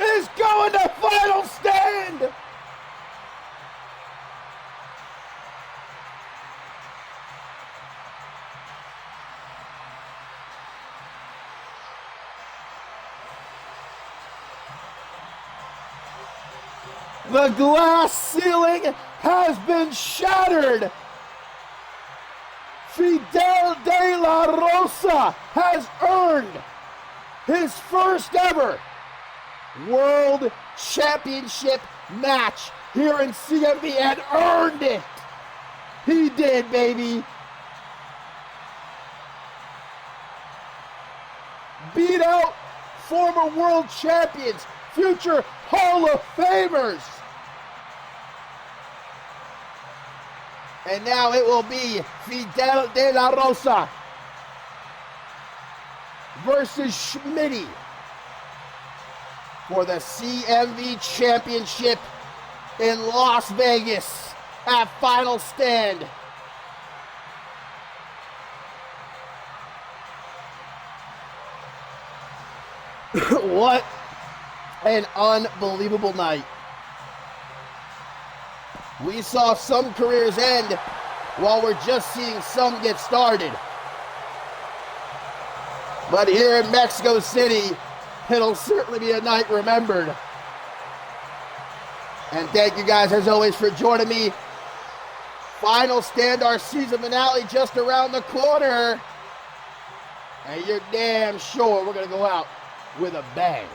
is going to final stand! The glass ceiling has been shattered! Fidel De La Rosa has earned his first ever World Championship match here in CMV and earned it. He did, baby. Beat out former world champions, future Hall of Famers. And now it will be Fidel De La Rosa versus Schmitty for the CMV Championship in Las Vegas at Final Stand. What an unbelievable night. We saw some careers end while we're just seeing some get started. But here in Mexico City, it'll certainly be a night remembered. And thank you guys as always for joining me. Final Stand, our season finale just around the corner. And you're damn sure we're gonna go out with a bang.